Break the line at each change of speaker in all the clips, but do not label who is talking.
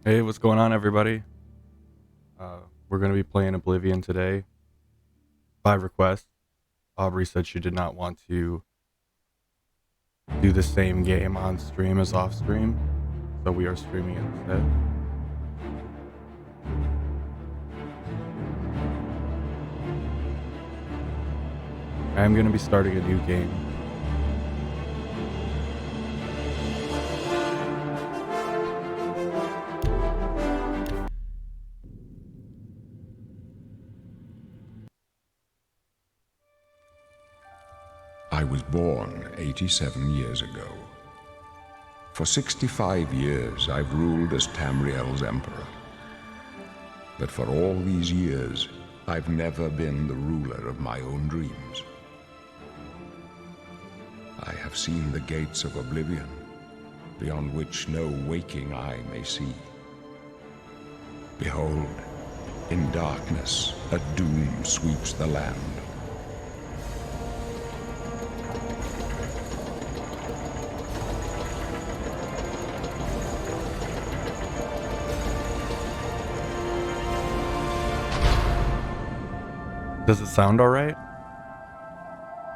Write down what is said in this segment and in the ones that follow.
Hey, what's going on, everybody? We're going to be playing Oblivion today by request. Aubrey said she did not want to do the same game on stream as off stream, so we are streaming it instead. I am going to be starting a new game.
I was born 87 years ago. For 65 years, I've ruled as Tamriel's emperor. But for all these years, I've never been the ruler of my own dreams. I have seen the gates of Oblivion, beyond which no waking eye may see. Behold, in darkness, a doom sweeps the land.
Does it sound alright?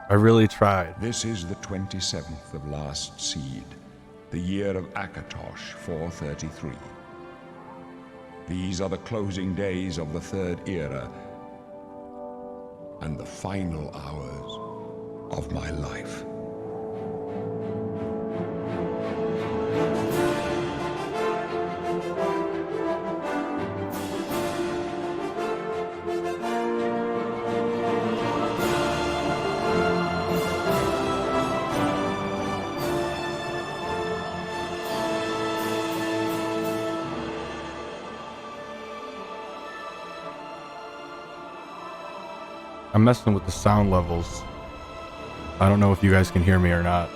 I really tried.
This is the 27th of last seed, the year of Akatosh 433. These are the closing days of the Third Era and the final hours of my life.
I'm messing with the sound levels. I don't know if you guys can hear me or not.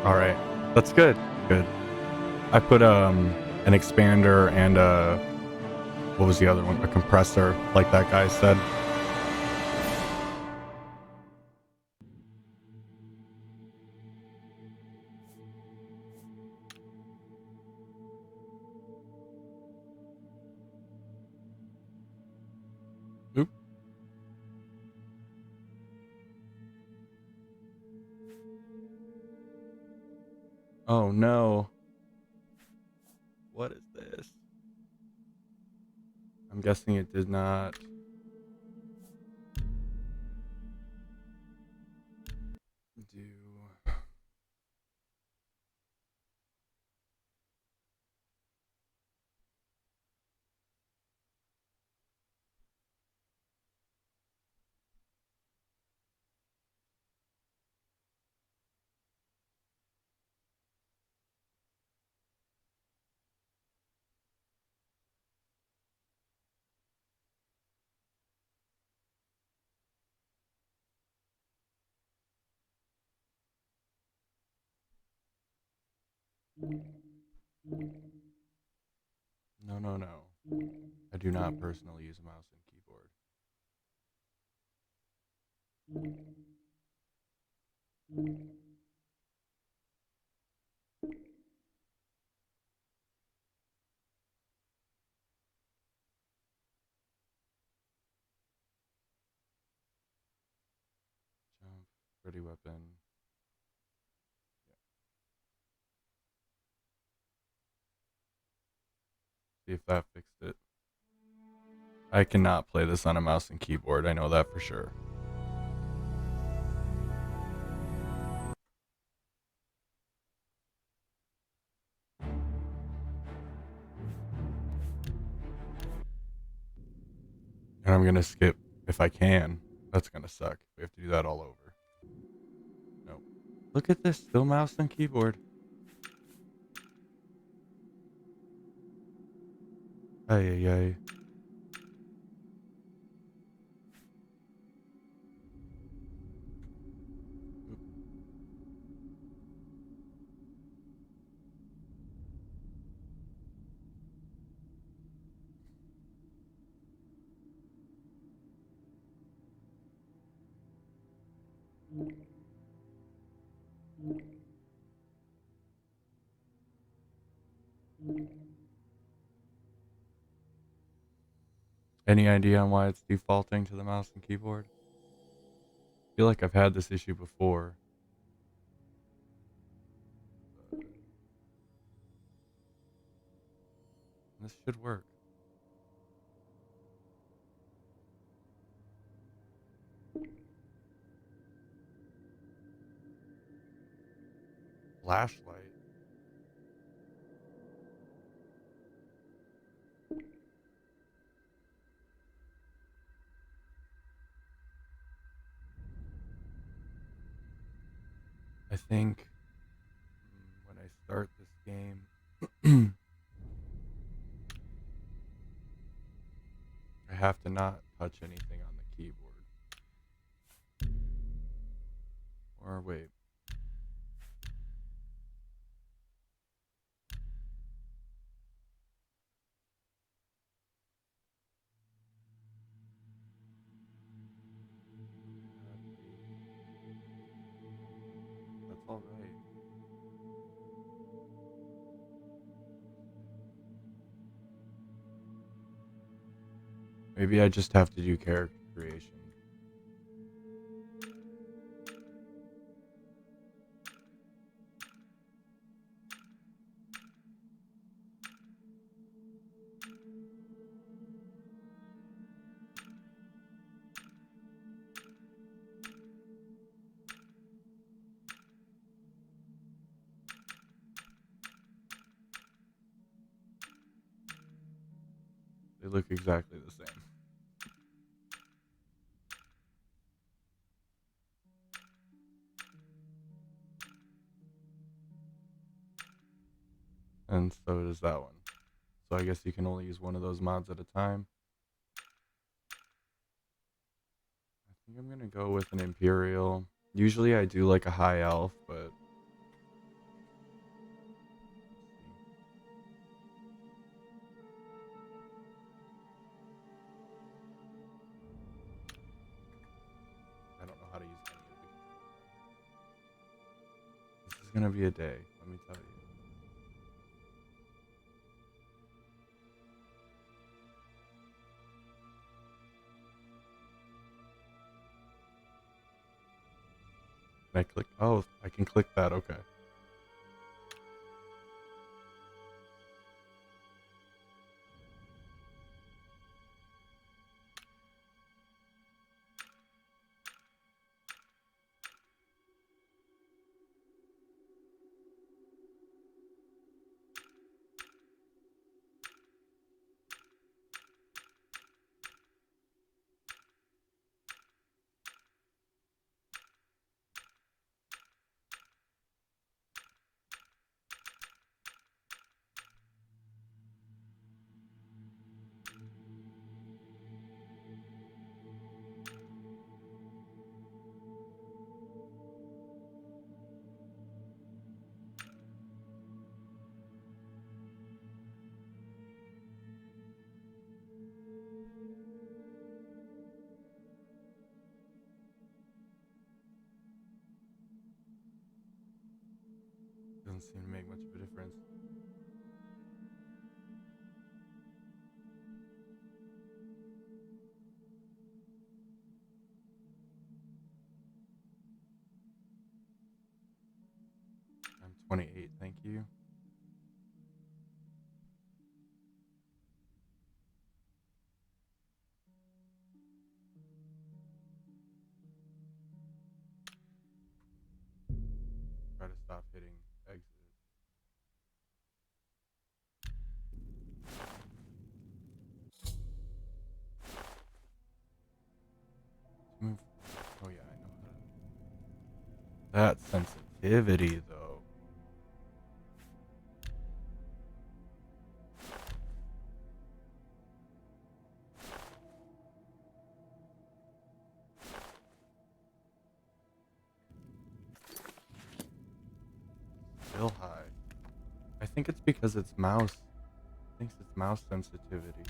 Alright, that's good. Good. I put an expander and what was the other one? A compressor, like that guy said. Oop. Oh no. What is this? I'm guessing it did not. Do. No, no, no. I do not personally use a mouse and keyboard. Jump, ready weapon. See if that fixed it. I cannot play this on a mouse and keyboard. I know that for sure. And I'm gonna skip if I can. That's gonna suck. We have to do that all over. Nope. Look at this. Still mouse and keyboard. Ay, ay, ay. Any idea on why it's defaulting to the mouse and keyboard? I feel like I've had this issue before. This should work. Flashlight. I think when I start this game, I have to not touch anything on the keyboard. Or wait. That's all right. Maybe I just have to do character creation. They look exactly the same. And so does that one. So I guess you can only use one of those mods at a time. I think I'm gonna go with an Imperial. Usually I do like a high elf, but I don't know how to use any of the controls. This is gonna be a day, let me tell you. Can I click? Oh, I can click that, okay. Doesn't seem to make much of a difference. I'm 28, thank you. Try to stop hitting exit. Move. Oh yeah, I know how to. That sensitivity though. Still high. I think it's because it's mouse. I think it's mouse sensitivity.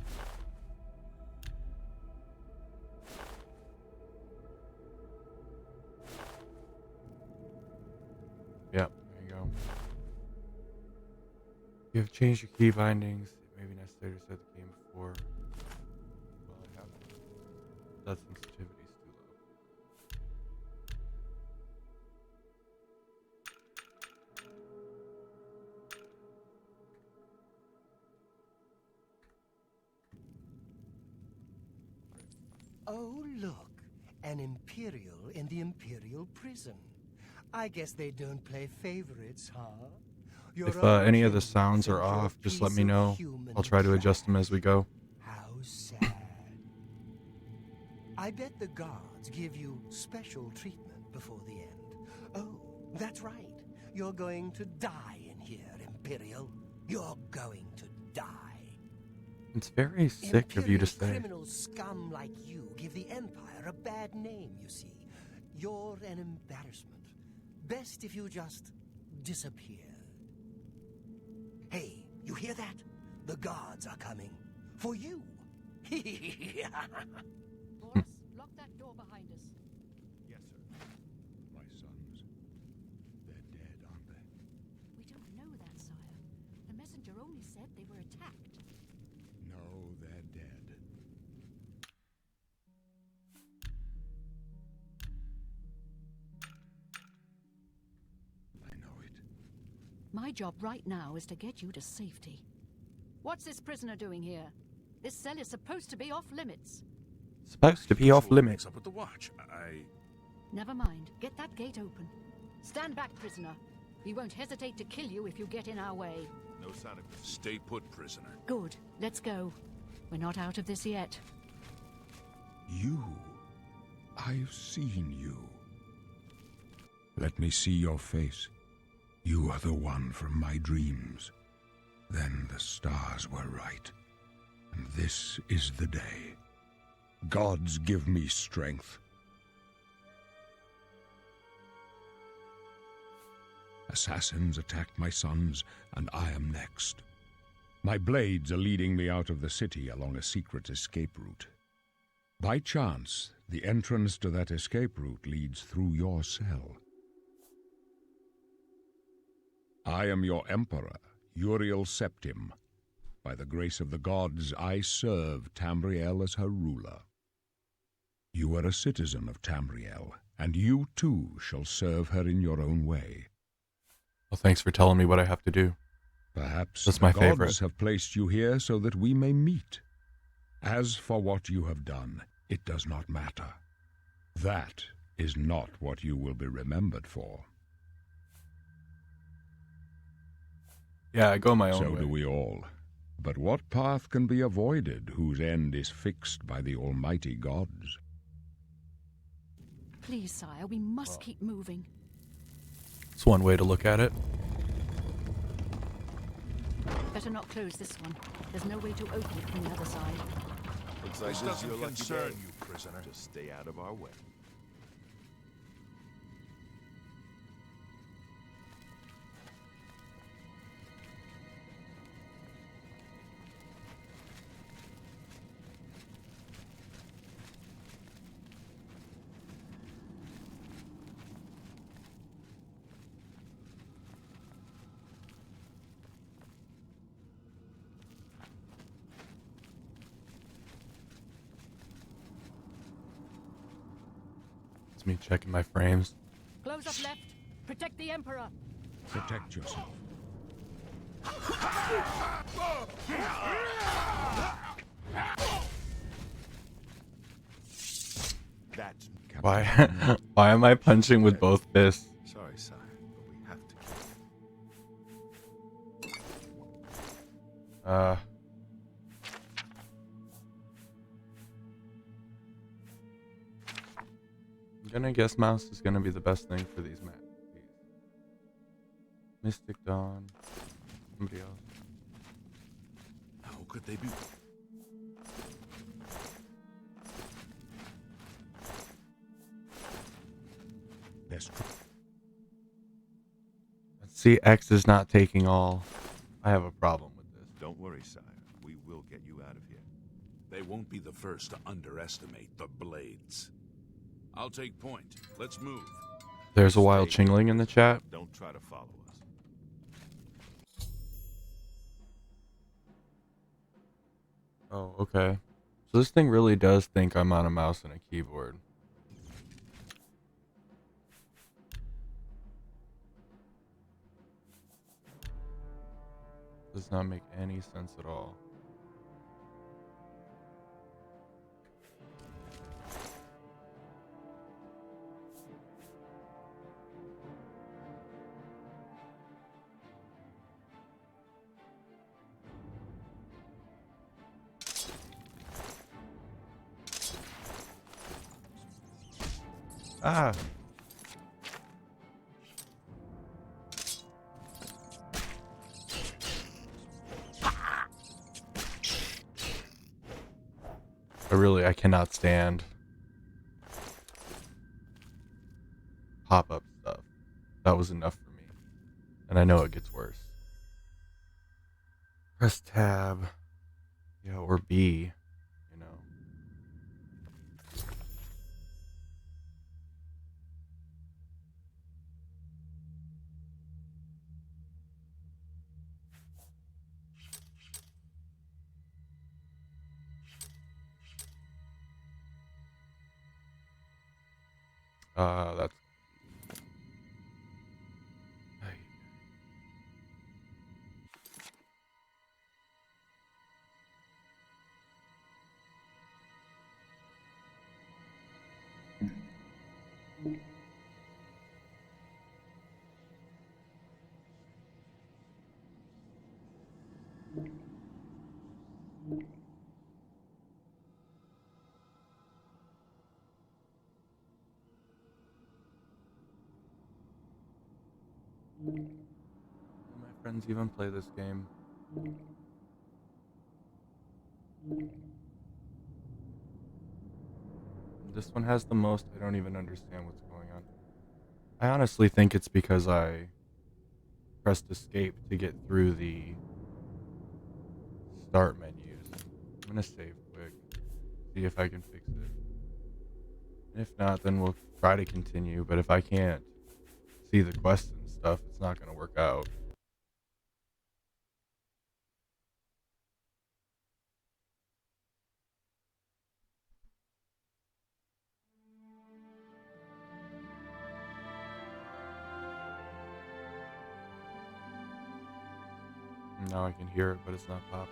Yep, there you go. You have changed your key bindings. It may be necessary to start the game before. Well, I have. That sensitivity is too low.
Oh, look. An Imperial in the Imperial prison. I guess they don't play favorites, huh? Your
If
own
any of the
kin
sounds are
sent your
off, just
piece
let me
of
know.
human
I'll try to adjust them as we go.
How sad. I bet the guards give you special treatment before the end. Oh, that's right. You're going to die in here, Imperial. You're going to die.
It's very sick of you to
Imperial
say.
criminal scum like you give the Empire a bad name, you see. You're an embarrassment. Best if you just disappeared. Hey, you hear that? The guards are coming. For you.
Boris, lock that door behind us.
Yes, sir. My sons, they're dead, aren't they?
We don't know that, sire. The messenger only said they were attacked.
No, they're dead. I know it.
My job right now is to get you to safety. What's this prisoner doing here? This cell is supposed to be off limits.
Supposed to be off limits.
Up at the watch.
Never mind. Get that gate open. Stand back, prisoner. We won't hesitate to kill you if you get in our way.
No sign of. Stay put, prisoner.
Good. Let's go. We're not out of this yet.
You. I've seen you. Let me see your face. You are the one from my dreams. Then the stars were right. And this is the day. Gods give me strength. Assassins attacked my sons, and I am next. My blades are leading me out of the city along a secret escape route. By chance, the entrance to that escape route leads through your cell. I am your emperor, Uriel Septim. By the grace of the gods, I serve Tamriel as her ruler. You are a citizen of Tamriel, and you too shall serve her in your own way.
Well, thanks for telling me what I have to do.
Perhaps
That's
the
my
gods
favorite.
have placed you here so that we may meet. As for what you have done, it does not matter. That is not what you will be remembered for.
Yeah, I go my own
So
way.
do we all. But what path can be avoided whose end is fixed by the almighty gods?
Please, sire, we must keep moving.
It's one way to look at it.
Better not close this one. There's no way to open it from the other side.
Looks like
This
this is
doesn't
your lucky
concern
day.
you, prisoner.
Just stay out of our way.
It's me checking my frames.
Close up left. Protect the Emperor.
Protect yourself.
That's
Why? Why am I punching with both fists?
sorry, sire, but we have to kill.
I'm gonna guess mouse is gonna be the best thing for these maps. Mystic Dawn. Somebody else.
How could they be?
Best.
Let's see, X is not taking all. I have a problem with this.
Don't worry, sire. We will get you out of here.
They won't be the first to underestimate the blades. I'll take point. Let's move.
There's a wild
Stay
chingling
here,
in the
prisoner.
chat.
Don't try to follow us.
Oh, okay. So this thing really does think I'm on a mouse and a keyboard. Does not make any sense at all. Ah! I cannot stand pop-up stuff. That was enough for me. And I know it gets worse. Press tab. Yeah, or B, you know. That's... Do my friends even play this game? This one has the most. I don't even understand what's going on. I honestly think it's because I pressed escape to get through the start menus. I'm gonna save quick, see if I can fix it. And if not, then we'll try to continue, but if I can't see the quests and stuff, it's not gonna work out. Now I can hear it, but it's not popping.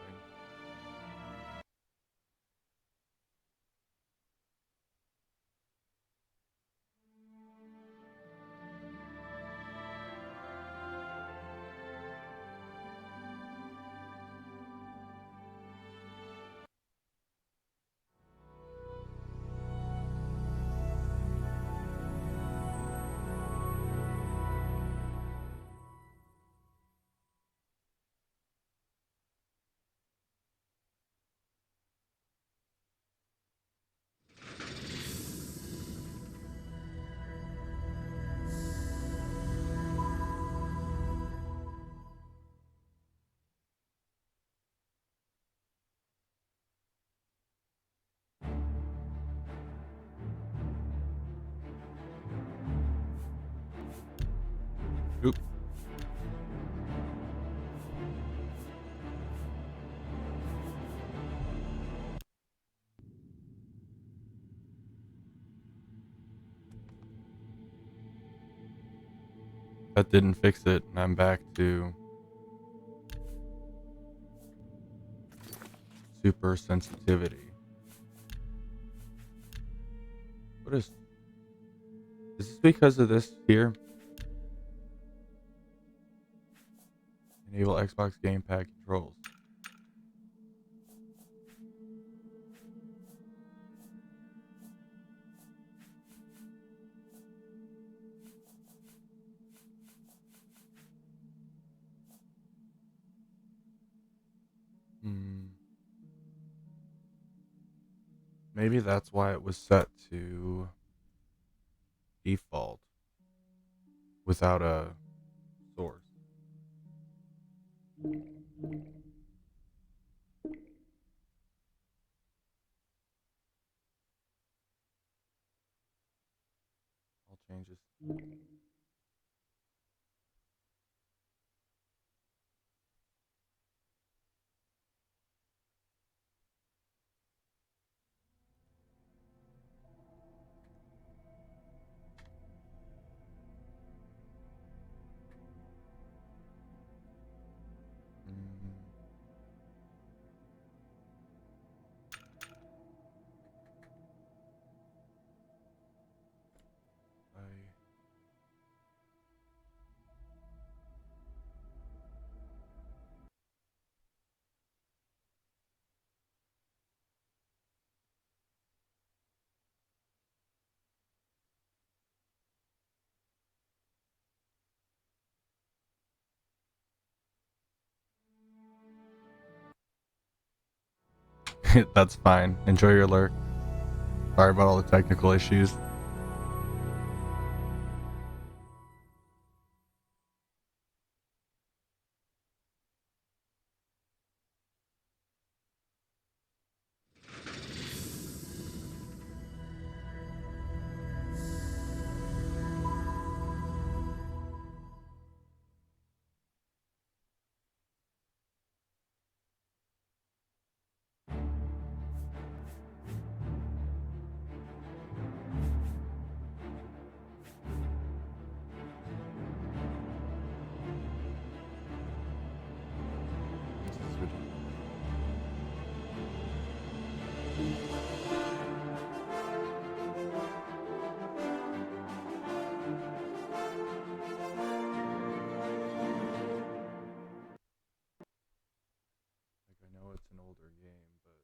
Oop. That didn't fix it, and I'm back to super sensitivity. What is this because of this here? Enable Xbox gamepad controls. Hmm. Maybe that's why it was set to default without a source. I'll changes. Mm, I That's fine. Enjoy your lurk. Sorry about all the technical issues. This is ridiculous. Like, I know it's an older game, but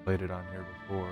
played it on here before.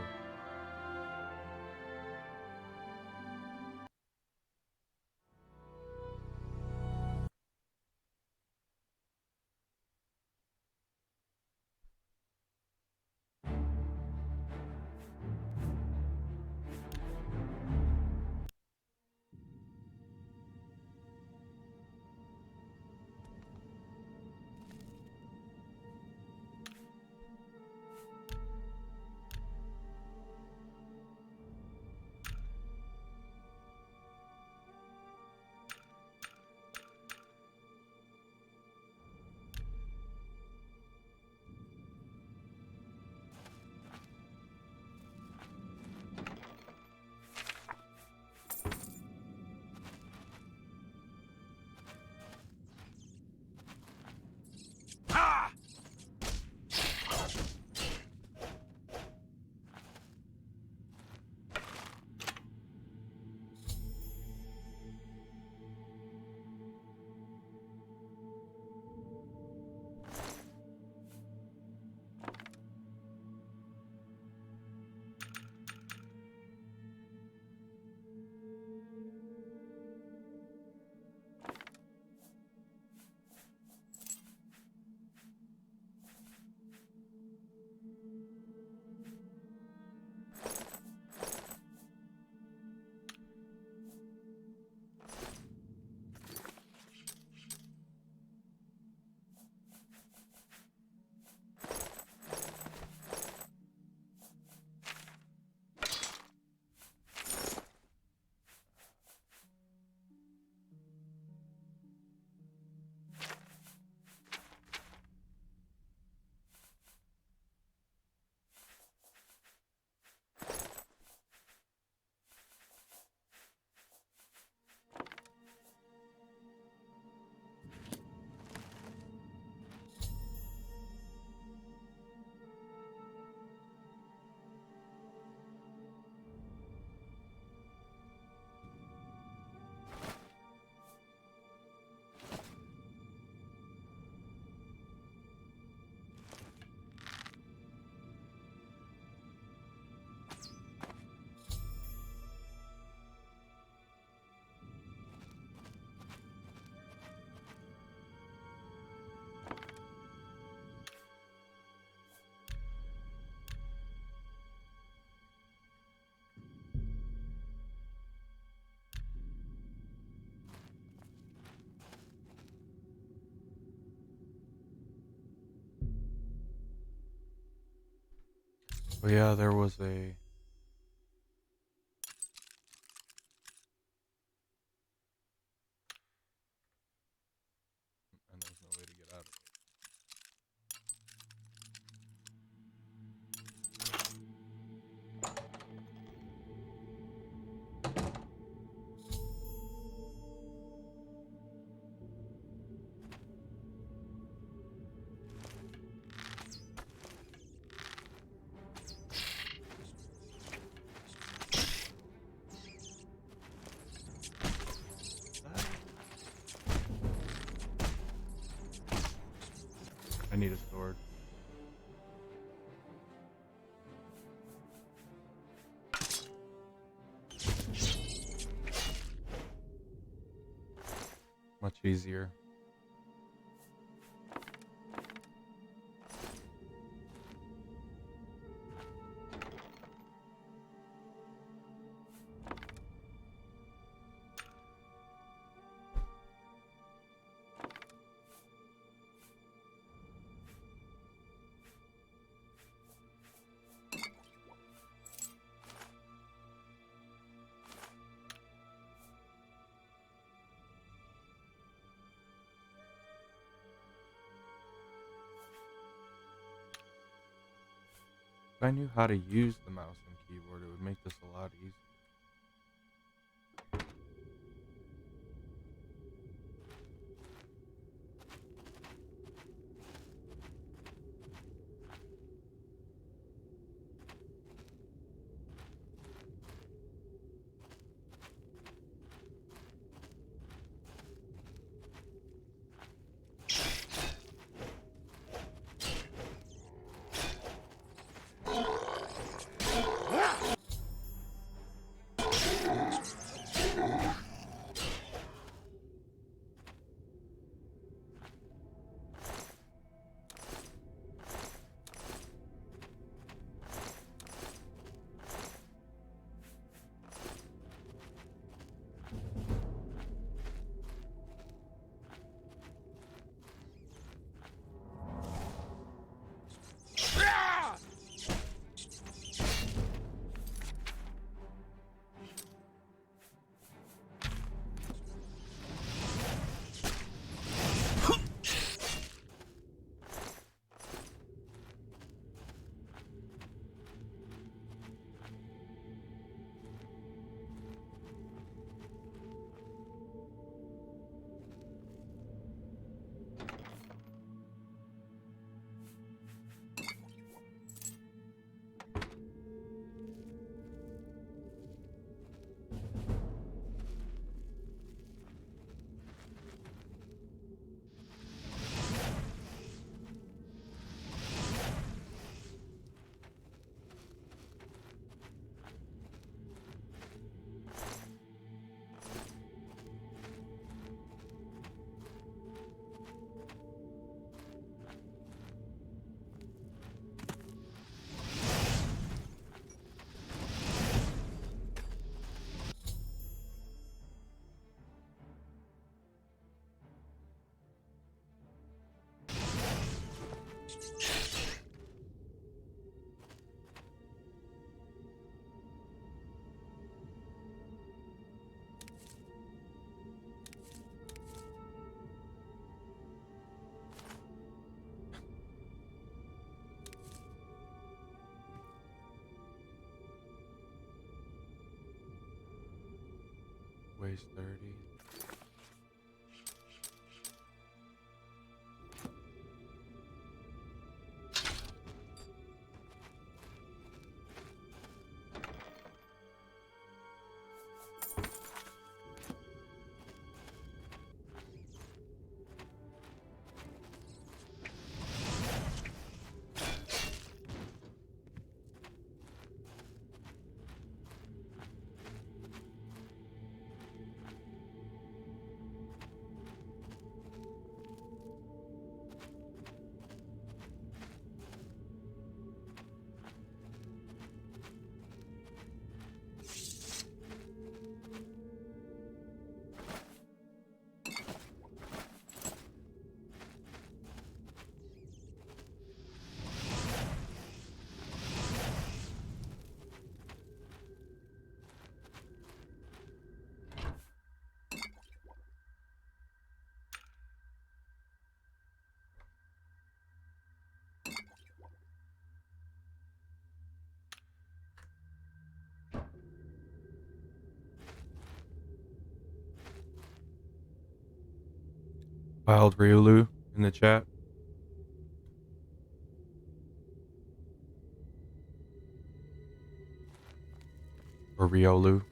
Oh yeah, there was a... And there's no way to get out of it. I need a sword. Much easier. If I knew how to use the mouse and keyboard, it would make this a lot easier. Weighs 30. Wild Ryulu in the chat. Or Riolu.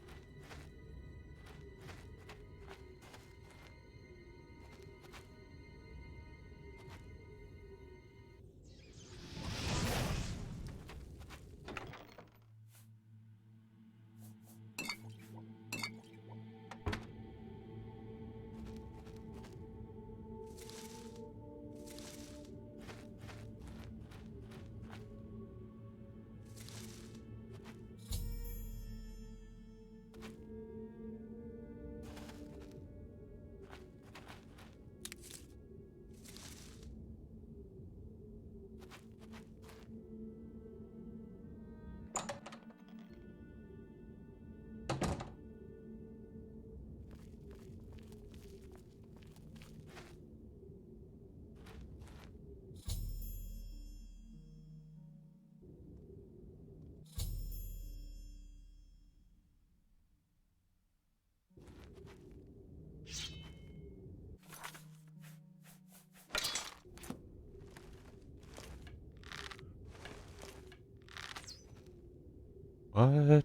What?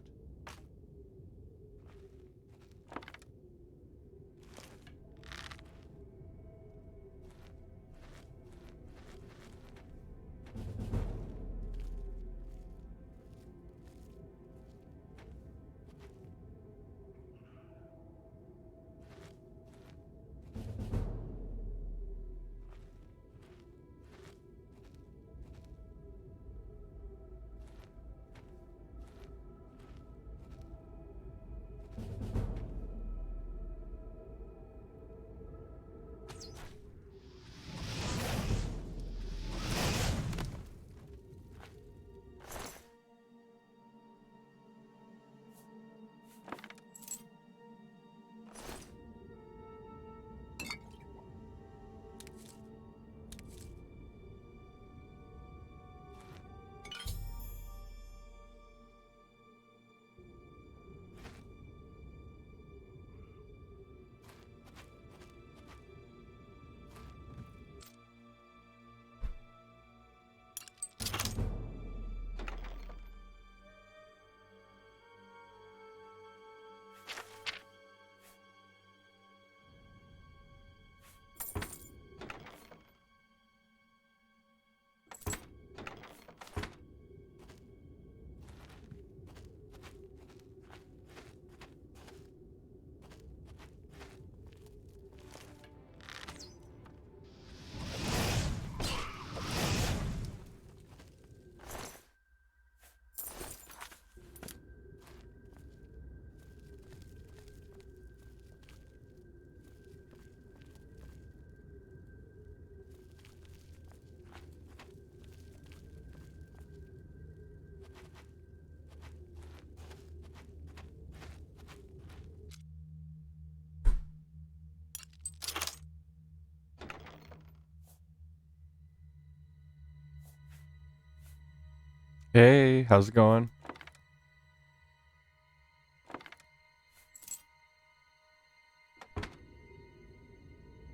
Hey, how's it going?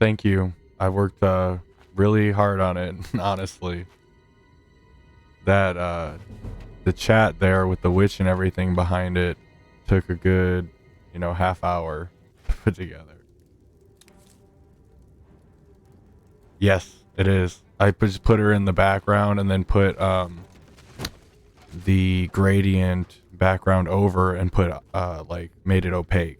Thank you. I worked really hard on it, honestly. That the chat there with the witch and everything behind it took a good, half hour to put together. Yes, it is. I just put her in the background and then put the gradient background over and put like made it opaque.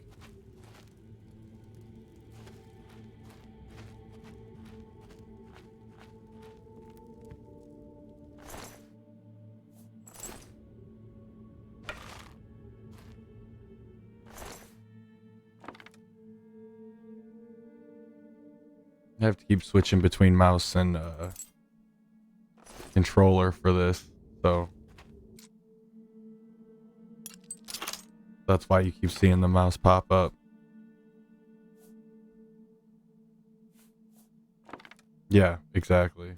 I have to keep switching between mouse and controller for this, so that's why you keep seeing the mouse pop up. Yeah, exactly.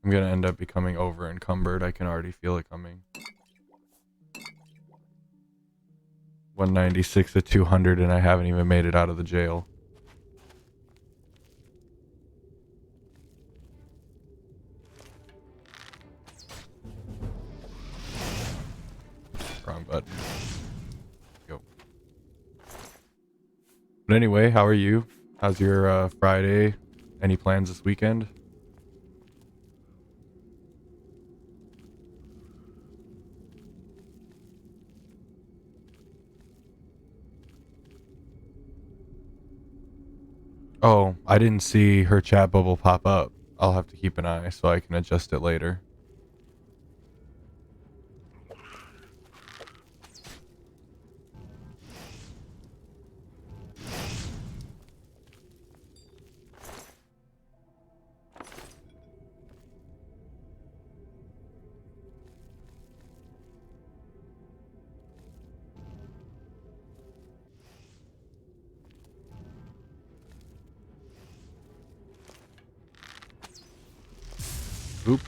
I'm gonna end up becoming over encumbered. I can already feel it coming. 196 to 200 and I haven't even made it out of the jail. Wrong button. Go. But anyway, how are you? How's your Friday? Any plans this weekend? Oh, I didn't see her chat bubble pop up. I'll have to keep an eye so I can adjust it later. Oop.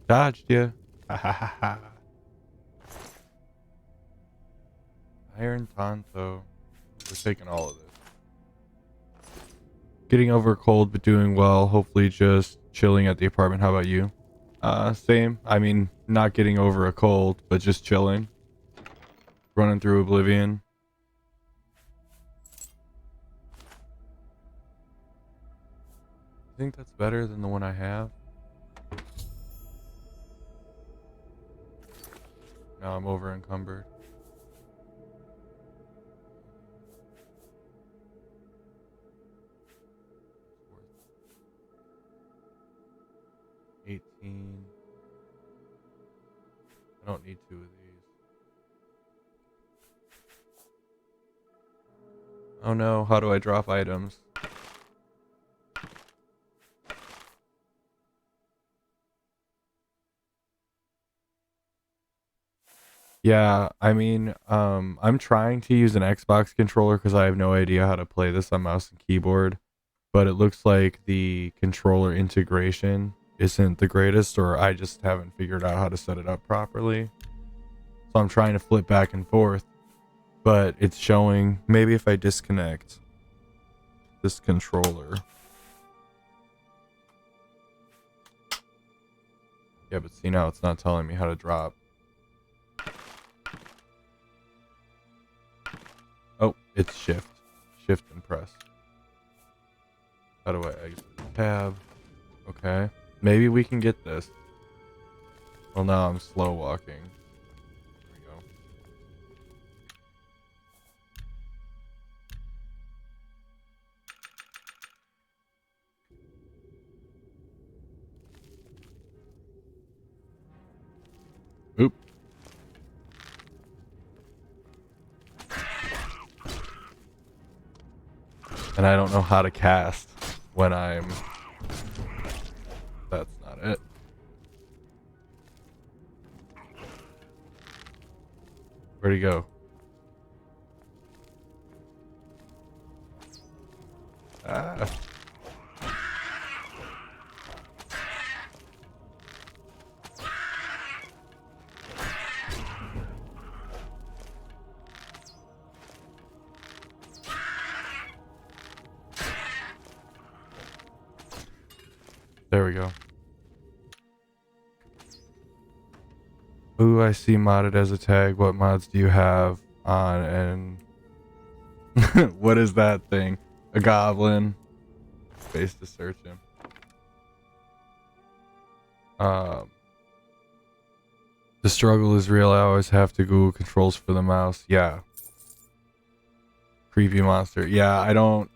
Dodged you. Ha ha ha ha. Iron Tonto. We're taking all of this. Getting over a cold but doing well. Hopefully just chilling at the apartment. How about you? Same. I mean, not getting over a cold, but just chilling. Running through Oblivion. I think that's better than the one I have. Now I'm over encumbered. $18. I don't need two of these. Oh no, how do I drop items? Yeah, I mean, I'm trying to use an Xbox controller because I have no idea how to play this on mouse and keyboard, but it looks like the controller integration isn't the greatest, or I just haven't figured out how to set it up properly. So I'm trying to flip back and forth, but it's showing, maybe if I disconnect this controller. Yeah, but see, now it's not telling me how to drop. Oh, it's shift and press. How do I exit? Tab. Okay. Maybe we can get this. Well, now I'm slow walking. There we go. Oop. And I don't know how to cast when I'm... That's not it. Where'd he go? Ah. There we go. Ooh, I see modded as a tag. What mods do you have on? And what is that thing? A goblin. Space to search him. The struggle is real. I always have to Google controls for the mouse. Yeah. Preview monster. Yeah, I don't...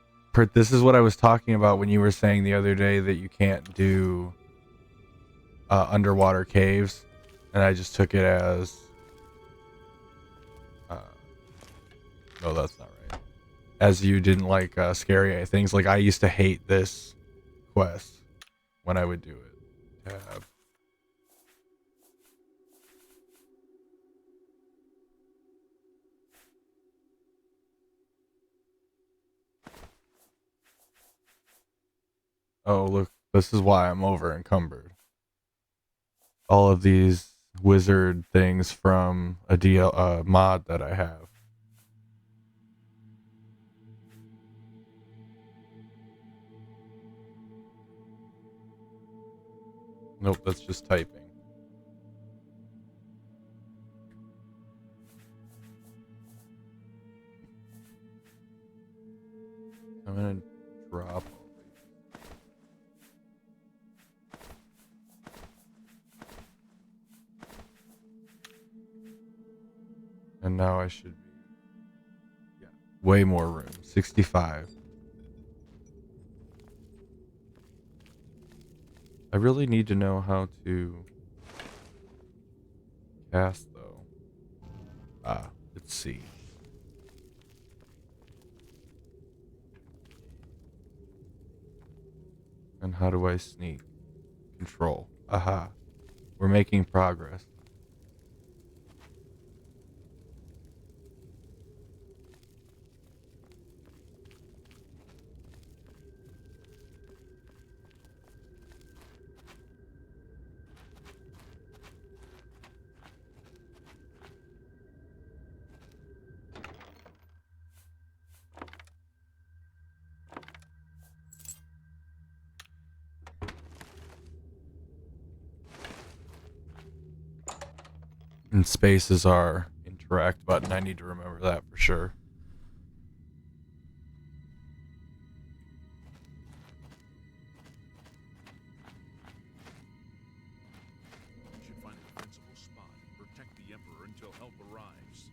This is what I was talking about when you were saying the other day that you can't do underwater caves. And I just took it as... no, that's not right. As you didn't like scary things. Like, I used to hate this quest when I would do it. Tab. Oh, look, this is why I'm over encumbered. All of these wizard things from a mod that I have. Nope, that's just typing. I'm gonna drop. And now I should be, yeah, way more room. 65. I really need to know how to cast though. Let's see. And how do I sneak? Control. Aha. We're making progress. And space is our interact button. I need to remember that for sure.
We should find a defensible spot and protect the Emperor until help arrives.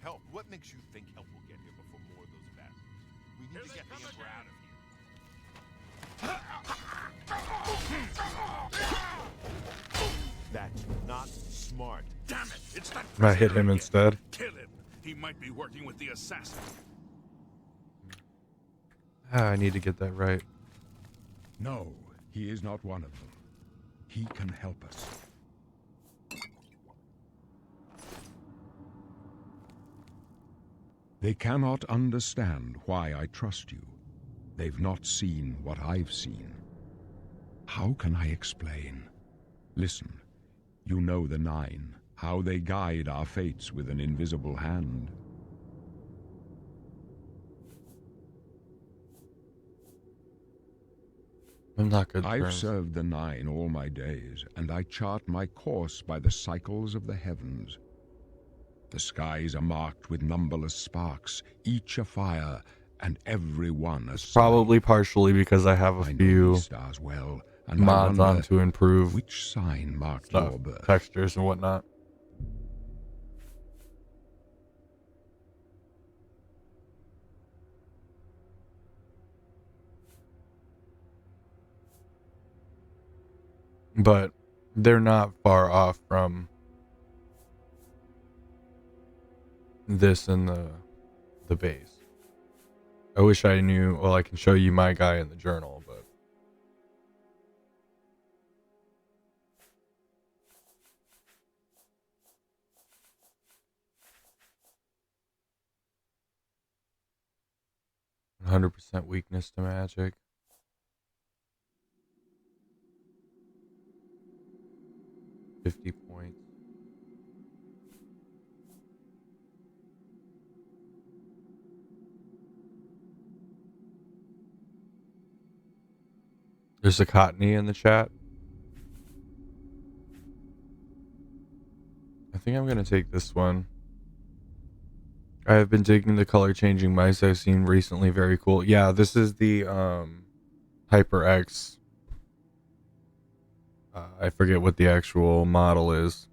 Help? What makes you think help will get here before more of those bastards? We need to get the Emperor out of here. That's not smart.
Damn it! It's that
I hit
prisoner
him
again.
instead.
Kill him. He might be working with the assassin.
I need to get that right.
No, he is not one of them. He can help us. They cannot understand why I trust you. They've not seen what I've seen. How can I explain? Listen, you know the Nine, how they guide our fates with an invisible hand.
I'm not good.
I've
terms.
served the Nine all my days, and I chart my course by the cycles of the heavens. The skies are marked with numberless sparks, each a fire, and every one a sign.
Probably partially because I have a
I know
few
these stars well, and I
mods
wonder
on to improve
which sign marked
stuff,
your birth.
textures and whatnot. But they're not far off from this and the base. I wish I knew. Well, I can show you my guy in the journal, but %100% weakness to magic. $50 points. There's a Cottony in the chat. I think I'm gonna take this one. I have been digging the color changing mice I've seen recently. Very cool. Yeah, this is the HyperX. I forget what the actual model is.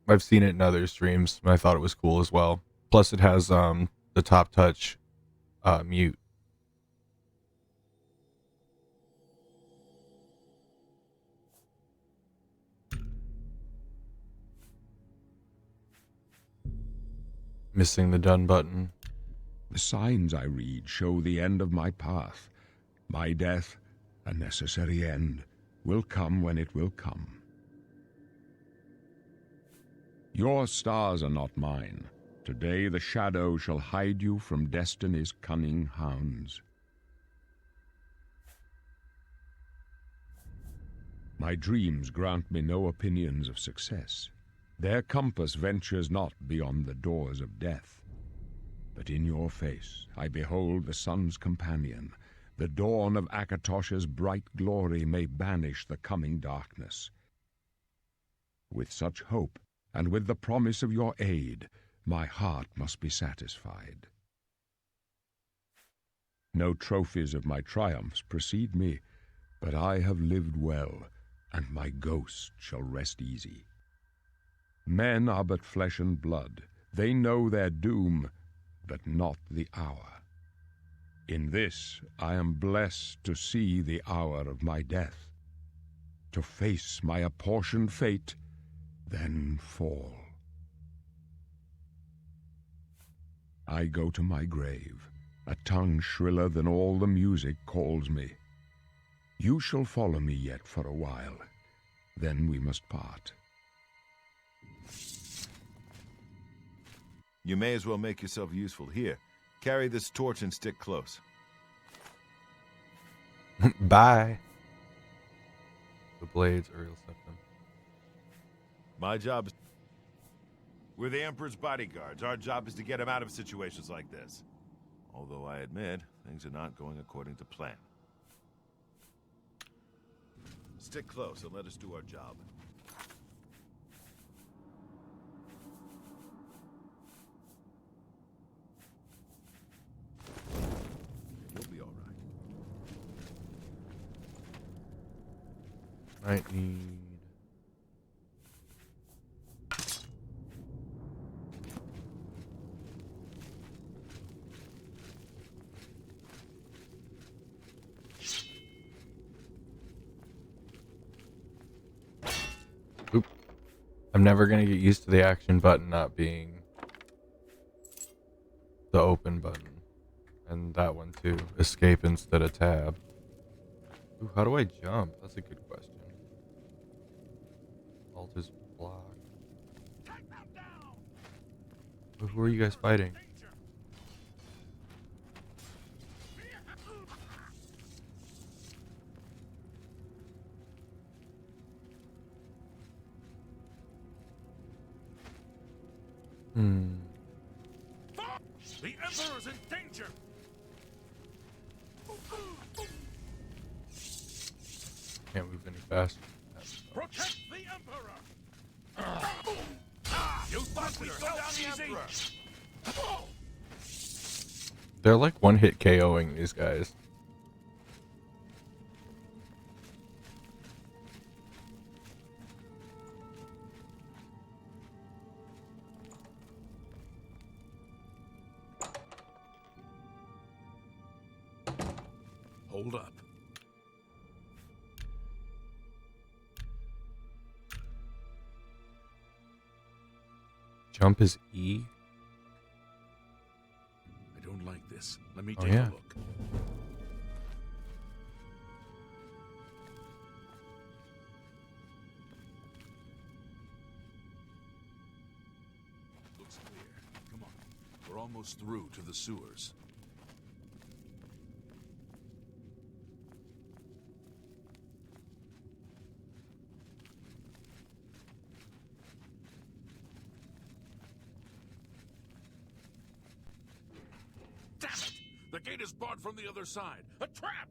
I've seen it in other streams, and I thought it was cool as well. Plus, it has the top touch mute. Missing the done button.
The signs I read show the end of my path. My death, a necessary end, will come when it will come. Your stars are not mine. Today the shadow shall hide you from destiny's cunning hounds. My dreams grant me no opinions of success. Their compass ventures not beyond the doors of death. But in your face I behold the sun's companion. The dawn of Akatosh's bright glory may banish the coming darkness. With such hope, and with the promise of your aid, my heart must be satisfied. No trophies of my triumphs precede me, but I have lived well, and my ghost shall rest easy. Men are but flesh and blood. They know their doom, but not the hour. In this I am blessed to see the hour of my death, to face my apportioned fate, then fall. I go to my grave. A tongue shriller than all the music calls me. You shall follow me yet for a while, then we must part.
You may as well make yourself useful. Here, carry this torch and stick close.
Bye. The blades, Uriel Septim.
My job is... We're the Emperor's bodyguards. Our job is to get him out of situations like this. Although I admit, things are not going according to plan. Stick close and let us do our job. You'll be all right.
Might need... Oop. I'm never gonna get used to the action button not being the open button. And that one too. Escape instead of tab. Ooh, how do I jump? That's a good question. Alt is block. Who are you guys fighting?
The Emperor's in danger!
Can't move any faster.
Protect the Emperor! You thought we'd go down easy?
They're like one-hit KOing these guys.
Hold up.
Jump is E.
I don't like this. Let me
Oh,
take
yeah.
a look. Looks clear. Come on. We're almost through to the sewers. Damn it! The gate is barred from the other side. A trap!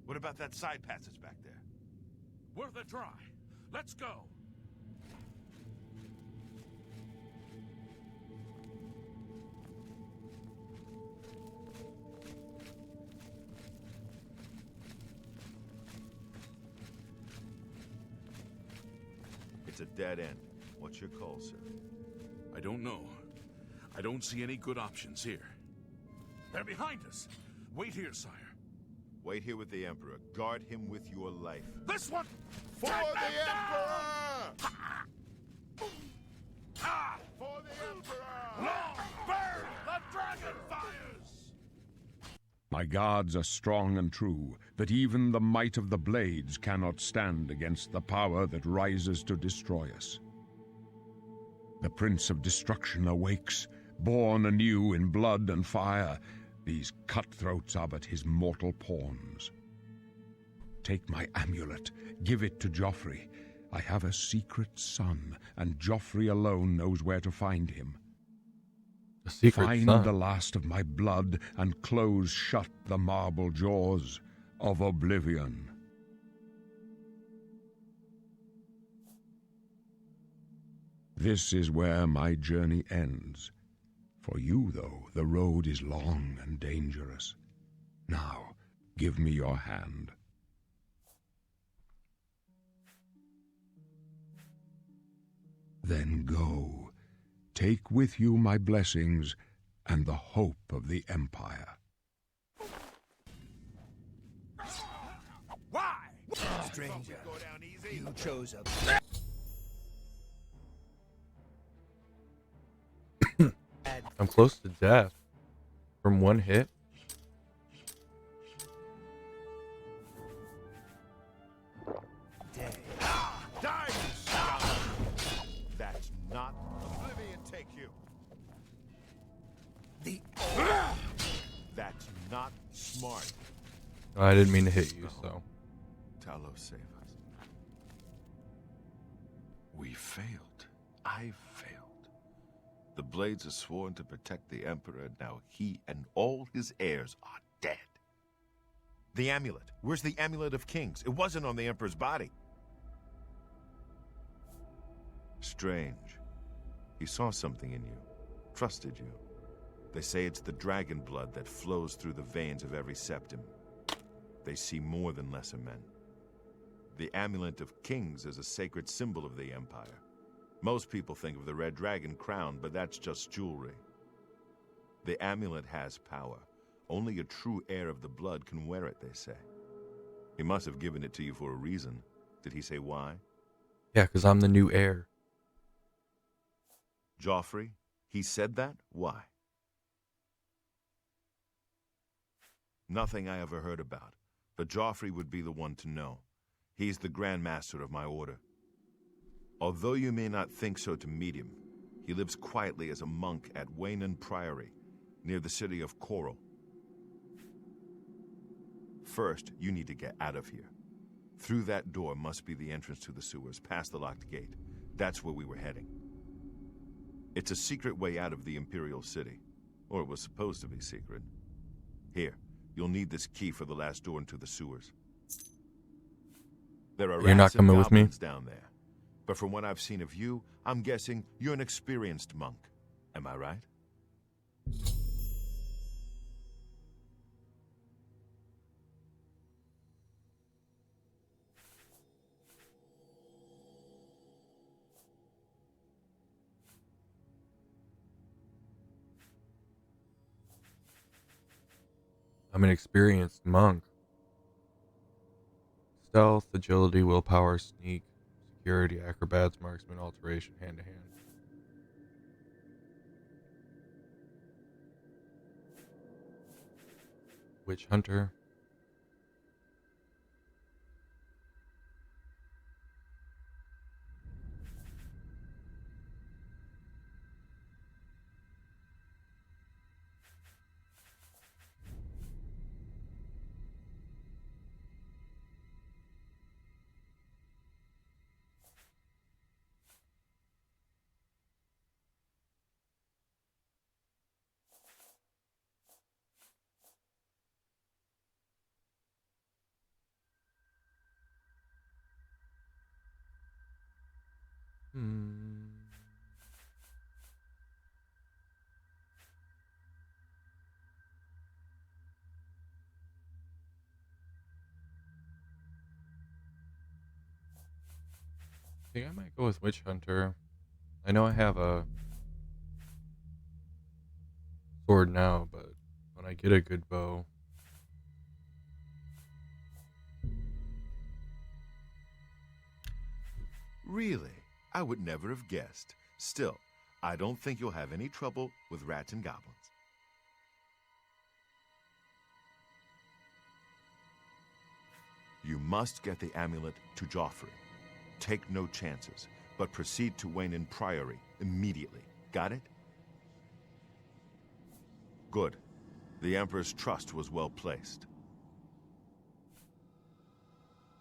What about that side passage back there?
Worth a try. Let's go.
It's a dead end. What's your call, sir?
I don't know. I don't see any good options here. They're behind us. Wait here, sire.
Wait here with the Emperor. Guard him with your life.
This one!
For
Take
the
them
Emperor!
down! Ah!
For the Emperor!
Long burn the dragon fires!
My gods are strong and true, but even the might of the blades cannot stand against the power that rises to destroy us. The Prince of Destruction awakes, born anew in blood and fire. These cutthroats are but his mortal pawns. take my amulet. Give it to Joffrey. I have a secret son, and Joffrey alone knows where to find him.
A secret
Find
son.
the last of my blood and close shut the marble jaws of Oblivion. This is where my journey ends. For you, though, the road is long and dangerous. Now, give me your hand. Then go. Take with you my blessings and the hope of the Empire.
Why?
Stranger,
Go down easy.
you chose a
I'm close to death from one hit.
day.
Die, you scum! That's not Oblivion take you.
The
That's not smart.
Oh, I didn't mean to hit you, so.
Talos, save us. We failed. I failed. The Blades are sworn to protect the Emperor, and now he and all his heirs are dead. The amulet. Where's the Amulet of Kings? It wasn't on the Emperor's body. Strange. He saw something in you. Trusted you. They say it's the dragon blood that flows through the veins of every septim. They see more than lesser men. The Amulet of Kings is a sacred symbol of the Empire. Most people think of the red dragon crown, but that's just jewelry. The amulet has power. Only a true heir of the blood can wear it, they say. He must have given it to you for a reason. Did he say why?
Yeah, because I'm the new heir.
Joffrey? He said that? Why? Nothing I ever heard about, but Joffrey would be the one to know. He's the Grand Master of my order. Although you may not think so to meet him, he lives quietly as a monk at Waynon Priory, near the city of Coral. First, you need to get out of here. Through that door must be the entrance to the sewers, past the locked gate. That's where we were heading. It's a secret way out of the Imperial City. Or it was supposed to be secret. Here, you'll need this key for the last door into the sewers. There are
You're not
rats and
coming with me?
goblins down there. But from what I've seen of you, I'm guessing you're an experienced monk. Am I right?
I'm an experienced monk. Stealth, agility, willpower, sneak, security, acrobats, marksman, alteration, hand to hand. Witch hunter. I think I might go with witch hunter. I know I have a sword now, but when I get a good bow,
Really? I would never have guessed. Still, I don't think you'll have any trouble with rats and goblins. You must get the amulet to Joffrey. Take no chances, but proceed to Waynon Priory immediately. Got it? Good. The Emperor's trust was well placed.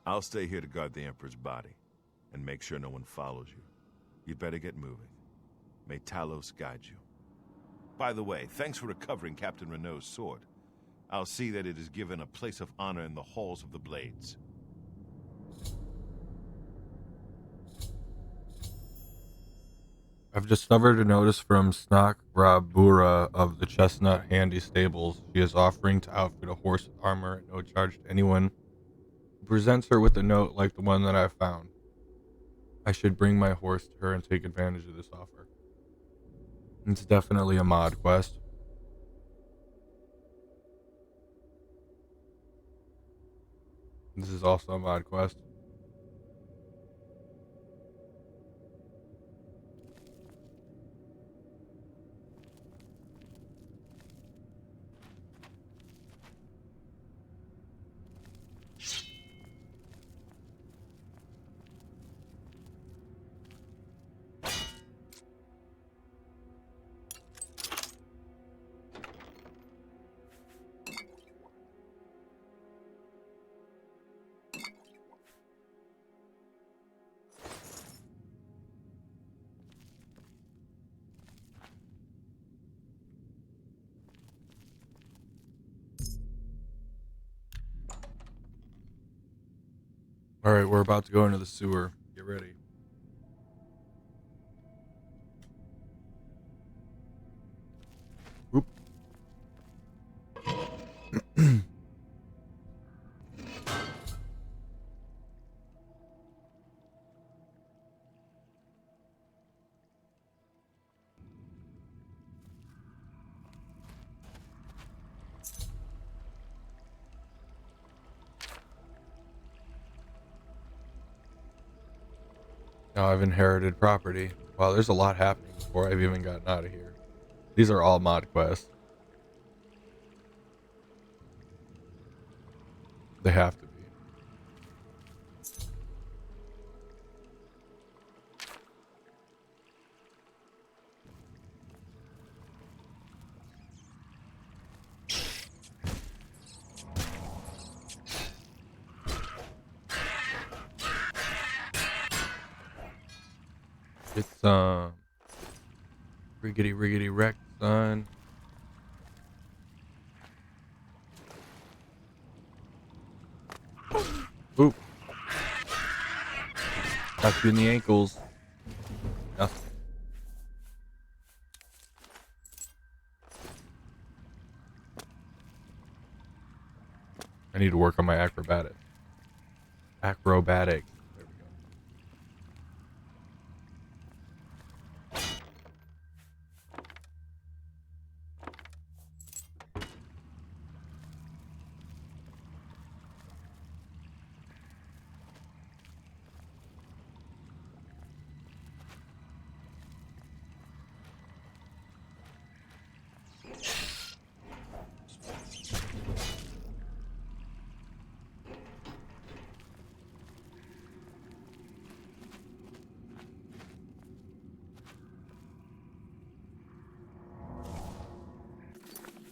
I'll stay here to guard the Emperor's body, and make sure no one follows you. You better get moving. May Talos guide you. By the way, thanks for recovering Captain Renault's sword. I'll see that it is given a place of honor in the halls of the Blades.
I've discovered a notice from Snock Rabura of the Chestnut Handy Stables. She is offering to outfit a horse with armor at no charge to anyone who presents her with a note like the one that I found. I should bring my horse to her and take advantage of this offer. It's definitely a mod quest. This is also a mod quest. Alright, we're about to go into the sewer. Get ready. Oop. Now I've inherited property. Wow, there's a lot happening before I've even gotten out of here. These are all mod quests. They have to be. It's riggedy wreck, son. Oop. Got you in the ankles. Nothing. I need to work on my acrobatics. Acrobatics. There we go.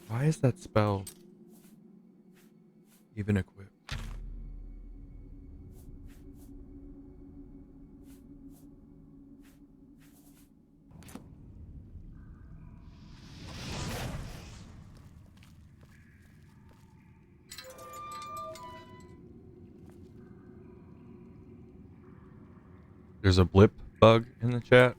Why is that spell even equipped? There's a blip bug in the chat.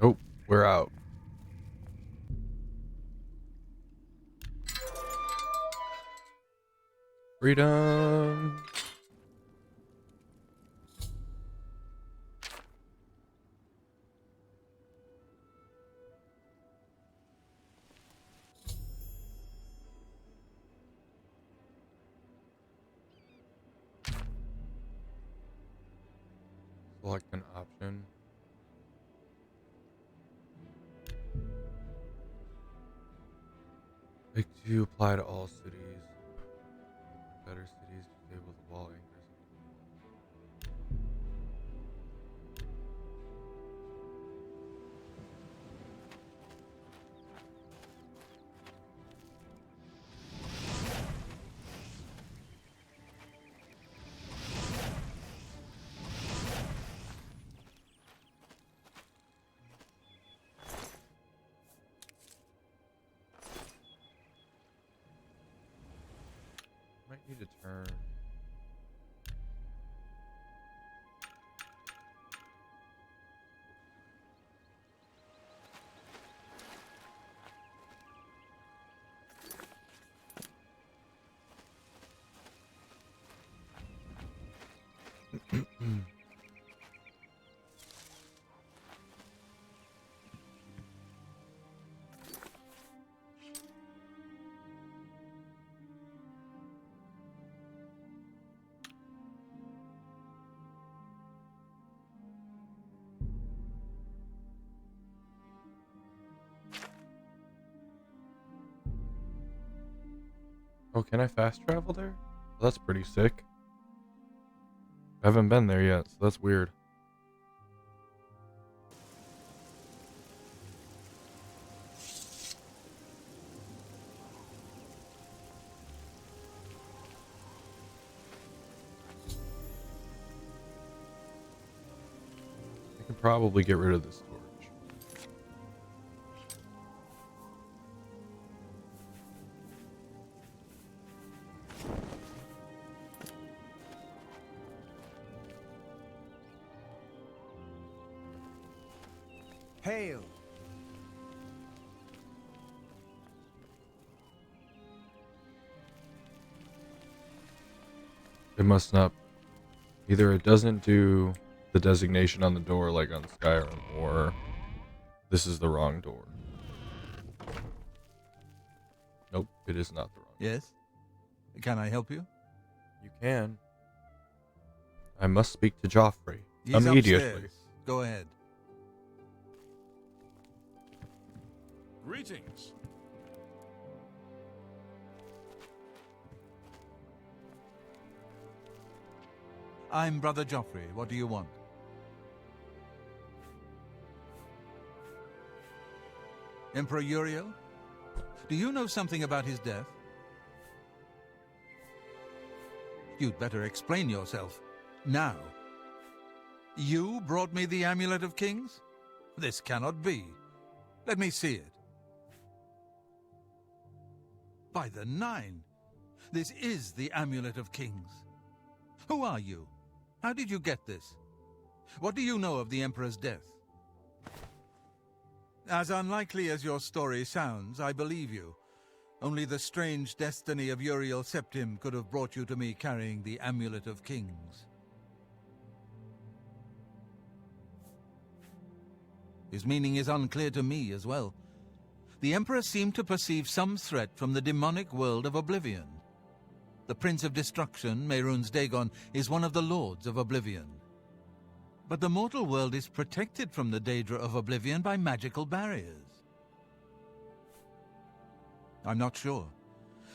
Oh, we're out. Freedom. Select an option. Make to apply to all cities. Better cities disable the wall anchors. Need to turn. Oh, can I fast travel there? Well, that's pretty sick. I haven't been there yet, so that's weird. I can probably get rid of this storage.
Hail!
It must not. Either it doesn't do the designation on the door like on Skyrim, or this is the wrong door. Nope, it is not the wrong.
Yes? Can I help you?
You can. I must speak to Joffrey
He's
immediately.
upstairs. Go ahead.
Greetings.
I'm Brother Joffrey. What do you want? Emperor Uriel? Do you know something about his death? You'd better explain yourself. Now. You brought me the Amulet of Kings? This cannot be. Let me see it. By the Nine! This is the Amulet of Kings. Who are you? How did you get this? What do you know of the Emperor's death? As unlikely as your story sounds, I believe you. Only the strange destiny of Uriel Septim could have brought you to me carrying the Amulet of Kings. His meaning is unclear to me as well. The Emperor seemed to perceive some threat from the demonic world of Oblivion. The Prince of Destruction, Mehrunes Dagon, is one of the Lords of Oblivion. But the mortal world is protected from the Daedra of Oblivion by magical barriers. I'm not sure.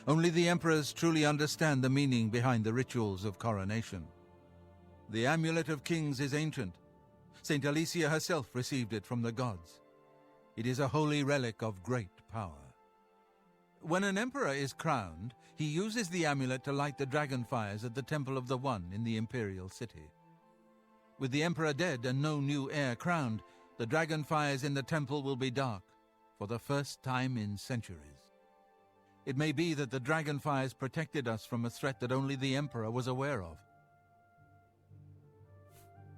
Only the Emperors truly understand the meaning behind the rituals of coronation. The Amulet of Kings is ancient. Saint Alicia herself received it from the gods. It is a holy relic of great power. When an emperor is crowned, he uses the amulet to light the dragon fires at the Temple of the One in the imperial city. With the emperor dead and no new heir crowned, the dragon fires in the temple will be dark, for the first time in centuries. It may be that the dragon fires protected us from a threat that only the emperor was aware of.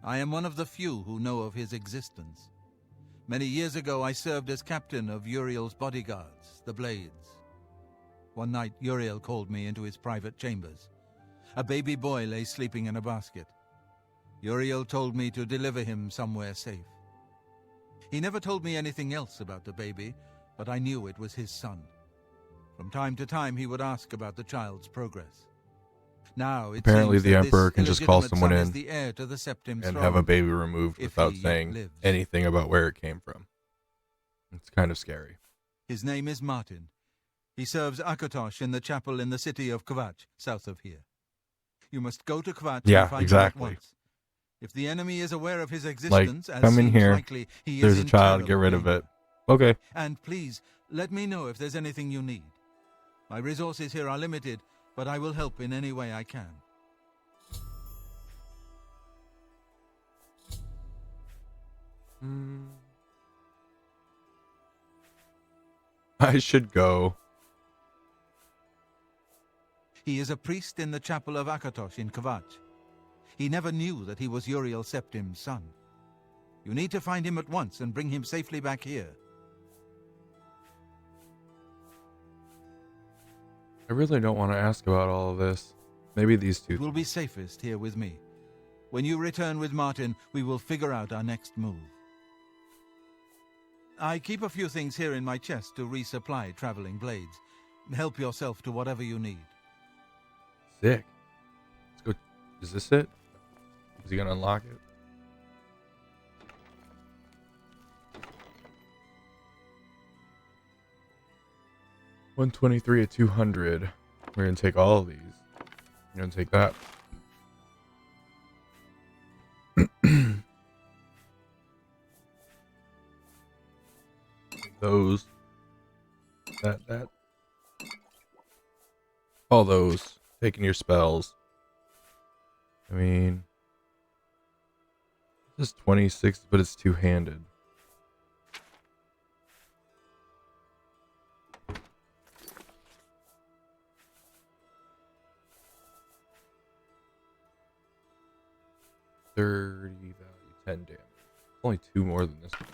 I am one of the few who know of his existence. Many years ago, I served as captain of Uriel's bodyguards, the Blades. One night, Uriel called me into his private chambers. A baby boy lay sleeping in a basket. Uriel told me to deliver him somewhere safe. He never told me anything else about the baby, but I knew it was his son. From time to time, he would ask about the child's progress. Now,
Apparently the Emperor can just call someone in
the heir to the Septim
and
throne,
have a baby removed
if
without
he yet
saying
lives.
anything about where it came from. It's kind of scary.
His name is Martin. He serves Akatosh in the chapel in the city of Kvatch, south of here. You must go to Kvatch
Yeah,
and find
exactly.
him at once. If the enemy is aware of his existence, as
come in
seems
here,
likely, he
there's
is
a
in
child, get
terrible
rid of
danger.
it. Okay.
And please, let me know if there's anything you need. My resources here are limited, but I will help in any way I can.
I should go.
He is a priest in the chapel of Akatosh in Kvatch. He never knew that he was Uriel Septim's son. You need to find him at once and bring him safely back here.
I really don't want to ask about all of this. Maybe these two.
It will be safest here with me. When you return with Martin, we will figure out our next move. I keep a few things here in my chest to resupply traveling blades. Help yourself to whatever you need.
Sick. Let's go. Is this it? Is he gonna unlock it? $123 at 200. We're gonna take all of these. We're gonna take that. Those. That. All those. Taking your spells. I mean, this is 26, but it's two-handed. $30 value, 10 damage. Only 2 more than this one.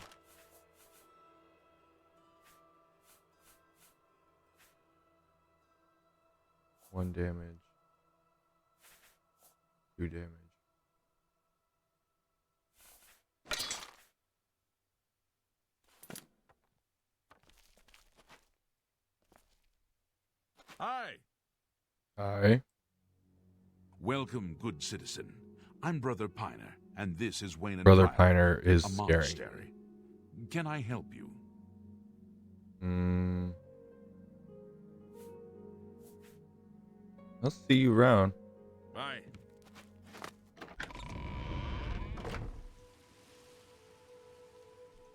1 damage. 2 damage.
Hi.
Hi.
Welcome, good citizen. I'm Brother Piner, and this is Wayne and
Brother
Pyle,
Piner is
a
scary.
monastery. Can I help you?
I'll see you around.
Bye.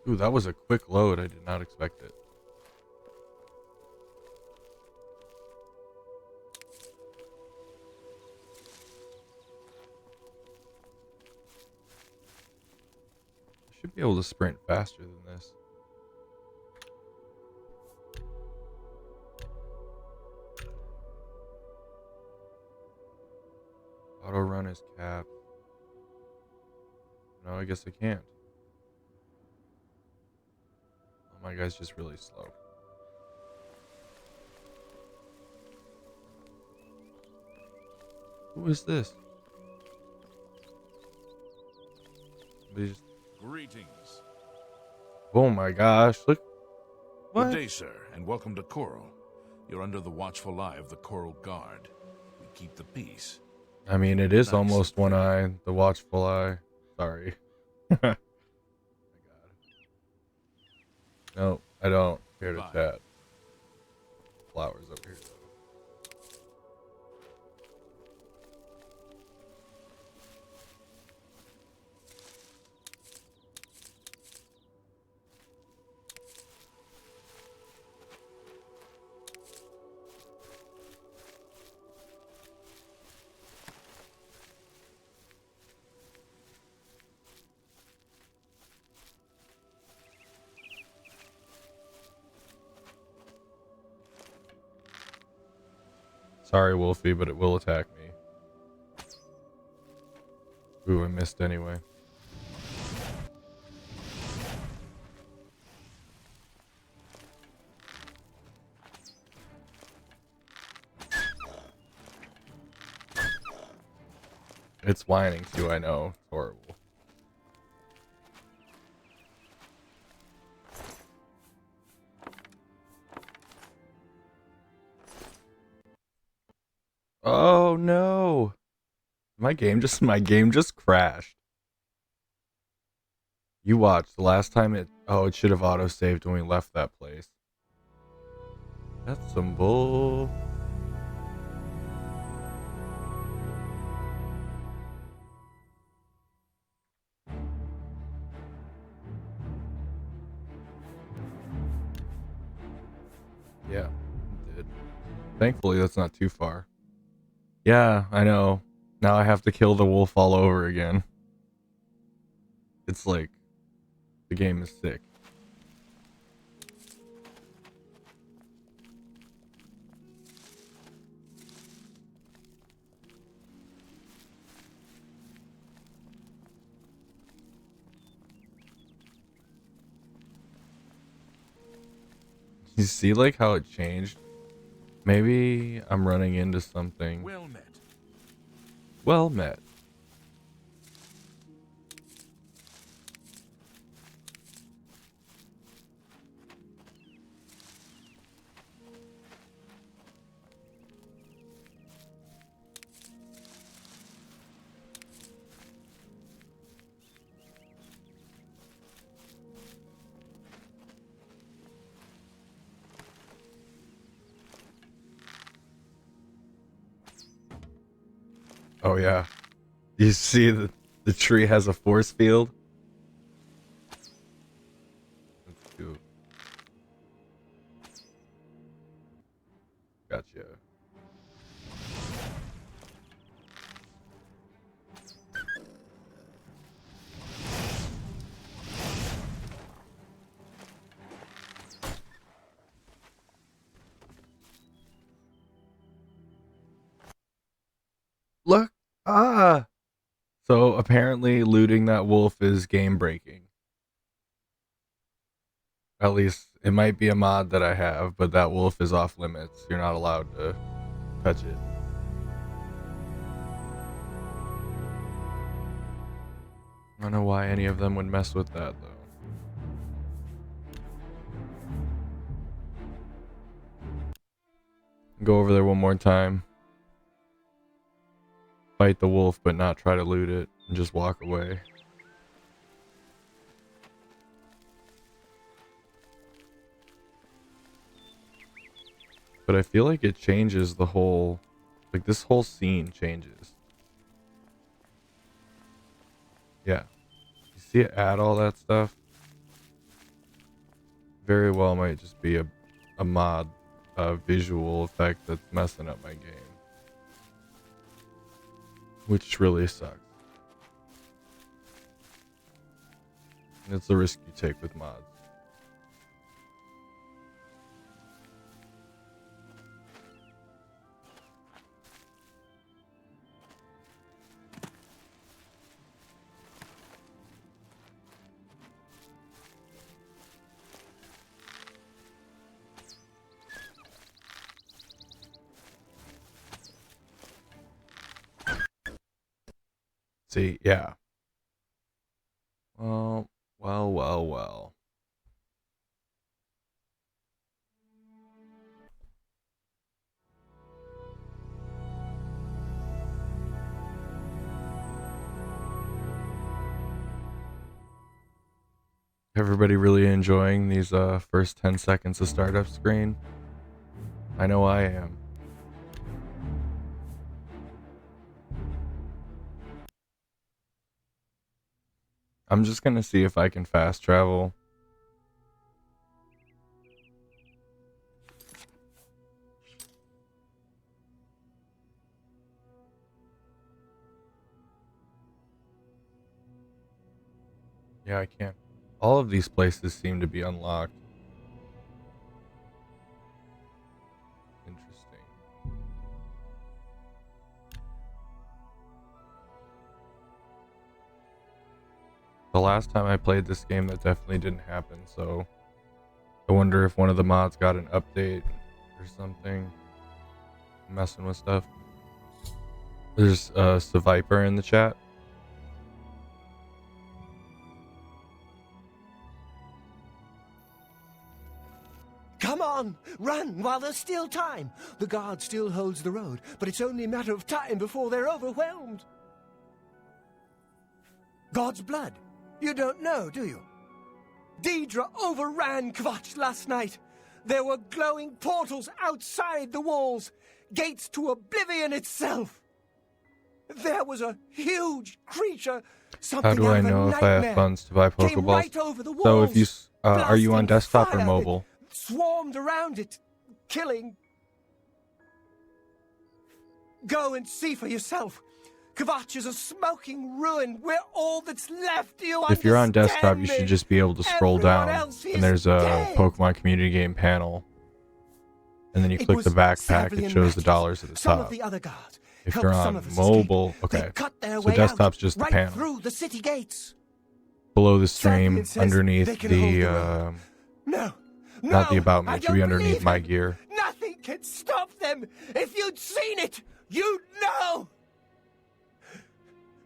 Ooh, that was a quick load. I did not expect it. I should be able to sprint faster than this. Auto run is capped. No, I guess I can't. Oh, my guy's just really slow. Who is this? Somebody just...
Greetings.
Oh my gosh, look. What?
Good day, sir, and welcome to Coral. You're under the watchful eye of the Coral Guard. We keep the peace.
I mean, it is
Nice.
almost one eye, the watchful eye. Sorry. My God. No, I don't care to
Bye.
chat. Flowers over here. Sorry, Wolfie, but it will attack me. Ooh, I missed anyway. It's whining too, I know. It's horrible. Oh no. My game just crashed. You watched the last time it should have auto saved when we left that place. That's some bull. Yeah, it did. Thankfully that's not too far. Yeah, I know. Now I have to kill the wolf all over again. It's like, the game is sick. You see like how it changed? Maybe I'm running into something.
Well met.
Well met. Oh yeah. You see the tree has a force field? Let's do. Gotcha. Look. Ah. So apparently looting that wolf is game breaking. At least it might be a mod that I have, but that wolf is off limits. You're not allowed to touch it. I don't know why any of them would mess with that though. Go over there one more time. Fight the wolf, but not try to loot it, and just walk away. But I feel like it changes the whole, like this whole scene changes. Yeah. You see it add all that stuff? Very well might just be a mod, a visual effect that's messing up my game. Which really sucks. And it's the risk you take with mods. See, yeah. Well. Everybody really enjoying these first 10 seconds of startup screen? I know I am. I'm just gonna see if I can fast travel. Yeah, I can't. All of these places seem to be unlocked. Interesting. The last time I played this game, that definitely didn't happen, so I wonder if one of the mods got an update or something. Messing with stuff. There's Viper in the chat.
Come on, run while there's still time. The guard still holds the road, but it's only a matter of time before they're overwhelmed. God's blood. You don't know, do you? Deidre overran Kvatch last night. There were glowing portals outside the walls, gates to Oblivion itself. There was a huge creature, something
How do I
out of a
know if I have
nightmare.
funds to buy
Came
Pokeballs?
right over the
So if you
walls,
are you on
blasting
desktop or
fire.
mobile?
It swarmed around it, killing. Go and see for yourself. Kvatch is a smoking ruin. We're all that's left. Do you
If you're on
understand
desktop, you
me?
should just be able to scroll
Everyone
down,
else is
and there's a
dead.
Pokemon community game panel, and then you
It
click
was
the backpack.
Savvy
It
and
shows the
Matthews.
dollars at the
Some
top.
of the other guards
If
helped
you're
some
on
of us escape.
mobile,
They
okay.
cut their
So
way
desktop's
out,
just the
right
panel.
through the city gates.
Below the
Sadly,
stream,
it says
underneath
they can hold
the
the road. No,
Not the
No,
about me.
I
It should be
don't
underneath
believe
my
him.
gear.
Nothing can stop them. If you'd seen it, you'd know.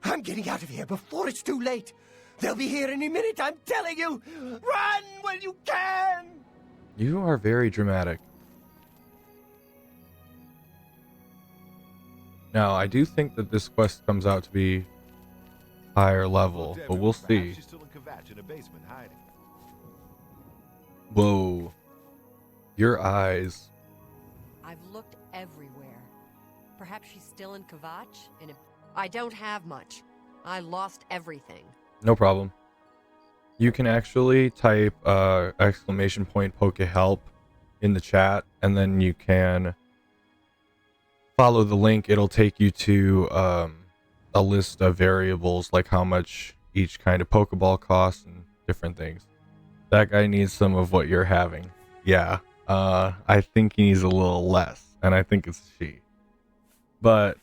I'm getting out of here before it's too late. They'll be here any minute, I'm telling you. Run when you can.
You are very dramatic. Now, I do think that this quest comes out to be higher level, but we'll see.
She's still in Kvatch in a basement hiding.
Whoa. Your eyes.
I've looked everywhere. Perhaps she's still in Kvatch? I don't have much. I lost everything.
No problem. You can actually type exclamation point poke help in the chat, and then you can follow the link. It'll take you to a list of variables, like how much each kind of Pokeball costs and different things. That guy needs some of what you're having. Yeah. I think he needs a little less, and I think it's she. But,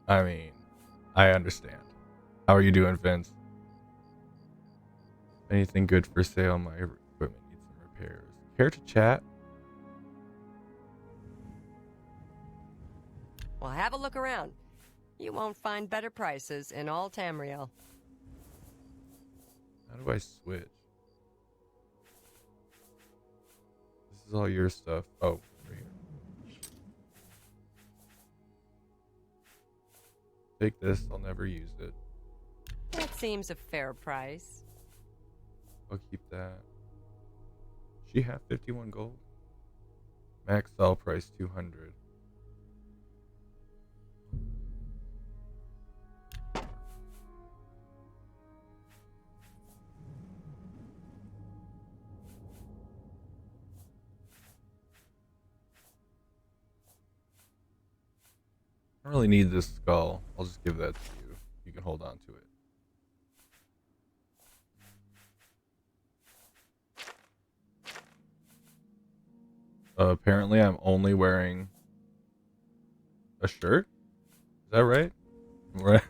I mean, I understand. How are you doing, Vince? Anything good for sale? My equipment needs some repairs. Care to chat?
Well, have a look around. You won't find better prices in all Tamriel.
How do I switch? This is all your stuff. Oh, right here. Take this. I'll never use it.
That seems a fair price.
I'll keep that. She have 51 gold. Max sell price 200. I don't really need this skull. I'll just give that to you. You can hold on to it. Apparently I'm only wearing a shirt? Is that right? Am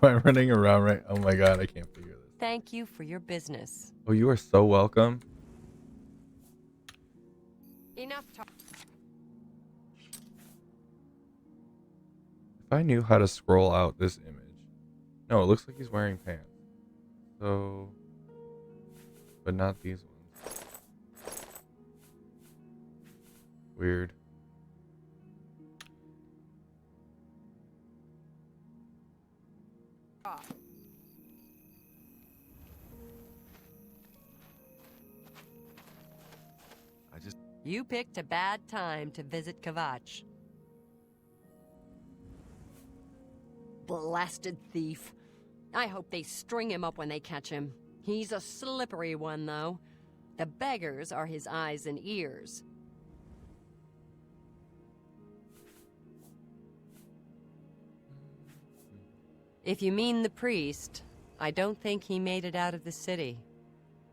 I running around right? Oh my god, I can't figure this.
Thank you for your business.
Oh, you are so welcome.
Enough talk.
If I knew how to scroll out this image. No, it looks like he's wearing pants. So, but not these ones. Weird.
You picked a bad time to visit Kvatch. Blasted thief. I hope they string him up when they catch him. He's a slippery one, though. The beggars are his eyes and ears. If you mean the priest, I don't think he made it out of the city.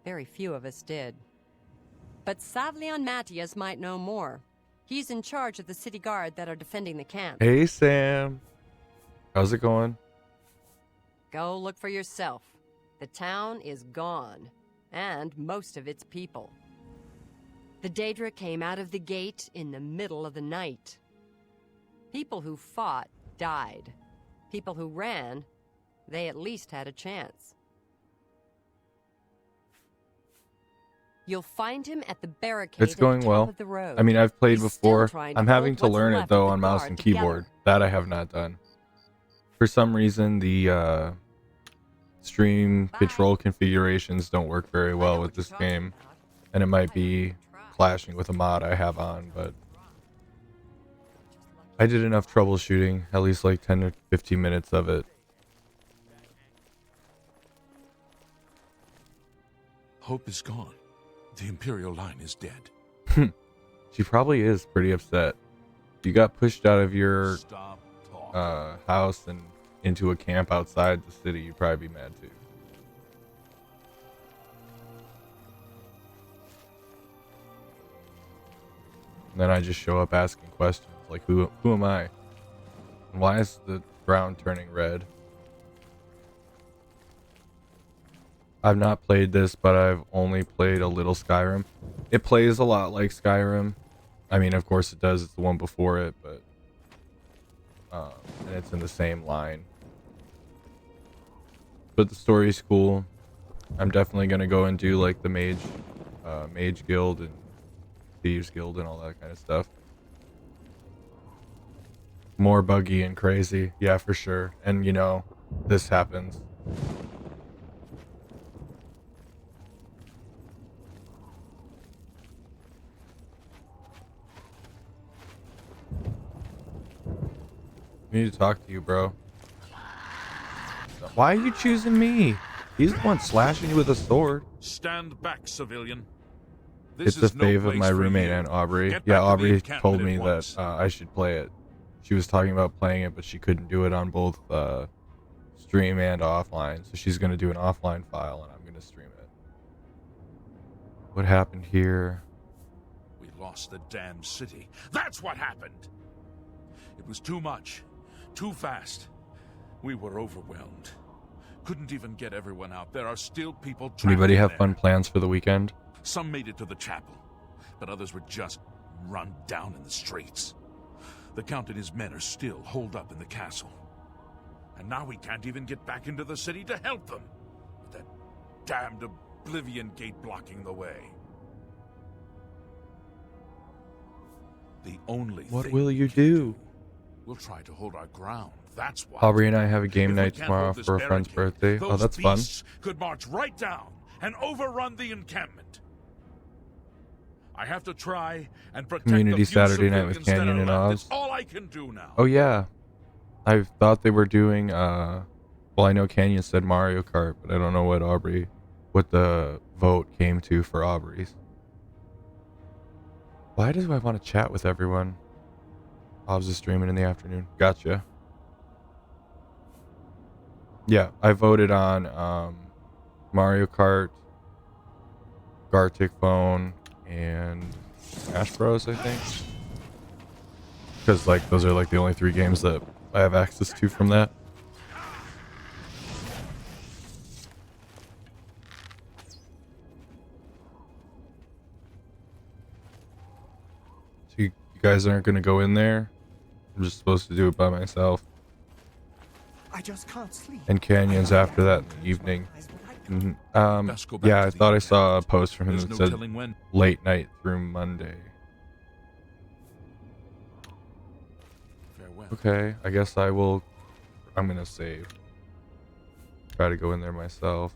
Very few of us did. But Savlian Matthias might know more. He's in charge of the city guard that are defending the camp.
Hey, Sam. How's it going?
Go look for yourself. The town is gone, and most of its people. The Daedra came out of the gate in the middle of the night. People who fought died. People who ran, they at least had a chance. You'll find him at the barricade
It's going
at the
well.
top of the road.
I mean, I've played
He's still
before.
trying to
I'm having
hold
to
what's
learn it
left
though
of
on
the
mouse
guard
and
together.
keyboard. That I have not done. For some reason, the stream control configurations don't work very well with this game, and it might be clashing with a mod I have on, but I did enough troubleshooting, at least like 10 to 15 minutes of it.
Hope is gone. The Imperial line is dead.
She probably is pretty upset. You got pushed out of your
Stop talking.
house and into a camp outside the city, you'd probably be mad too. And then I just show up asking questions like, who am I? And why is the ground turning red? I've not played this, but I've only played a little Skyrim. It plays a lot like Skyrim. I mean, of course it does. It's the one before it, but and it's in the same line. But the story's cool. I'm definitely gonna go and do like the mage guild and thieves guild and all that kind of stuff. More buggy and crazy, yeah, for sure. And you know, this happens. I need to talk to you, bro. Why are you choosing me? He's the one slashing you with a sword.
Stand back, civilian.
It's a fave of my roommate and Aubrey. Yeah, Aubrey told me that I should play it. She was talking about playing it, but she couldn't do it on both stream and offline. So she's going to do an offline file, and I'm going to stream it. What happened here?
We lost the damn city. That's what happened. It was too much. Too fast. We were overwhelmed. Couldn't even get everyone out. There are still people trapped.
Anybody have
there.
fun plans for the weekend?
Some made it to the chapel, but others were just run down in the streets. The Count and his men are still holed up in the castle. And now we can't even get back into the city to help them, with that damned Oblivion gate blocking the way. The only
What
thing
will
we
you
can
do?
We'll try to hold our ground. That's what.
Aubrey and I have a game
If we
night
can't
tomorrow
hold this
for a friend's
barricade,
birthday. Oh,
those
that's fun.
beasts could march right down and overrun the encampment. I have to try and protect
Community
the few
Saturday night with
civilians that
Canyon
are
and
left.
Oz.
It's all I can do now.
Oh yeah, I thought they were doing. Well, I know Canyon said Mario Kart, but I don't know what the vote came to for Aubrey's. Why do I want to chat with everyone? Obs is streaming in the afternoon. Gotcha. Yeah, I voted on Mario Kart, Gartic Phone, and Smash Bros, I think. Because like those are like the only 3 games that I have access to from that. So you guys aren't gonna go in there? I'm just supposed to do it by myself.
I just can't sleep.
And Canyons after that in the evening.
Best go back
Yeah,
to
I
the
thought I
encampment.
saw a post from him
There's
that
no
said
telling when.
late night through Monday.
Farewell.
Okay, I guess I'm gonna save. Try to go in there myself.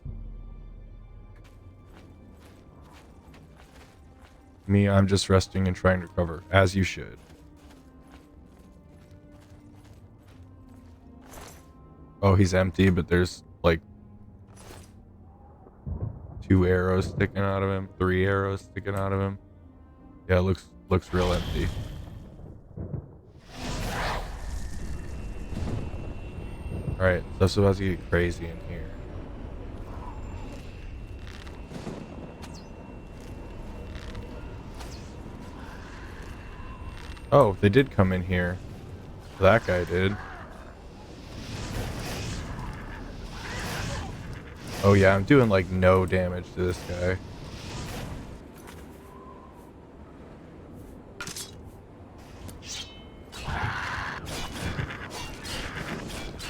Me, I'm just resting and trying to recover, as you should. Oh, he's empty, but there's like 2 arrows sticking out of him, 3 arrows sticking out of him. Yeah, it looks real empty. Alright, stuff's about to get crazy in here. Oh, they did come in here. That guy did. Oh yeah, I'm doing like no damage to this guy.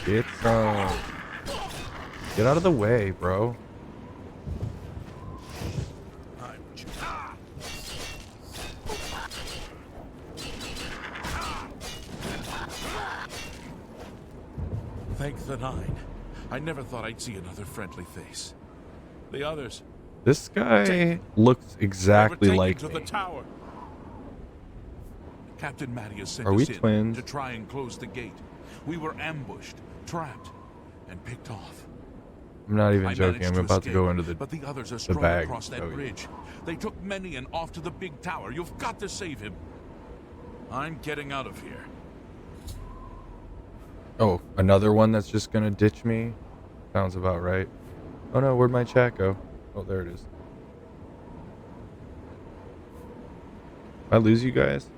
Get out of the way, bro.
Thank the Nine. I never thought I'd see another friendly face. The others.
This guy looks exactly
They were
like
taken to
me.
the tower. Captain Mattias sent
Are we
us in
twins?
to try and close the gate. We were ambushed, trapped, and picked off.
I'm not even
I
joking.
managed
I'm about to
escape,
go into
but the others are
the
strung
bag.
across that
Oh, yeah.
bridge. They took many and off to the big tower. You've got to save him. I'm getting out of here.
Oh, another one that's just gonna ditch me? Sounds about right. Oh no, where'd my chat go? Oh, there it is. I lose you guys?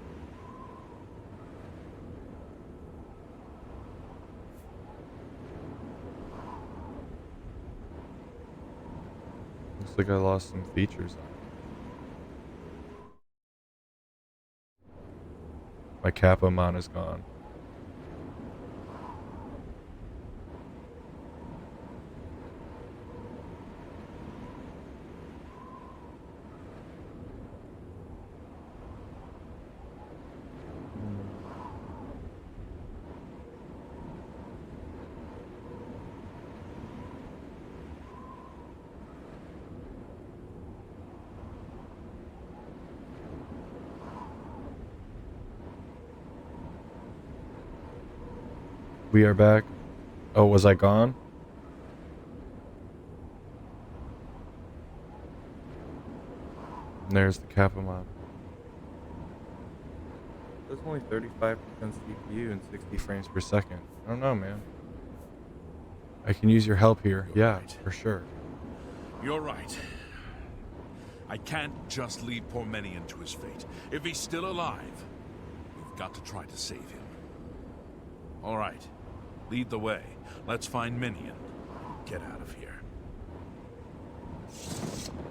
Looks like I lost some features on it. My Kapamon is gone. We are back. Oh, was I gone? And there's the Kapamon. There's only 35% CPU and 60 frames per second. I don't know, man. I can use your help here.
You're
Yeah,
right.
for sure.
You're right. I can't just leave poor Menion to his fate. If he's still alive, we've got to try to save him. All right. Lead the way. Let's find Menion and get out of here.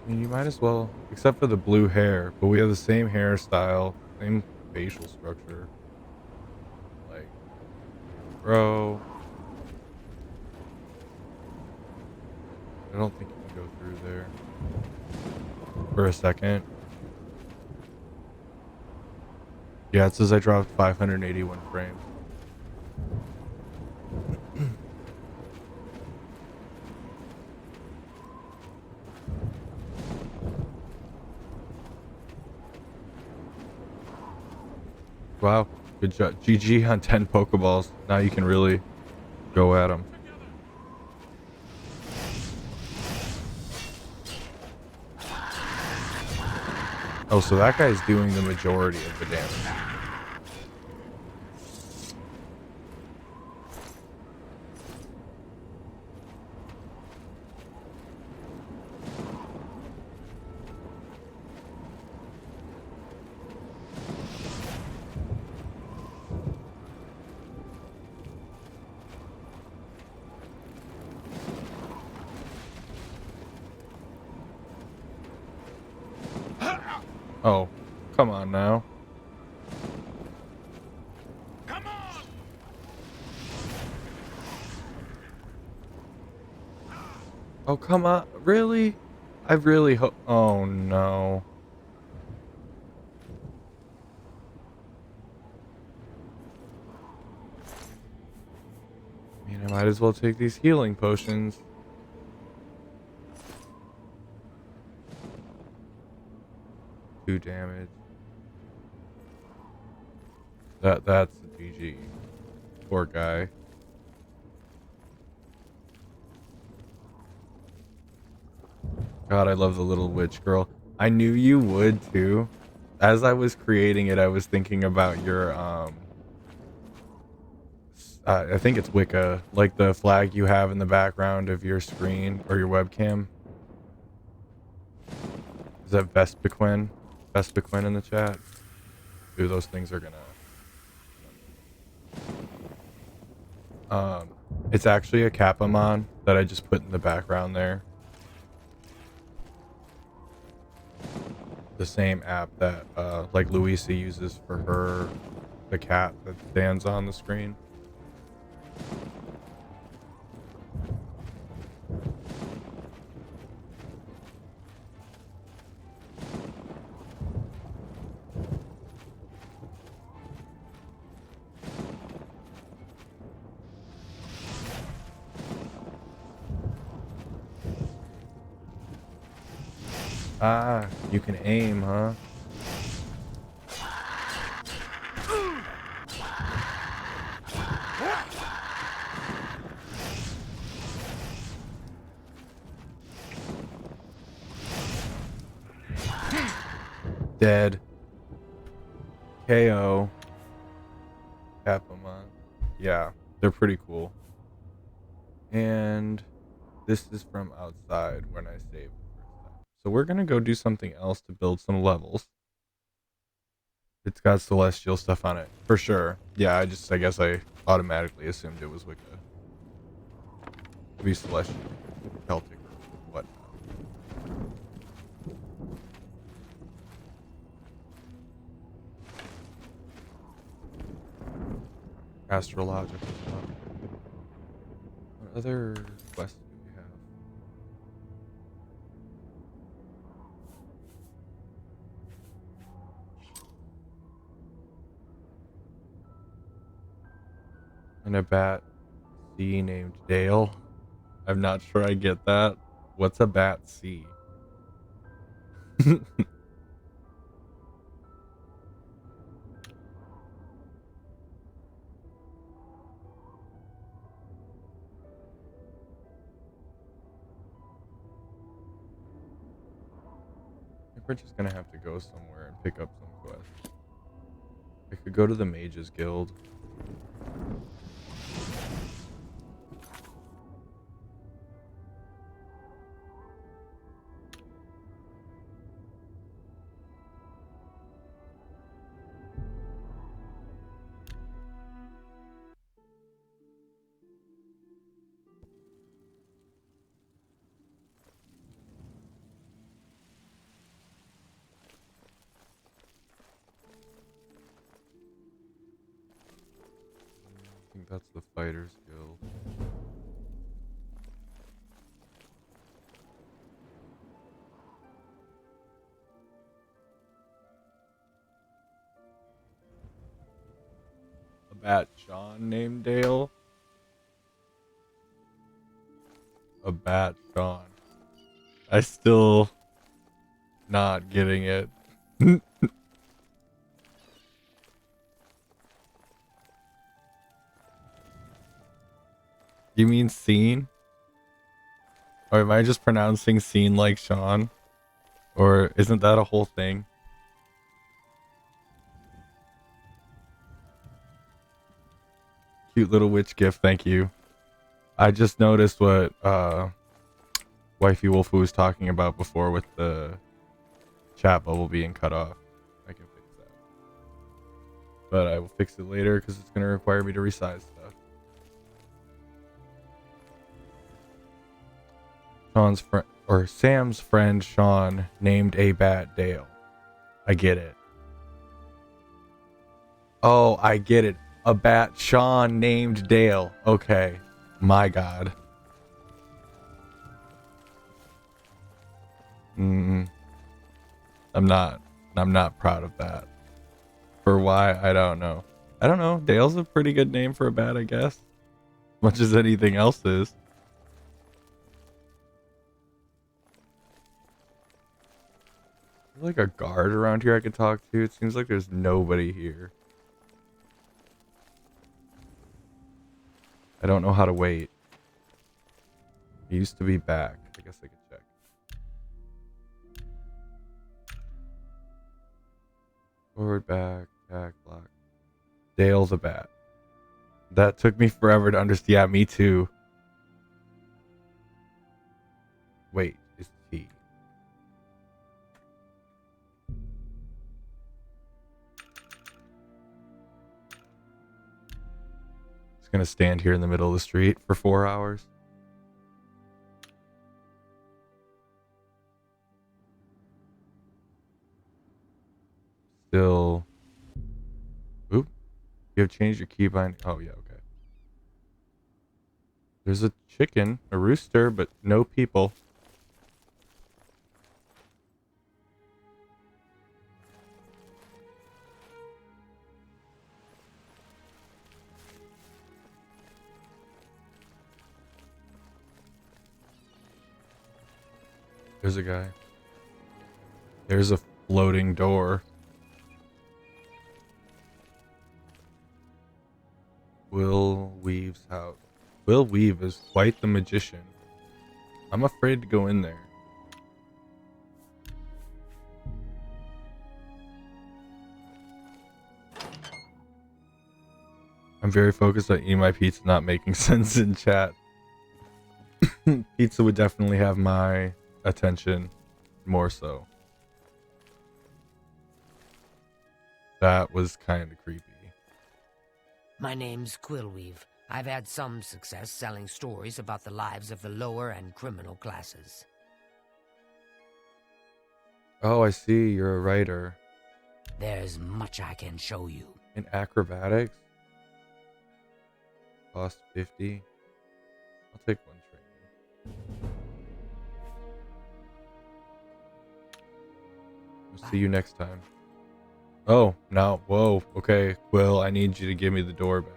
I mean, you might as well, except for the blue hair, but we have the same hairstyle, same facial structure. Like, bro. I don't think you can go through there. For a second. Yeah, it says I dropped 581 frames. Wow, good job. GG on 10 Pokeballs. Now you can really go at them. Oh, so that guy's doing the majority of the damage. Oh, come on now.
Come on!
Oh, come on. Really? I really hope. Oh, no. I mean, I might as well take these healing potions. Two damage. That's a GG. Poor guy. God, I love the little witch girl. I knew you would too. As I was creating it, I was thinking about your I think it's Wicca, like the flag you have in the background of your screen or your webcam. Is that Vespiquen? Vespiquen in the chat? Ooh, those things are gonna... It's actually a Kapamon that I just put in the background there. The same app that, like Luisa uses for her, the cat that stands on the screen. Ah, you can aim, huh? Dead. KO. Kapamon. Yeah, they're pretty cool. And this is from outside when I saved the first time. So we're gonna go do something else to build some levels. It's got celestial stuff on it, for sure. Yeah, I guess I automatically assumed it was Wicca. It'd be celestial, Celtic, or whatnot. astrological stuff. What other quests do we have? And a bat C named Dale. I'm not sure I get that. What's a bat C? We're just gonna have to go somewhere and pick up some quests. I could go to the Mages Guild. I think that's the Fighters Guild. A bat Sean named Dale. A bat Sean. I still not getting it. You mean scene? Or am I just pronouncing scene like Sean? Or isn't that a whole thing? Cute little witch gift, thank you. I just noticed what Wifey Wolfoo was talking about before with the chat bubble being cut off. I can fix that. But I will fix it later because it's going to require me to resize stuff. Sean's friend, or Sam's friend Sean, named a bat Dale. I get it. Oh, I get it. A bat Sean named Dale. Okay. My God. I'm not proud of that. For why, I don't know. I don't know. Dale's a pretty good name for a bat, I guess. Much as anything else is. Is there like a guard around here I could talk to? It seems like there's nobody here. I don't know how to wait. He used to be back. I guess I could check. Forward, back, attack, block. Dale the bat. That took me forever to understand. Yeah, me too. Wait, it's T. Just gonna stand here in the middle of the street for 4 hours. Still. Oop. You have changed your keybind. Oh, yeah, okay. There's a chicken, a rooster, but no people. There's a guy. There's a floating door. Will Weave's house. Will Weave is quite the magician. I'm afraid to go in there. I'm very focused on eating my pizza, not making sense in chat. Pizza would definitely have my attention more so. That was kind of creepy.
My name's Quillweave. I've had some success selling stories about the lives of the lower and criminal classes.
Oh, I see. You're a writer.
There's much I can show you.
In acrobatics? Cost 50. I'll take one training. We'll see you next time. Oh, now, whoa. Okay, Quill, I need you to give me the door back.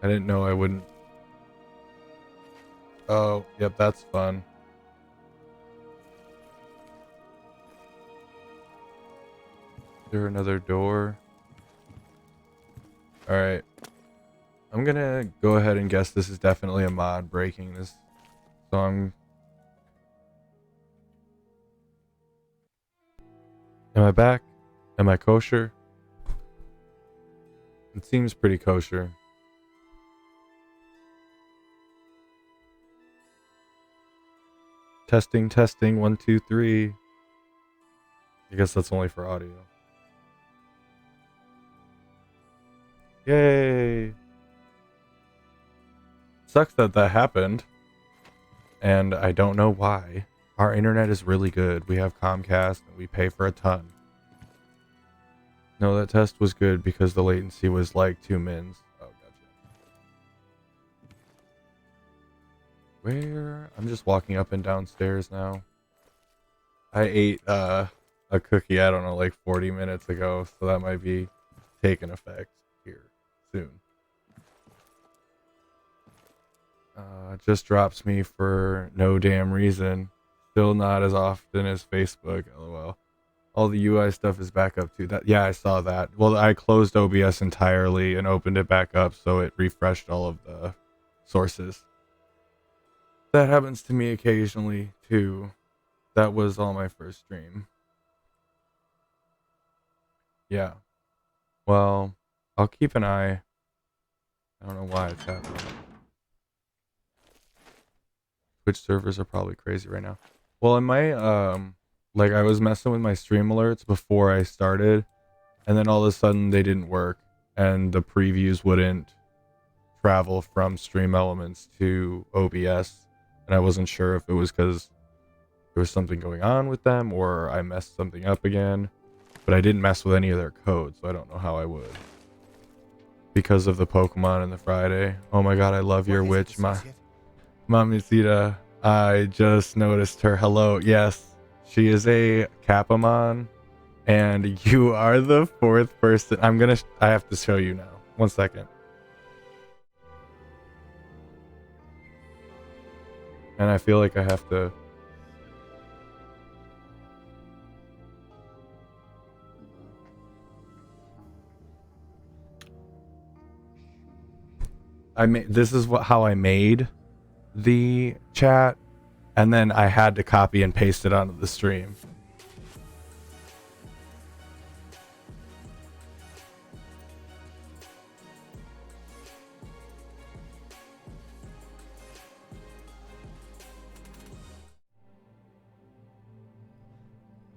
I didn't know I wouldn't. Oh, yep, that's fun. Is there another door? Alright. I'm gonna go ahead and guess this is definitely a mod breaking this. So Am I back? Am I kosher? It seems pretty kosher. Testing, testing, 1, 2, 3. I guess that's only for audio. Yay! Sucks that that happened. And I don't know why. Our internet is really good. We have Comcast and we pay for a ton. No, that test was good because the latency was like 2 mins. Oh, gotcha. Where? I'm just walking up and downstairs now. I ate a cookie, I don't know, like 40 minutes ago, so that might be taking effect here soon. Just drops me for no damn reason. Still not as often as Facebook, lol. All the UI stuff is back up too. That, yeah, I saw that. Well, I closed OBS entirely and opened it back up, so it refreshed all of the sources. That happens to me occasionally too. That was all my first stream. Yeah. Well, I'll keep an eye. I don't know why it's happening. Twitch servers are probably crazy right now. Well, in my like I was messing with my stream alerts before I started, and then all of a sudden they didn't work and the previews wouldn't travel from Stream Elements to OBS, and I wasn't sure if it was because there was something going on with them or I messed something up again, but I didn't mess with any of their code, so I don't know how I would. Because of the Pokemon and the Friday. Oh my god, I love your witch, Mamacita. I just noticed her. Hello. Yes, she is a Capamon, and you are the 4th person. I have to show you now. 1 second. And I feel like I have to. This is how I made the chat, and then I had to copy and paste it onto the stream.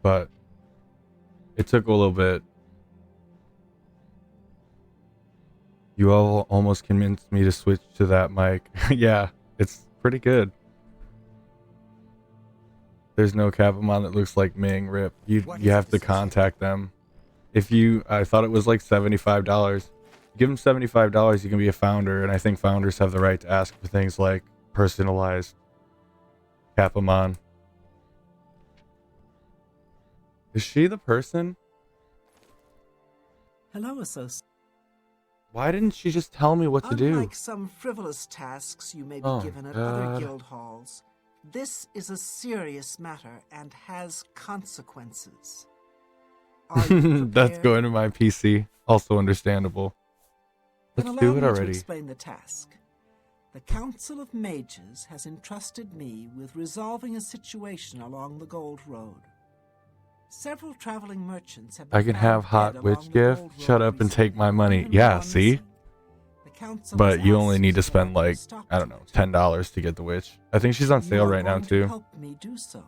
But it took a little bit. You all almost convinced me to switch to that mic. Yeah, it's pretty good. There's no Capamon that looks like Ming. Rip. You have to contact them. I thought it was like $75. Give them $75, you can be a founder, and I think founders have the right to ask for things like personalized Capamon. Is she the person?
Hello, associate.
Why didn't she just tell me what to do?
Unlike some frivolous tasks you may be given at other guild halls, this is a serious matter and has consequences.
That's going to my PC. Also understandable. Let's do it already.
To explain the task. The Council of Mages has entrusted me with resolving a situation along the Gold Road. Several traveling merchants have been
I can have hot witch gift. Shut up and take my money. Yeah, see? But you only need to spend like, I don't know, $10 to get the witch. I think she's on sale right now too.
Help me do so.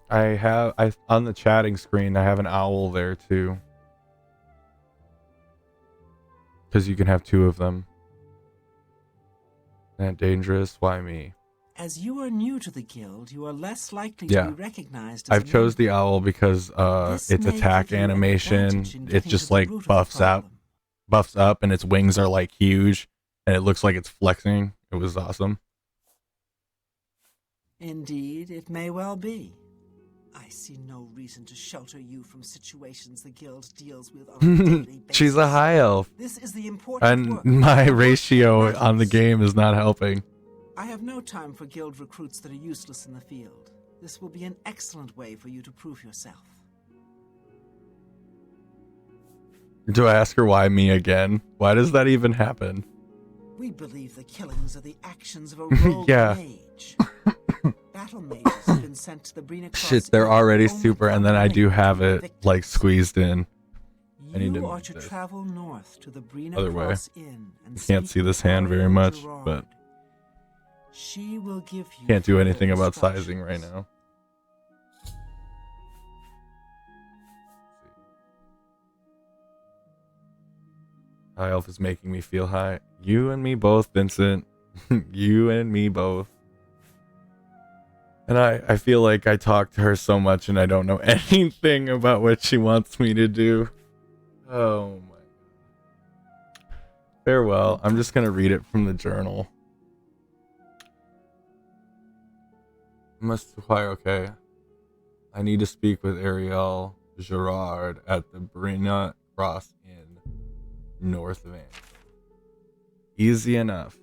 On the chatting screen, I have an owl there too. Because you can have 2 of them. Isn't that dangerous? Why me?
As you are new to the guild, you are less likely
Yeah.
to be recognized as
I've chose the owl because
This
its
may
attack
give you an
animation,
advantage in
it
getting
just
to the
like
root of the
buffs up, and its wings are like huge, and it looks like it's flexing. It was awesome.
Indeed, it may well be. I see no reason to shelter you from situations the guild deals with on a daily basis.
She's a high elf,
This is the important work.
and my
The work
ratio
that
on the
matters.
game is not helping.
I have no time for guild recruits that are useless in the field. This will be an excellent way for you to prove yourself.
Do I ask her why me again? Why does that even happen?
We believe the killings are the actions of a rogue
Yeah.
mage. Battle mages have been sent to the Brina Cross
Shit, they're
Inn
already
only
super, and then I do
company
have
to
it
victims.
like squeezed in. I need to
You are
move
to
this
travel north to the Brina
other way.
Cross Inn and
You can't
speak
see this
with
hand very
Ariel
much,
Gerard.
but
She will give you
can't do
further
anything about
instructions.
sizing right now. High elf is making me feel high. You and me both, Vincent. You and me both. And I feel like I talk to her so much and I don't know anything about what she wants me to do. Oh my. Farewell. I'm just going to read it from the journal. Must require, okay. I need to speak with Ariel Gerard at the Brina Cross Inn, north of Antwerp. Easy enough.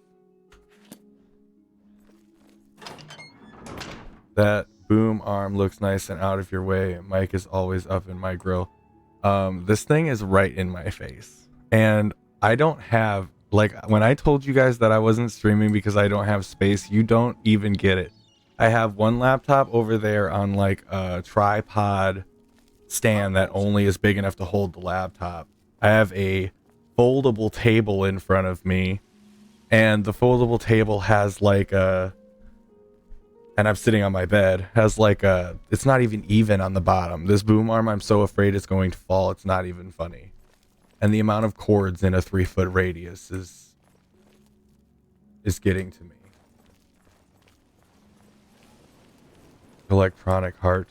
That boom arm looks nice and out of your way. Mike is always up in my grill. This thing is right in my face. And I don't have, like, when I told you guys that I wasn't streaming because I don't have space, you don't even get it. I have one laptop over there on like a tripod stand that only is big enough to hold the laptop. I have a foldable table in front of me, and the foldable table has like a, and I'm sitting on my bed, has like a, it's not even on the bottom. This boom arm, I'm so afraid it's going to fall, it's not even funny. And the amount of cords in a 3-foot radius is getting to me. Electronic heart.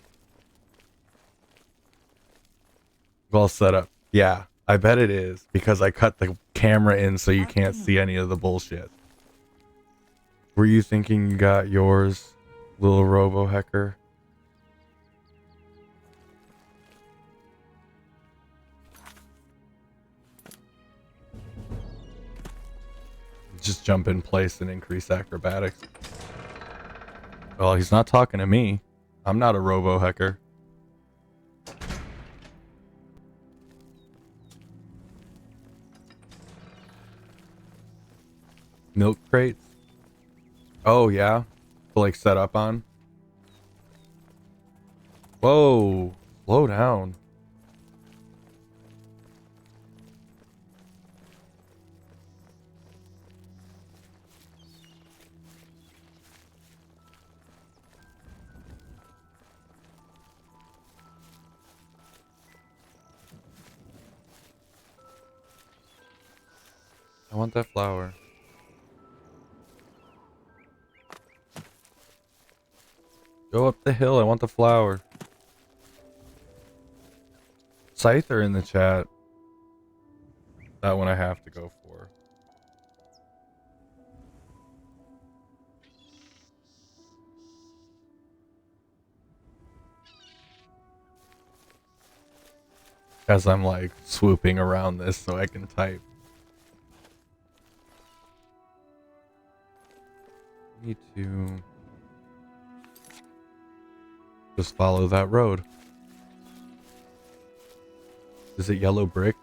Well set up. Yeah, I bet it is, because I cut the camera in so you can't see any of the bullshit. Were you thinking you got yours, little robo hacker? Just jump in place and increase acrobatics. Well, he's not talking to me. I'm not a robo hacker. Milk crates? Oh, yeah. To like set up on? Whoa. Slow down. I want that flower. Go up the hill. I want the flower. Scyther in the chat. That one I have to go for. As I'm like swooping around this so I can type. Need to just follow that road. Is it yellow brick?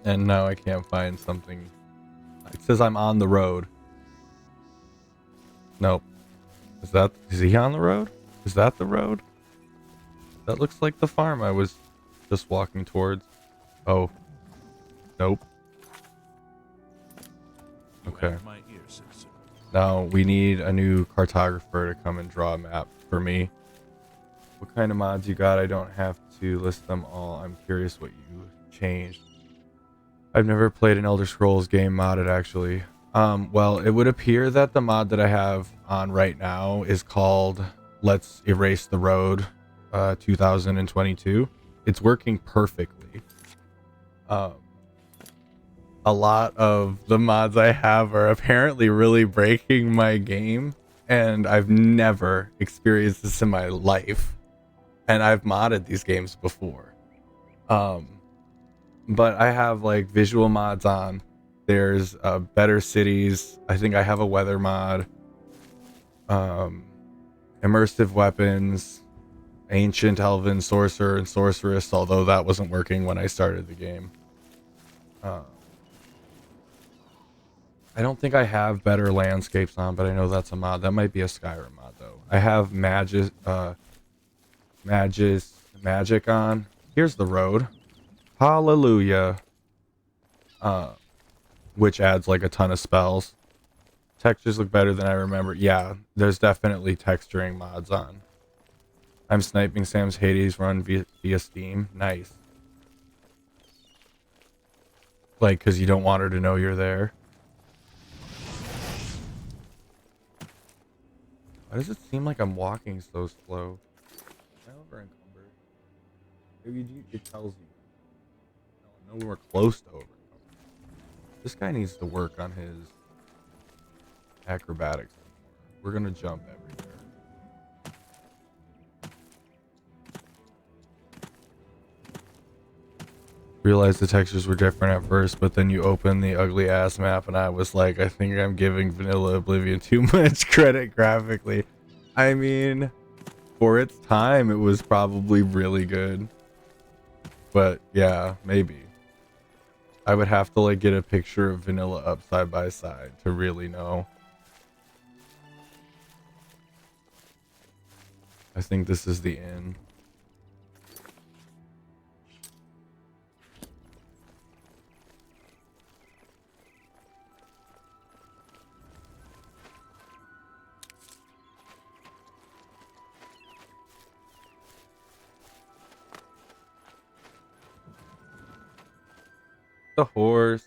And now I can't find something. It says I'm on the road. Nope. Is he on the road? Is that the road? That looks like the farm I was just walking towards. Oh. Nope. Okay.
My ear, citizen.
Now we need a new cartographer to come and draw a map for me. What kind of mods you got? I don't have to list them all. I'm curious what you changed. I've never played an Elder Scrolls game modded, actually. Well, it would appear that the mod that I have on right now is called Let's Erase the Road 2022. It's working perfectly. A lot of the mods I have are apparently really breaking my game, and I've never experienced this in my life. And I've modded these games before. But I have like visual mods on. There's better cities. I think I have a weather mod. Immersive weapons, ancient elven sorcerer and sorceress, although that wasn't working when I started the game. I don't think I have better landscapes on, but I know that's a mod. That might be a Skyrim mod though. I have magic on. Here's the road. Hallelujah. Which adds like a ton of spells. Textures look better than I remember. Yeah, there's definitely texturing mods on. I'm sniping Sam's Hades run via Steam. Nice. Like, because you don't want her to know you're there. Why does it seem like I'm walking so slow? Am I over encumbered? Maybe it tells you. No, nowhere close to over encumbered. This guy needs to work on his acrobatics more. We're gonna jump everywhere. Realized the textures were different at first, but then you open the ugly ass map and I was like, I think I'm giving vanilla Oblivion too much credit graphically. I mean, for its time it was probably really good, but yeah, maybe I would have to like get a picture of vanilla up side by side to really know. I think this is the end. The horse.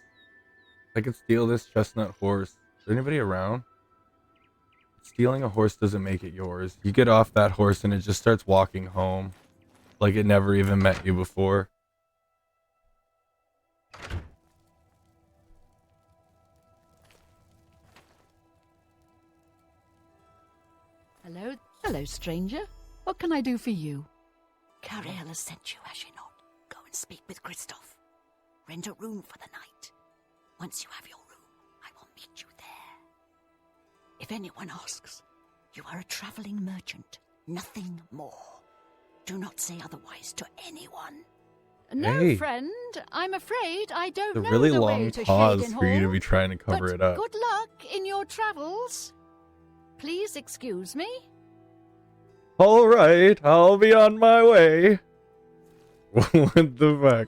I could steal this chestnut horse. Is there anybody around? Stealing a horse doesn't make it yours. You get off that horse and it just starts walking home. Like it never even met you before.
Hello? Hello, stranger. What can I do for you?
Cyrodiil has sent you, has she not? Go and speak with Christoph. Rent a room for the night. Once you have your room, I will meet you there. If anyone asks, you are a traveling merchant, nothing more. Do not say otherwise to anyone.
No,
Hey.
friend. I'm afraid I don't
It's a
know
really
the
long
way to
pause
Shaden
for you to
Hall,
be trying to cover
but
it up.
good luck in your travels. Please excuse me.
All right, I'll be on my way. What the fuck?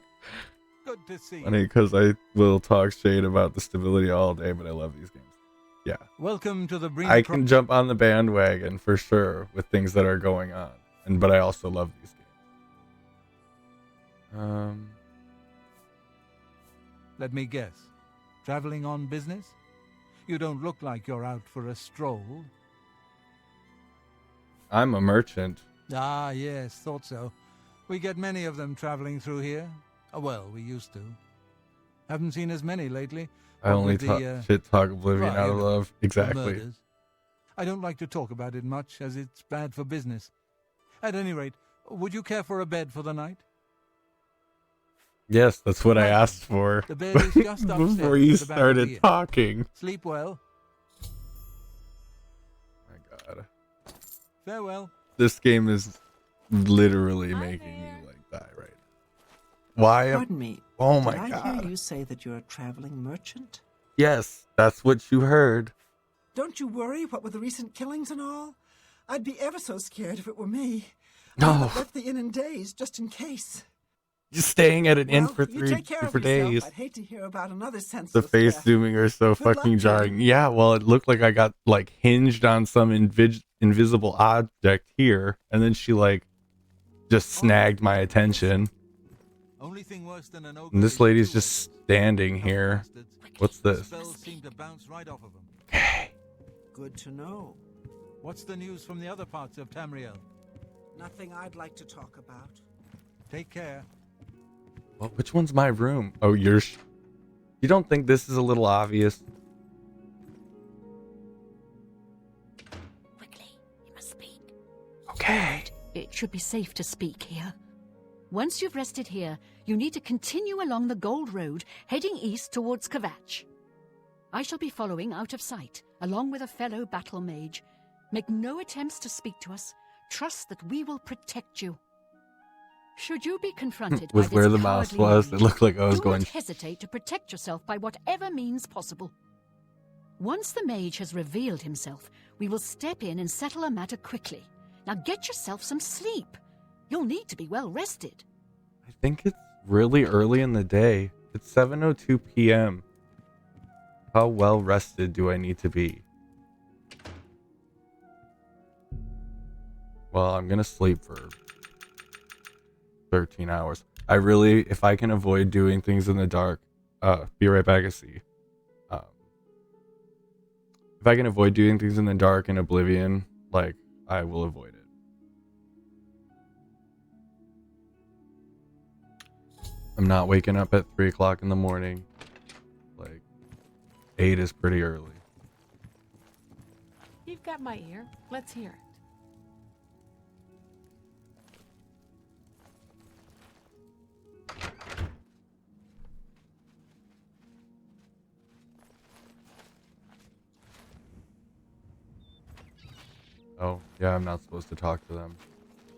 Good to see
Funny,
you.
because I will talk shade about the stability all day, but I love these games. Yeah,
Welcome to the
I can jump on the bandwagon for sure with things that are going on, but I also love these games.
Let me guess. Traveling on business? You don't look like you're out for a stroll.
I'm a merchant.
Ah, yes, thought so. We get many of them traveling through here. Well, we used to. Haven't seen as many lately.
I
What
only
with the,
shit talk Oblivion
well,
out
you
of
know,
love.
the
Exactly.
murders. I don't like to talk about it much, as it's bad for business. At any rate, would you care for a bed for the night?
Yes, that's what I
Right.
asked for.
The bed is just upstairs
before you
at the back of the
started
inn.
talking.
Sleep well.
My God,
Farewell.
this game is literally
Hi
making
there.
me like die right now. Why?
Pardon me.
Oh my
Did I
God.
hear you say that you're a traveling merchant?
Yes, that's what you heard.
Don't you worry, what with the recent killings and all? I'd be ever so scared if it were me.
No.
I haven't left the inn in days, just in case.
You're staying at an inn
Well,
for
you take care of yourself.
days.
I'd hate to hear about another
The
senseless
face
death.
zooming are so
Good luck,
fucking jarring.
Jane.
Yeah, well, it looked like I got like hinged on some invisible object here, and then she like just snagged my attention.
Only thing worse than an ogre
And this
is
lady's
two
just
ogres.
standing here.
Bastards.
What's this?
Spells seem to bounce right off of them.
Okay.
Good to know.
What's the news from the other parts of Tamriel?
Nothing I'd like to talk about.
Take care.
Well, which one's my room? Oh, yours. You don't think this is a little obvious?
Quickly, you must speak.
Okay.
It should be safe to speak here. Once you've rested here, you need to continue along the Gold Road, heading east towards Kvatch. I shall be following out of sight, along with a fellow battle mage. Make no attempts to speak to us. Trust that we will protect you. Should you be confronted
With
by
where
this
the mouse
cowardly
was,
mage,
it looked like I was
do
going.
not hesitate to protect yourself by whatever means possible. Once the mage has revealed himself, we will step in and settle a matter quickly. Now get yourself some sleep. You'll need to be well rested.
I think it's really early in the day. It's 7:02 p.m. How well rested do I need to be? Well, I'm gonna sleep for 13 hours. I really, if I can avoid doing things in the dark, be right back, see. If I can avoid doing things in the dark in Oblivion, like, I will avoid it. I'm not waking up at 3 o'clock in the morning. Like, 8 is pretty early.
You've got my ear. Let's hear it.
Oh, yeah, I'm not supposed to talk to them.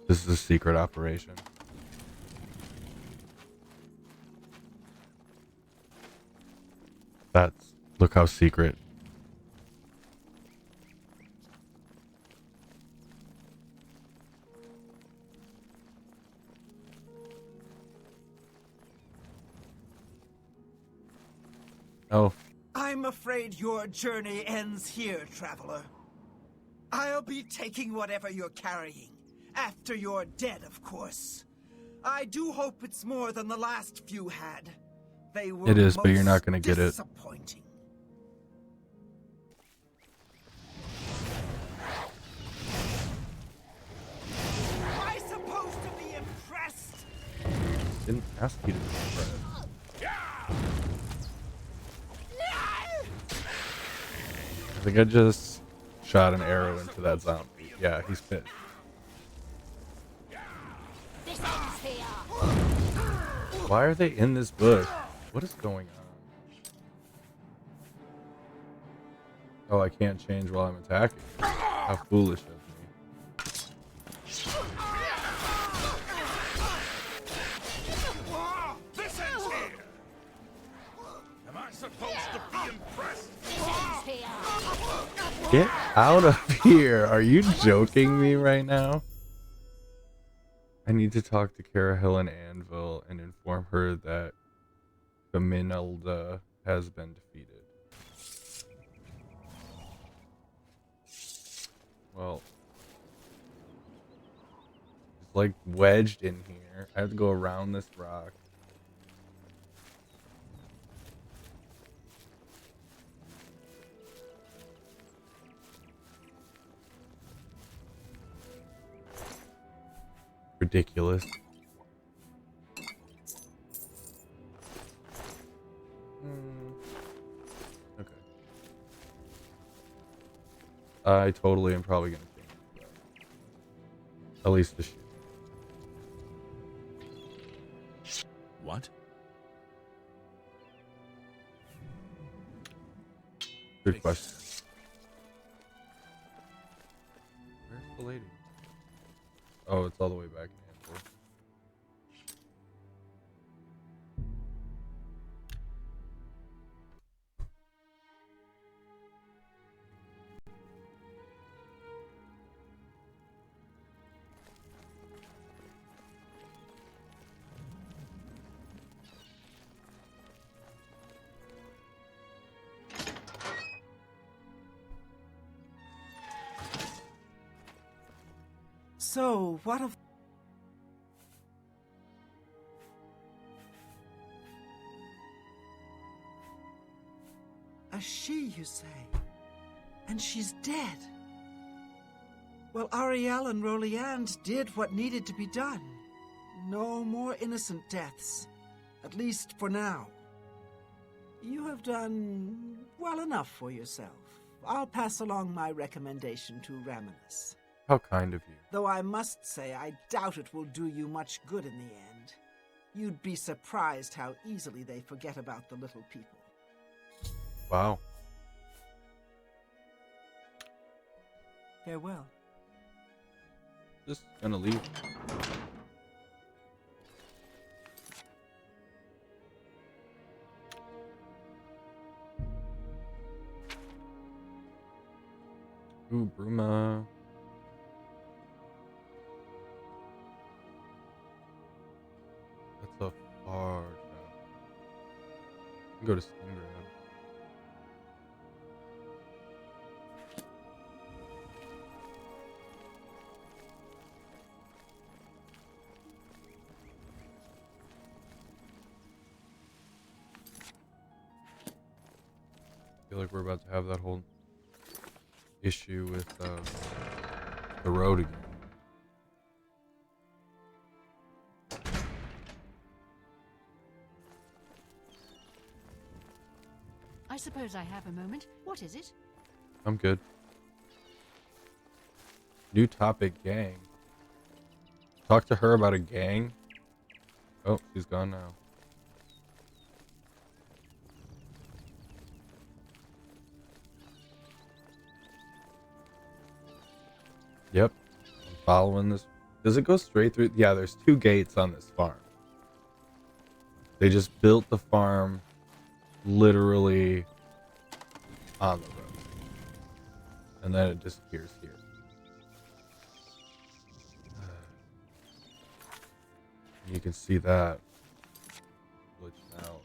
This is a secret operation. Look how secret. Oh.
I'm afraid your journey ends here, traveler. I'll be taking whatever you're carrying. After you're dead, of course. I do hope it's more than the last few had. They were
It is, but you're not gonna get it.
disappointing. Am I supposed to be impressed?
Didn't ask you to be impressed. I think I just shot an arrow into that zombie. Yeah, he's pissed.
This ends here.
Why are they in this bush? What is going on? Oh, I can't change while I'm attacking. How foolish of me.
This ends here. Am I supposed to be impressed?
This ends here.
Get out of here. Are you joking me right now? I need to talk to Carahill and Anvil and inform her that Gaminalda has been defeated. Well, it's like wedged in here. I have to go around this rock. Ridiculous. Okay. I totally am probably gonna change it. At least the shoe.
What?
Good question. Where's the lady? Oh, it's all the way back in Anvil.
So, what of... A she, you say? And she's dead. Well, Ariel and Roliand did what needed to be done. No more innocent deaths. At least for now. You have done well enough for yourself. I'll pass along my recommendation to Raminus.
How kind of you.
Though I must say, I doubt it will do you much good in the end. You'd be surprised how easily they forget about the little people.
Wow.
Farewell.
Just gonna leave. Ooh, Bruma. That's a far shot. Go to Stingray. I feel like we're about to have that whole issue with the road again.
I suppose I have a moment. What is it?
I'm good. New topic, gang. Talk to her about a gang. Oh, she's gone now. Yep. I'm following this. Does it go straight through? Yeah, there's 2 gates on this farm. They just built the farm literally on the road. And then it disappears here. You can see that glitching out.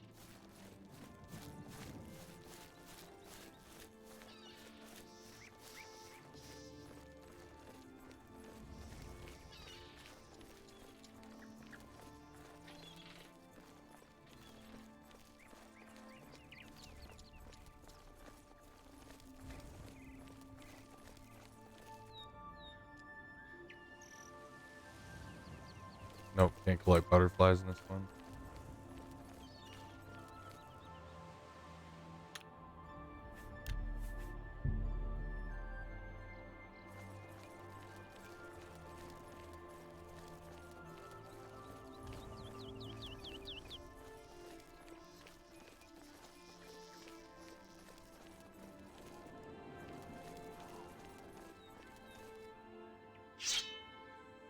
Nope, can't collect butterflies in this one.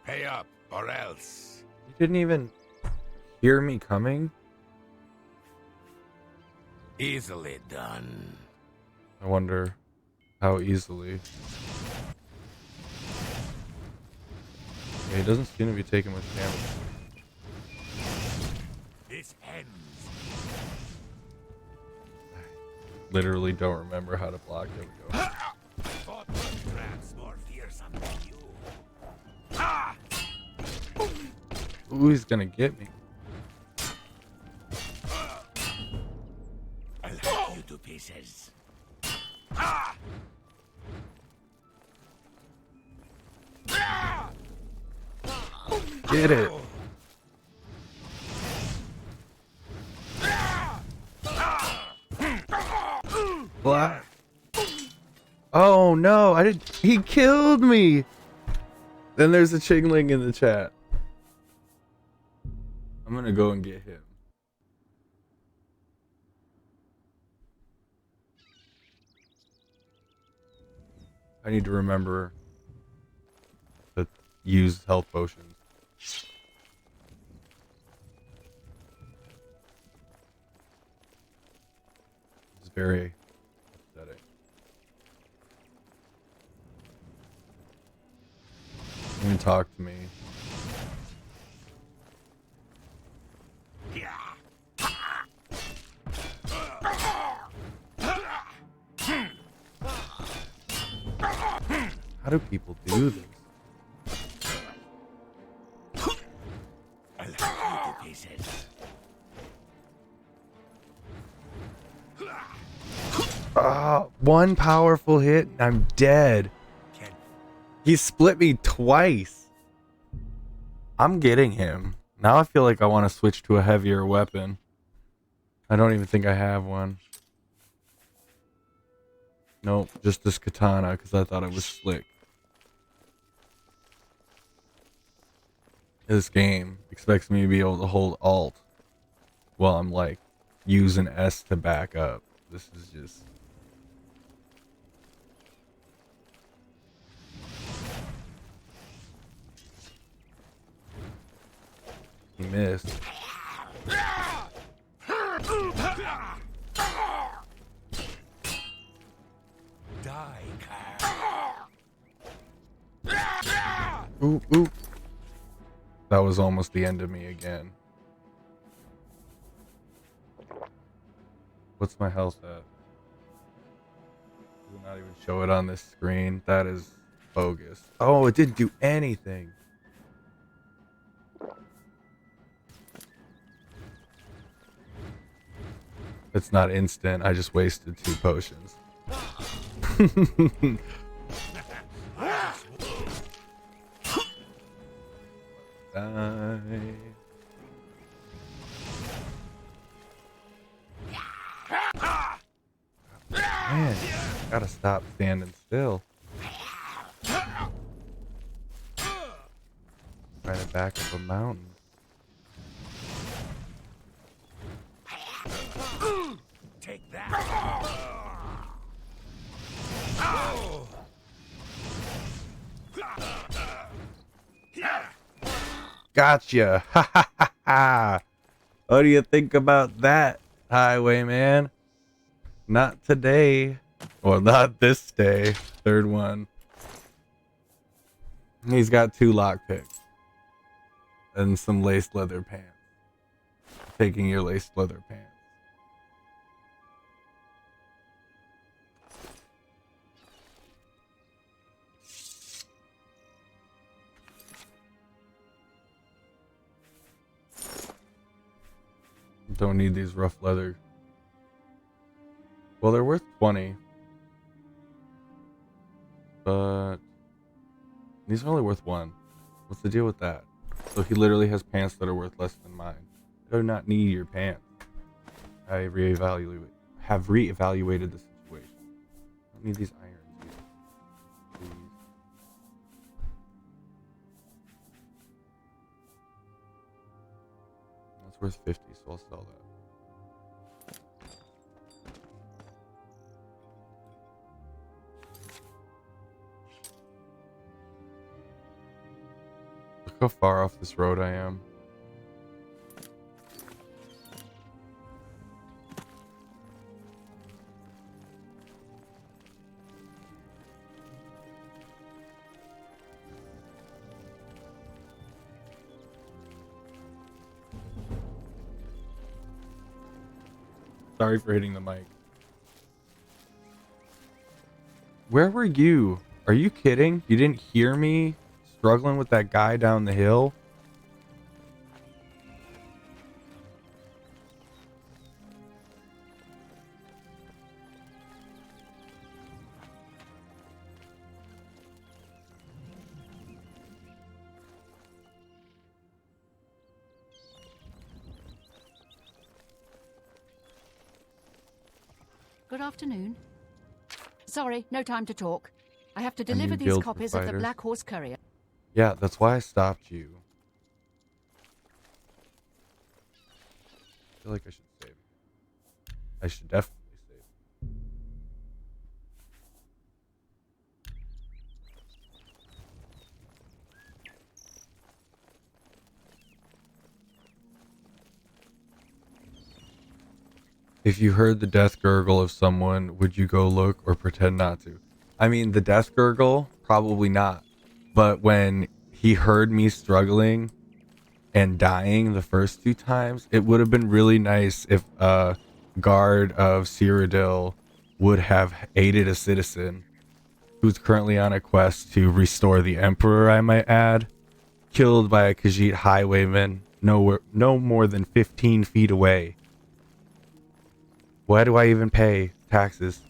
Pay up, or else.
You didn't even hear me coming?
Easily done.
I wonder how easily. Yeah, he doesn't seem to be taking much damage.
This ends.
I literally don't remember how to block. There we go.
Fought rats more fearsome than you. Ah!
Ooh, he's gonna get me.
I'll hack you to pieces. Ah!
Get it. Black. Oh no, I did. He killed me. Then there's a Chingling in the chat. I'm gonna go and get him. I need to remember to use health potions. It's very upsetting. Even talk to me. How do people do this?
I'll hack you to pieces.
One powerful hit and I'm dead. He split me twice. I'm getting him. Now I feel like I want to switch to a heavier weapon. I don't even think I have one. Nope, just this katana because I thought it was slick. This game expects me to be able to hold Alt while I'm like using S to back up. This is just... He missed. Ooh, ooh. That was almost the end of me again. What's my health at? Will not even show it on this screen. That is bogus. Oh, it didn't do anything. It's not instant. I just wasted 2 potions. Die. Man, gotta stop standing still. Trying to back up a mountain.
Take that.
Gotcha. Ha ha ha ha. What do you think about that, Highwayman? Not today. Well, not this day. Third one. He's got 2 lockpicks. And some laced leather pants. Taking your laced leather pants. Don't need these rough leather. Well, they're worth 20. But these are only worth 1. What's the deal with that? So he literally has pants that are worth less than mine. I do not need your pants. I have reevaluated the situation. I don't need these irons either. Please. That's worth 50, so I'll sell that. Look how far off this road I am. Sorry for hitting the mic. Where were you? Are you kidding? You didn't hear me struggling with that guy down the hill?
Good afternoon. Sorry, no time to talk. I have to deliver
new
these
guild for
copies of the
fighters.
Black Horse Courier.
Yeah, that's why I stopped you. I feel like I should save. I should definitely save. If you heard the death gurgle of someone, would you go look or pretend not to? I mean, the death gurgle, probably not. But when he heard me struggling and dying the first 2 times, it would have been really nice if a guard of Cyrodiil would have aided a citizen who's currently on a quest to restore the Emperor, I might add, killed by a Khajiit highwayman no more than 15 feet away. Why do I even pay taxes?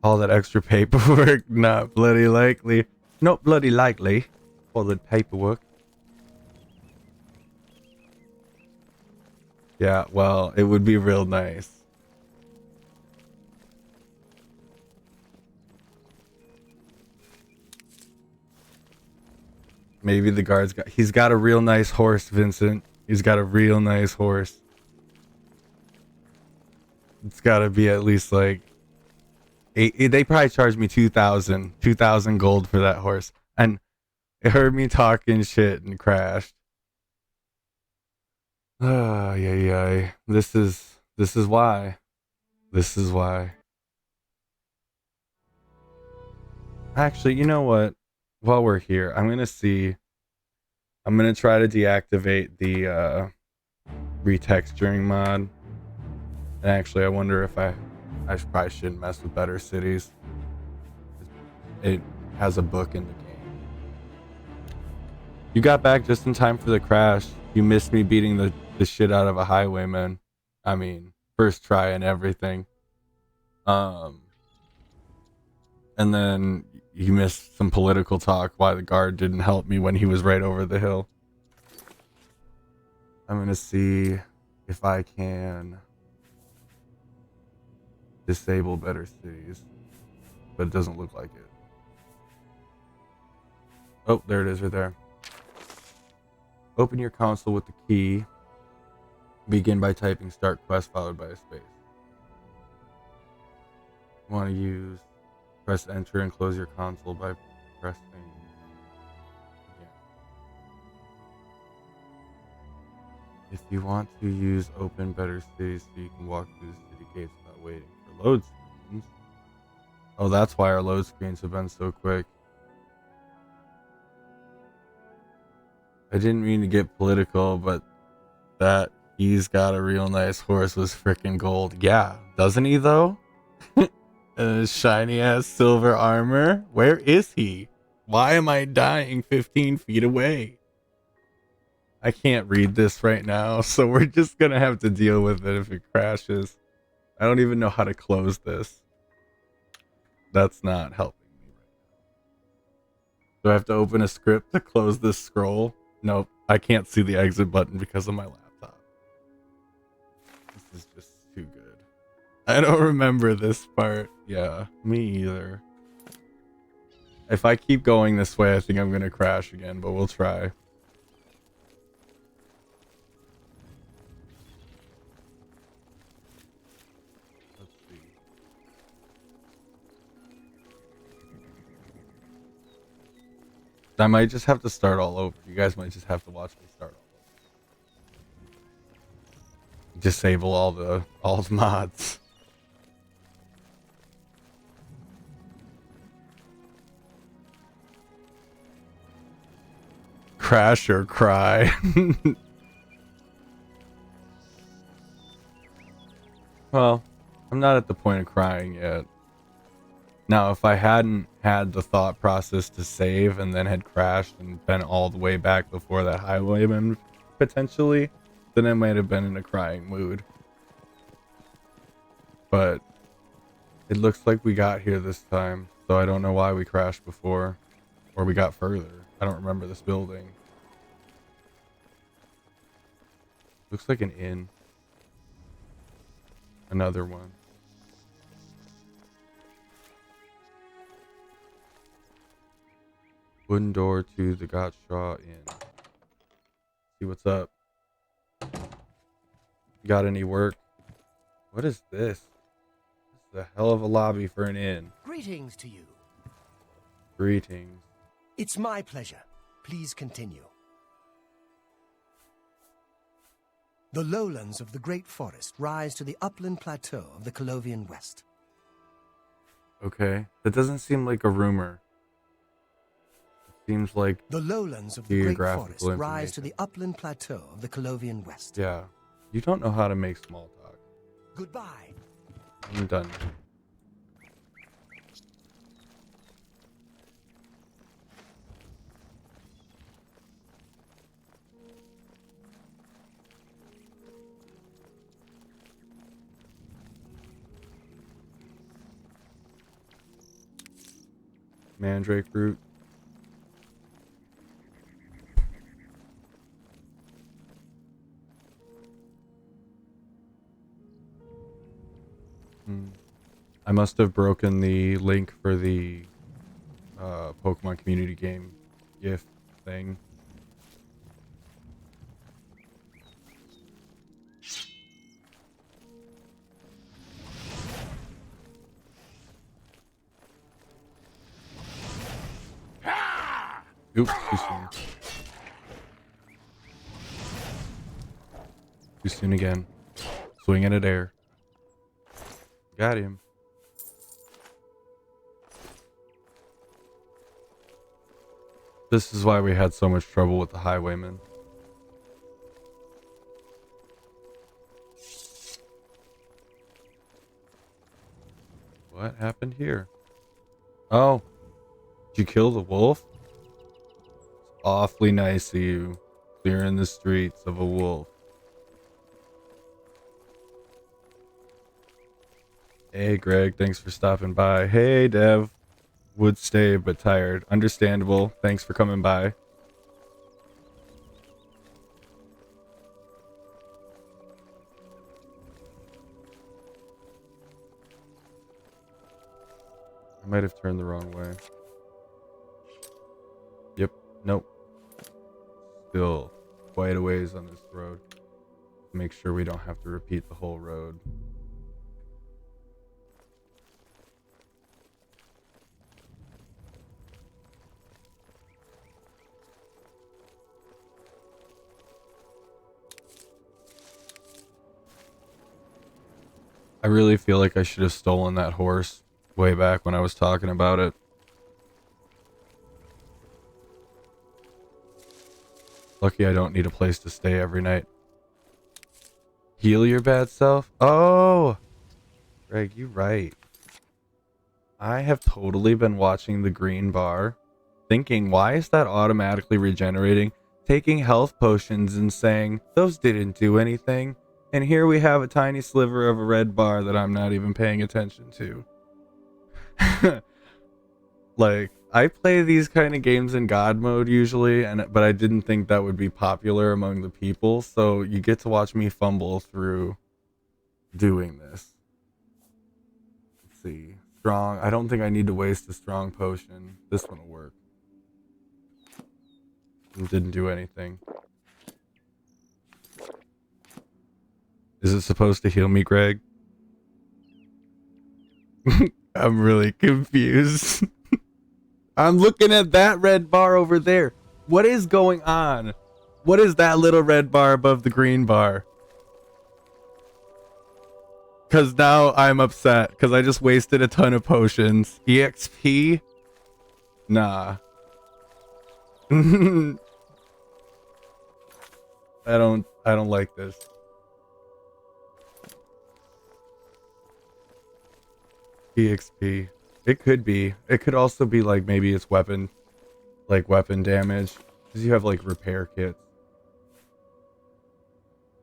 All that extra paperwork, not bloody likely. Not bloody likely. All the paperwork. Yeah, well, it would be real nice. Maybe the guard's got... He's got a real nice horse, Vincent. He's got a real nice horse. It's got to be at least like... They probably charged me 2,000 gold for that horse. And it heard me talking shit and crashed. Ah, yeah. This is why. This is why. Actually, you know what? While we're here, I'm going to try to deactivate the retexturing mod. And actually, I wonder if I probably shouldn't mess with Better Cities. It has a book in the game. You got back just in time for the crash. You missed me beating the shit out of a highwayman. I mean, first try and everything. And then you missed some political talk why the guard didn't help me when he was right over the hill. I'm gonna see if I can disable Better Cities, but it doesn't look like it. Oh, there it is right there. Open your console with the key. Begin by typing start quest followed by a space. Want to press enter and close your console by pressing again. If you want to use open Better Cities so you can walk through the city gates without waiting for load screens. Oh, that's why our load screens have been so quick. I didn't mean to get political, but that he's got a real nice horse was freaking gold. Yeah, doesn't he though? And his shiny ass silver armor. Where is he? Why am I dying 15 feet away? I can't read this right now, so we're just gonna have to deal with it if it crashes. I don't even know how to close this. That's not helping me right now. Do I have to open a script to close this scroll? Nope, I can't see the exit button because of my laptop. This is just too good. I don't remember this part. Yeah, me either. If I keep going this way, I think I'm gonna crash again, but we'll try. Let's see. I might just have to start all over. You guys might just have to watch me start all over. Disable all the mods. Crash or cry. Well, I'm not at the point of crying yet. Now, if I hadn't had the thought process to save and then had crashed and been all the way back before that highwayman, potentially, then I might have been in a crying mood. But it looks like we got here this time, so I don't know why we crashed before. Or we got further. I don't remember this building. Looks like an inn. Another one. Wooden door to the Gottschall Inn. See what's up. Got any work? What is this? This is a hell of a lobby for an inn.
Greetings to you.
Greetings.
It's my pleasure. Please continue. The lowlands of the Great Forest rise to the upland plateau of the Colovian West.
Okay. That doesn't seem like a rumor. It seems like
the lowlands of the Great Forest rise to the upland plateau of the Colovian West.
Yeah. You don't know how to make small talk.
Goodbye.
I'm done. mandrake root. I must have broken the link for the Pokemon community game gift thing. Oops, too soon. Too soon again. Swinging at air. Got him. This is why we had so much trouble with the highwayman. What happened here? Oh, did you kill the wolf? It's awfully nice of you, clearing the streets of a wolf. Hey Greg, thanks for stopping by. Hey Dev, would stay but tired. Understandable. Thanks for coming by. I might have turned the wrong way. Yep, nope. Still quite a ways on this road. Make sure we don't have to repeat the whole road. I really feel like I should have stolen that horse way back when I was talking about it. Lucky I don't need a place to stay every night. Heal your bad self? Oh! Greg, you're right. I have totally been watching the green bar, thinking, why is that automatically regenerating? Taking health potions and saying, those didn't do anything. And here we have a tiny sliver of a red bar that I'm not even paying attention to. Like, I play these kind of games in God mode usually, but I didn't think that would be popular among the people. So you get to watch me fumble through doing this. Let's see. Strong. I don't think I need to waste a strong potion. This one will work. It didn't do anything. Is it supposed to heal me, Greg? I'm really confused. I'm looking at that red bar over there. What is going on? What is that little red bar above the green bar? Because now I'm upset because I just wasted a ton of potions. EXP? Nah. I don't like this. EXP. It could be. It could also be like maybe it's weapon, like weapon damage, because you have like repair kits.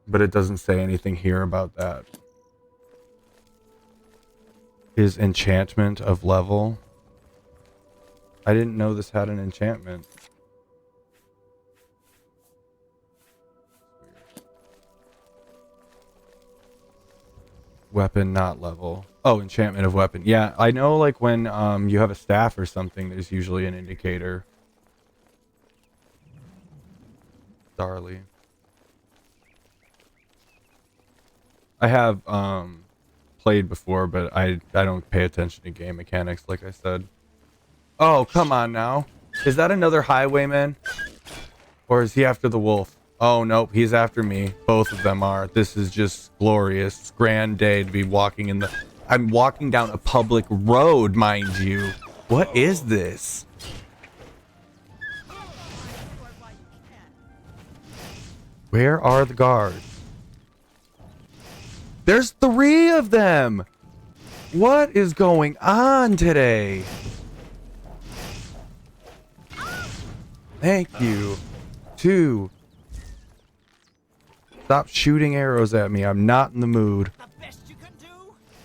But it doesn't say anything here about that. Is enchantment of level? I didn't know this had an enchantment. Weapon not level. Oh, enchantment of weapon. Yeah, I know like when you have a staff or something, there's usually an indicator. Darly. I have played before, but I don't pay attention to game mechanics like I said. Oh, come on now. Is that another highwayman? Or is he after the wolf? Oh, nope, he's after me. Both of them are. This is just glorious. Grand day to be walking in the... I'm walking down a public road, mind you. What is this? Where are the guards? There's 3 of them! What is going on today? Thank you. 2. Stop shooting arrows at me. I'm not in the mood.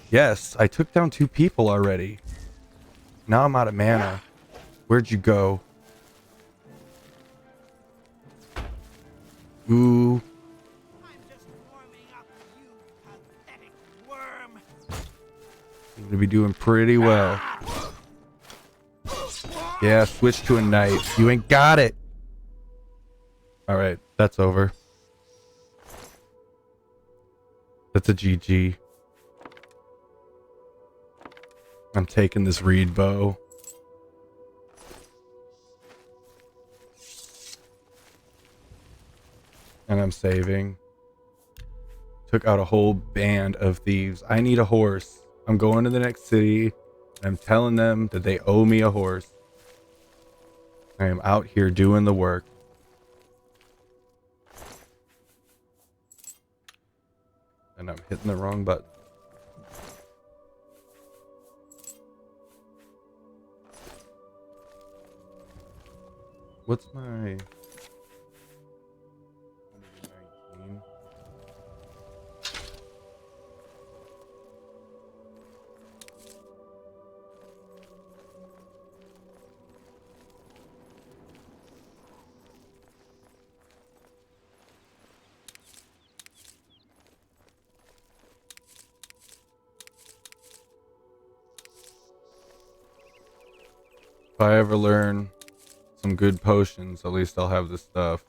Yes, I took down 2 people already. Now I'm out of mana. Where'd you go? Ooh.
I'm just warming up, you pathetic worm.
Seem to be doing pretty well. Yeah, switch to a knight. You ain't got it. Alright, that's over. That's a GG. I'm taking this reed bow. And I'm saving. Took out a whole band of thieves. I need a horse. I'm going to the next city. And I'm telling them that they owe me a horse. I am out here doing the work. And I'm hitting the wrong button. What's my 119? If I ever learn some good potions, at least I'll have this stuff.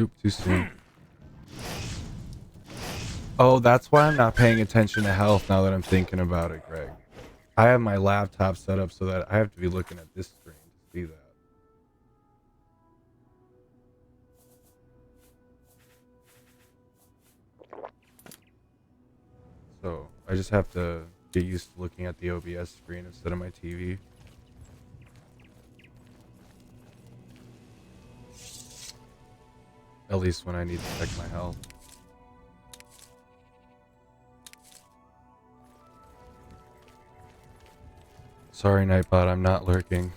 Oop, too soon. Oh, that's why I'm not paying attention to health now that I'm thinking about it, Greg. I have my laptop set up so that I have to be looking at this screen to see that. So I just have to get used to looking at the OBS screen instead of my TV. At least when I need to check my health. Sorry, Nightbot, I'm not lurking.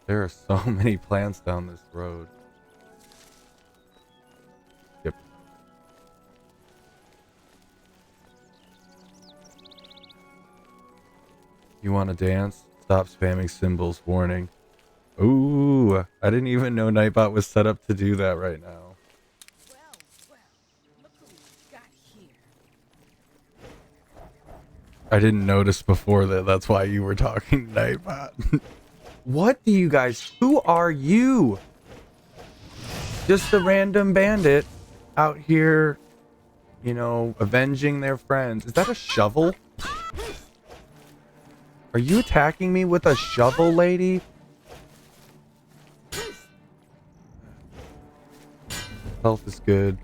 There are so many plants down this road. Yep. You want to dance? Stop spamming symbols. Warning. Ooh, I didn't even know Nightbot was set up to do that right now.
Look who we've got here.
I didn't notice before that. That's why you were talking, Nightbot. What do you guys? Who are you? Just a random bandit out here, you know, avenging their friends. Is that a shovel? Are you attacking me with a shovel, lady? Health is good.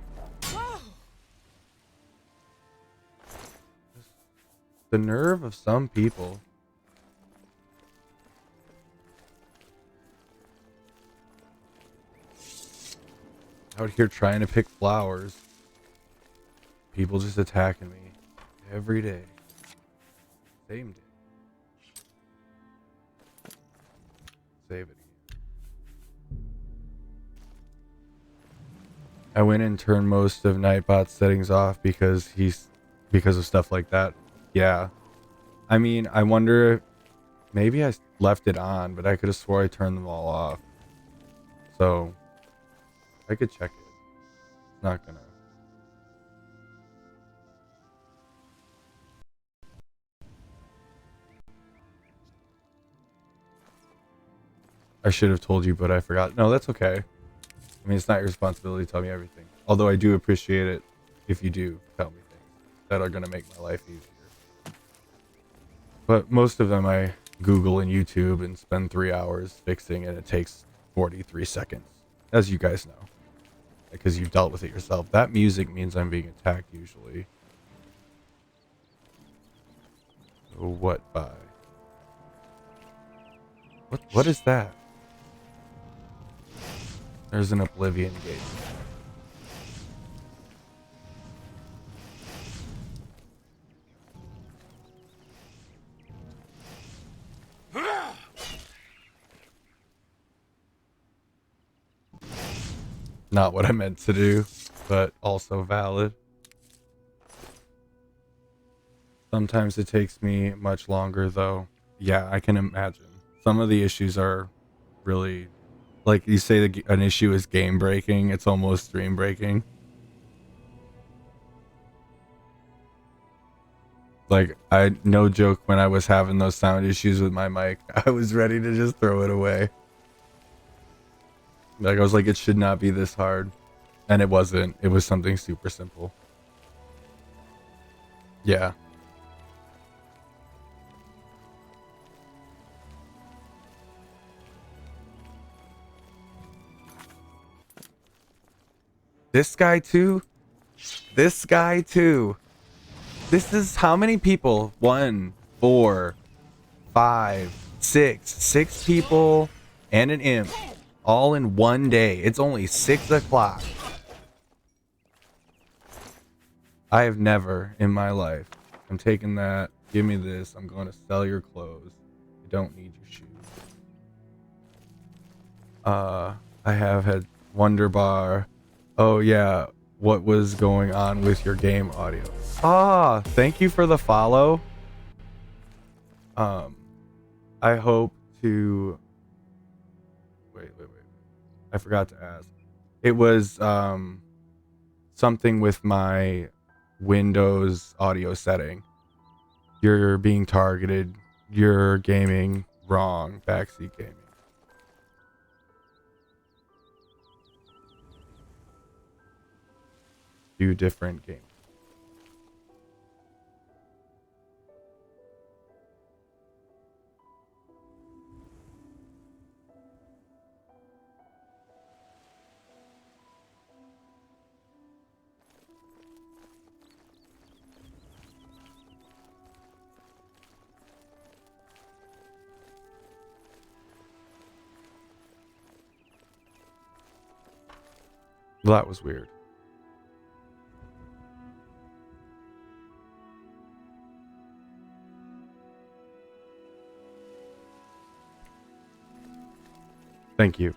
The nerve of some people. Out here trying to pick flowers. People just attacking me every day. Same day. Save it again. I went and turned most of Nightbot's settings off because of stuff like that. Yeah. I mean, I wonder if maybe I left it on, but I could have swore I turned them all off. So I could check it. It's not gonna. I should have told you, but I forgot. No, that's okay. I mean, it's not your responsibility to tell me everything. Although I do appreciate it if you do tell me things that are going to make my life easier. But most of them I Google and YouTube and spend 3 hours fixing, and it takes 43 seconds, as you guys know, because you've dealt with it yourself. That music means I'm being attacked usually. So what by? What is that? There's an Oblivion gate. Not what I meant to do, but also valid. Sometimes it takes me much longer though. Yeah, I can imagine. Some of the issues are really, like you say, an issue is game breaking. It's almost stream breaking. Like, no joke, when I was having those sound issues with my mic, I was ready to just throw it away. Like, I was like, it should not be this hard. And it wasn't. It was something super simple. Yeah. This guy too? This guy too. This is how many people? 1, 4, 5, 6. 6 people and an imp. All in one day. It's only 6 o'clock. I have never in my life. I'm taking that. Give me this. I'm going to sell your clothes. I don't need your shoes. I have had Wonder Bar. Oh yeah. What was going on with your game audio? Ah, thank you for the follow. I hope to wait. I forgot to ask. It was something with my Windows audio setting. You're being targeted. You're gaming wrong. Backseat gaming. Do different games. That was weird. Thank you.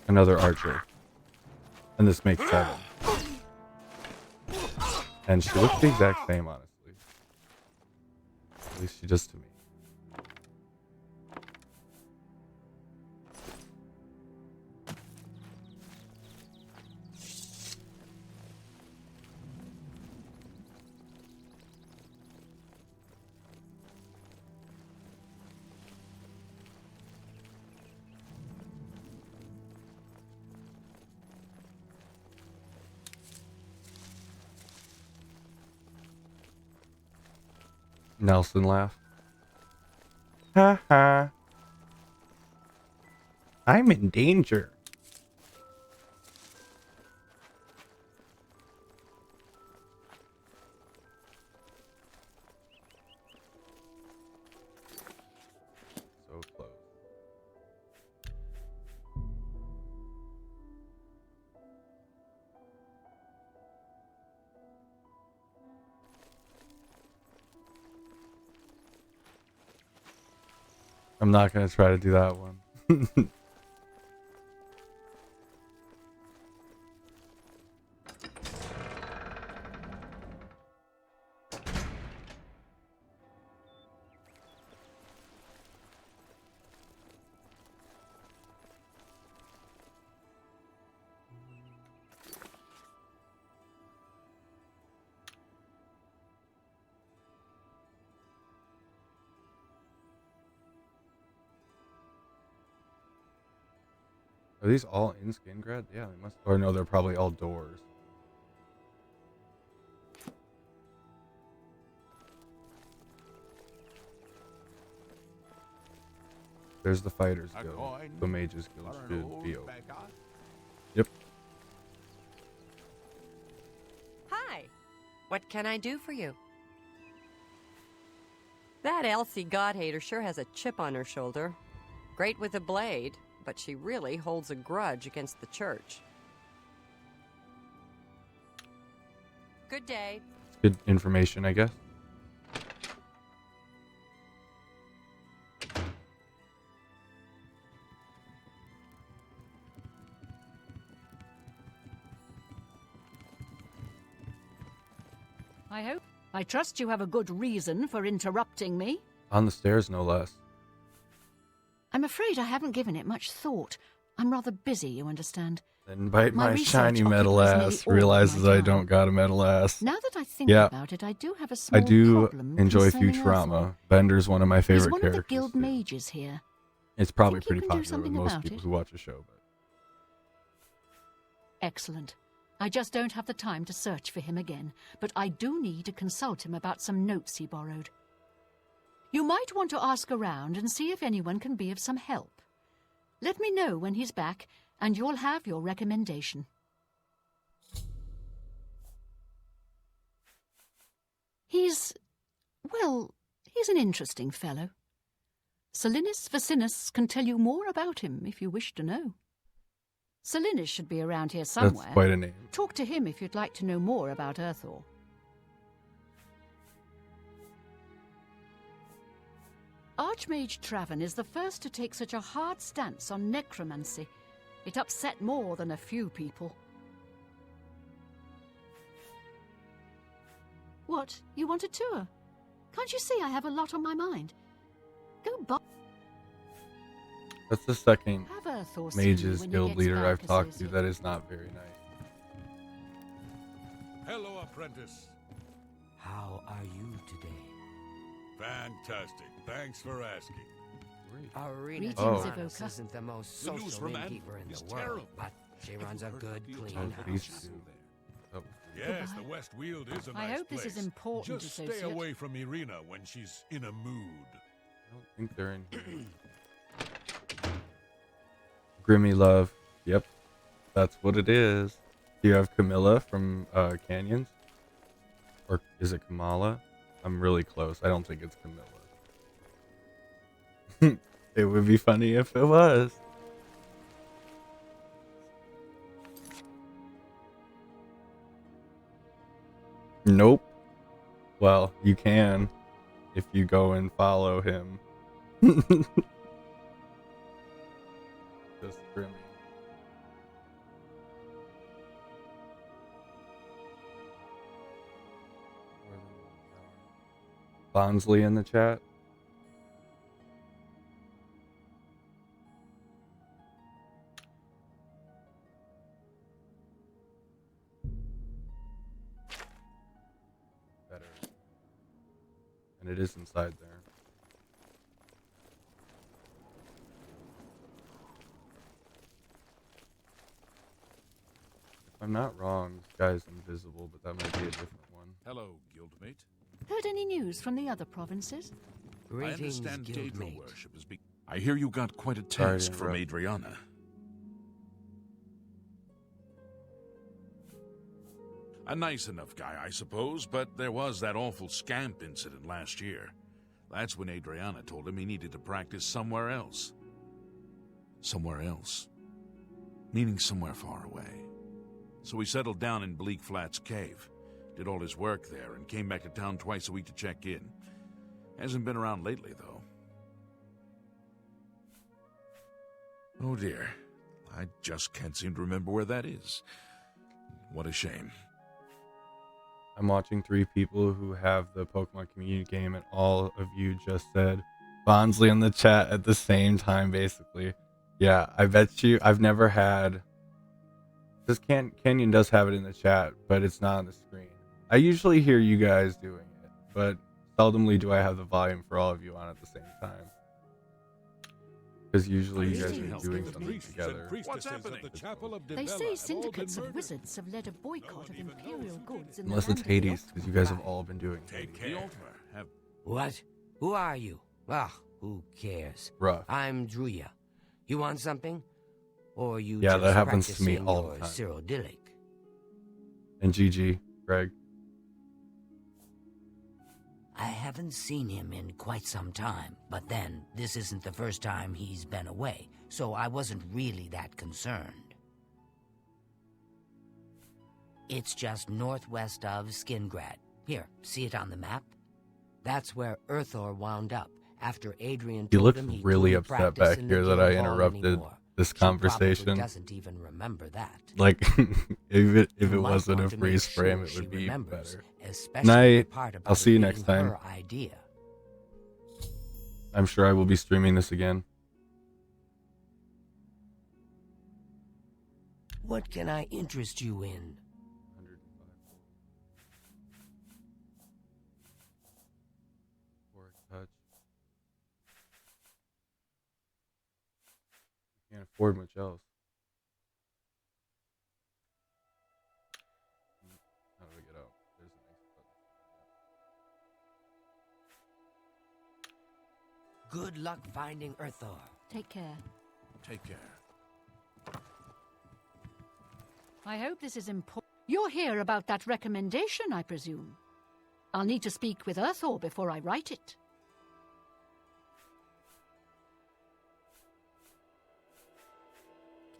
Another archer. And this makes 7. And she looks the exact same, honestly. At least she does to me. Nelson laughed. Ha ha. I'm in danger. So close. I'm not going to try to do that one. Are these all in Skingrad? Yeah, they must. Or no, they're probably all doors. There's the Fighters Guild. The Mages Guild should be open. Yep.
Hi. What can I do for you? That Elsie God-hater sure has a chip on her shoulder. Great with a blade, but she really holds a grudge against the church. Good day.
Good information, I guess.
I trust you have a good reason for interrupting me.
On the stairs, no less.
I'm afraid I haven't given it much thought. I'm rather busy, you understand.
Then bite my
research
shiny metal
occupies
ass.
nearly all
Realizes
my
I
time.
don't got a metal ass.
Now that I think
Yeah.
about it, I do have a small
I do
problem
enjoy
concerning
Futurama.
Ethel.
Bender's one of my
He's
favorite
one of the
characters.
guild mages here.
It's probably
Think you
pretty
can do
popular with
something
most
about
people
it?
who watch the show. But
Excellent. I just don't have the time to search for him again, but I do need to consult him about some notes he borrowed. You might want to ask around and see if anyone can be of some help. Let me know when he's back, and you'll have your recommendation. He's an interesting fellow. Salinis Vacinus can tell you more about him if you wish to know. Salinis should be around here somewhere.
that's quite a name.
Talk to him if you'd like to know more about Earthor. Archmage Traven is the first to take such a hard stance on necromancy. It upset more than a few people. What? You want a tour? Can't you see I have a lot on my mind? Go buy.
That's the second
Have Earthor see you
Mages
when he
Guild
gets
leader
back,
I've talked to
associate.
that is not very nice.
Hello, apprentice.
How are you today?
Fantastic. Thanks for asking.
Arena
Greetings,
Tyrannus
Ivoca.
isn't the most
The news
social
from
innkeeper in
is
the world,
terrible.
but she runs a
Have you
good,
heard of the
clean
Atomic
Oh,
house.
these
Castle
two.
there?
Oh,
Yes,
Goodbye.
the West Weald is a
I
nice
hope this
place.
is important,
Just stay
associate.
away from Irina when she's in a mood.
I don't think they're in here. Grimmy Love. Yep. That's what it is. Do you have Camilla from Canyons? Or is it Kamala? I'm really close. I don't think it's Camilla. It would be funny if it was. Nope. Well, you can if you go and follow him. Just Grimmy. Bonsley in the chat. Better. And it is inside there. If I'm not wrong, this guy's invisible, but that might be a different one.
Hello, guildmate.
Heard any news from the other provinces?
I
Greetings,
understand Daedra
guildmate.
worship is I hear you got quite a
Sorry to
task from
interrupt.
Adriana. A nice enough guy, I suppose, but there was that awful scamp incident last year. That's when Adriana told him he needed to practice somewhere else. Somewhere else. Meaning somewhere far away. So he settled down in Bleak Flats Cave, did all his work there, and came back to town twice a week to check in. Hasn't been around lately, though. Oh dear. I just can't seem to remember where that is. What a shame.
I'm watching 3 people who have the Pokemon community game, and all of you just said Bonsley in the chat at the same time, basically. Yeah, I bet you I've never had. This Canyon does have it in the chat, but it's not on the screen. I usually hear you guys doing it, but seldomly do I have the volume for all of you on at the same time. Because usually you guys
Seems
are doing
good,
something
mate.
together.
What's happening?
They say syndicates of wizards have led a boycott of imperial goods in
Unless
the
it's
land of the
Hades, because you guys have all been doing
Take
Hades.
the Ultima have
What? Who are you? Ah, who cares?
Rough.
I'm Druya. You want something? Or you
Yeah,
just
that happens to me
practicing
all the
your
time.
Cyrodiilic?
And GG, Greg.
I haven't seen him in quite some time, but then, this isn't the first time he's been away, so I wasn't really that concerned. It's just northwest of Skingrad. Here, see it on the map? That's where Earthor wound up, after Adrian
He
told
looks
him he
really
couldn't
upset
practice
back
in the
here that I
guild hall
interrupted
anymore.
this
She probably
conversation.
doesn't even remember that.
Like, if it
You might
wasn't a
want to
freeze
make
frame,
sure
it
she
would be
remembers,
better.
especially the
Night.
part about
I'll see you
it
next
being
time.
her idea.
I'm sure I will be streaming this again.
What can I interest you in?
105. Fork touch. Can't afford much else. How do we get out? There's an exit button.
Good luck finding Earthor.
Take care.
take care.
I hope this is important. You're here about that recommendation, I presume. I'll need to speak with Earthor before I write it.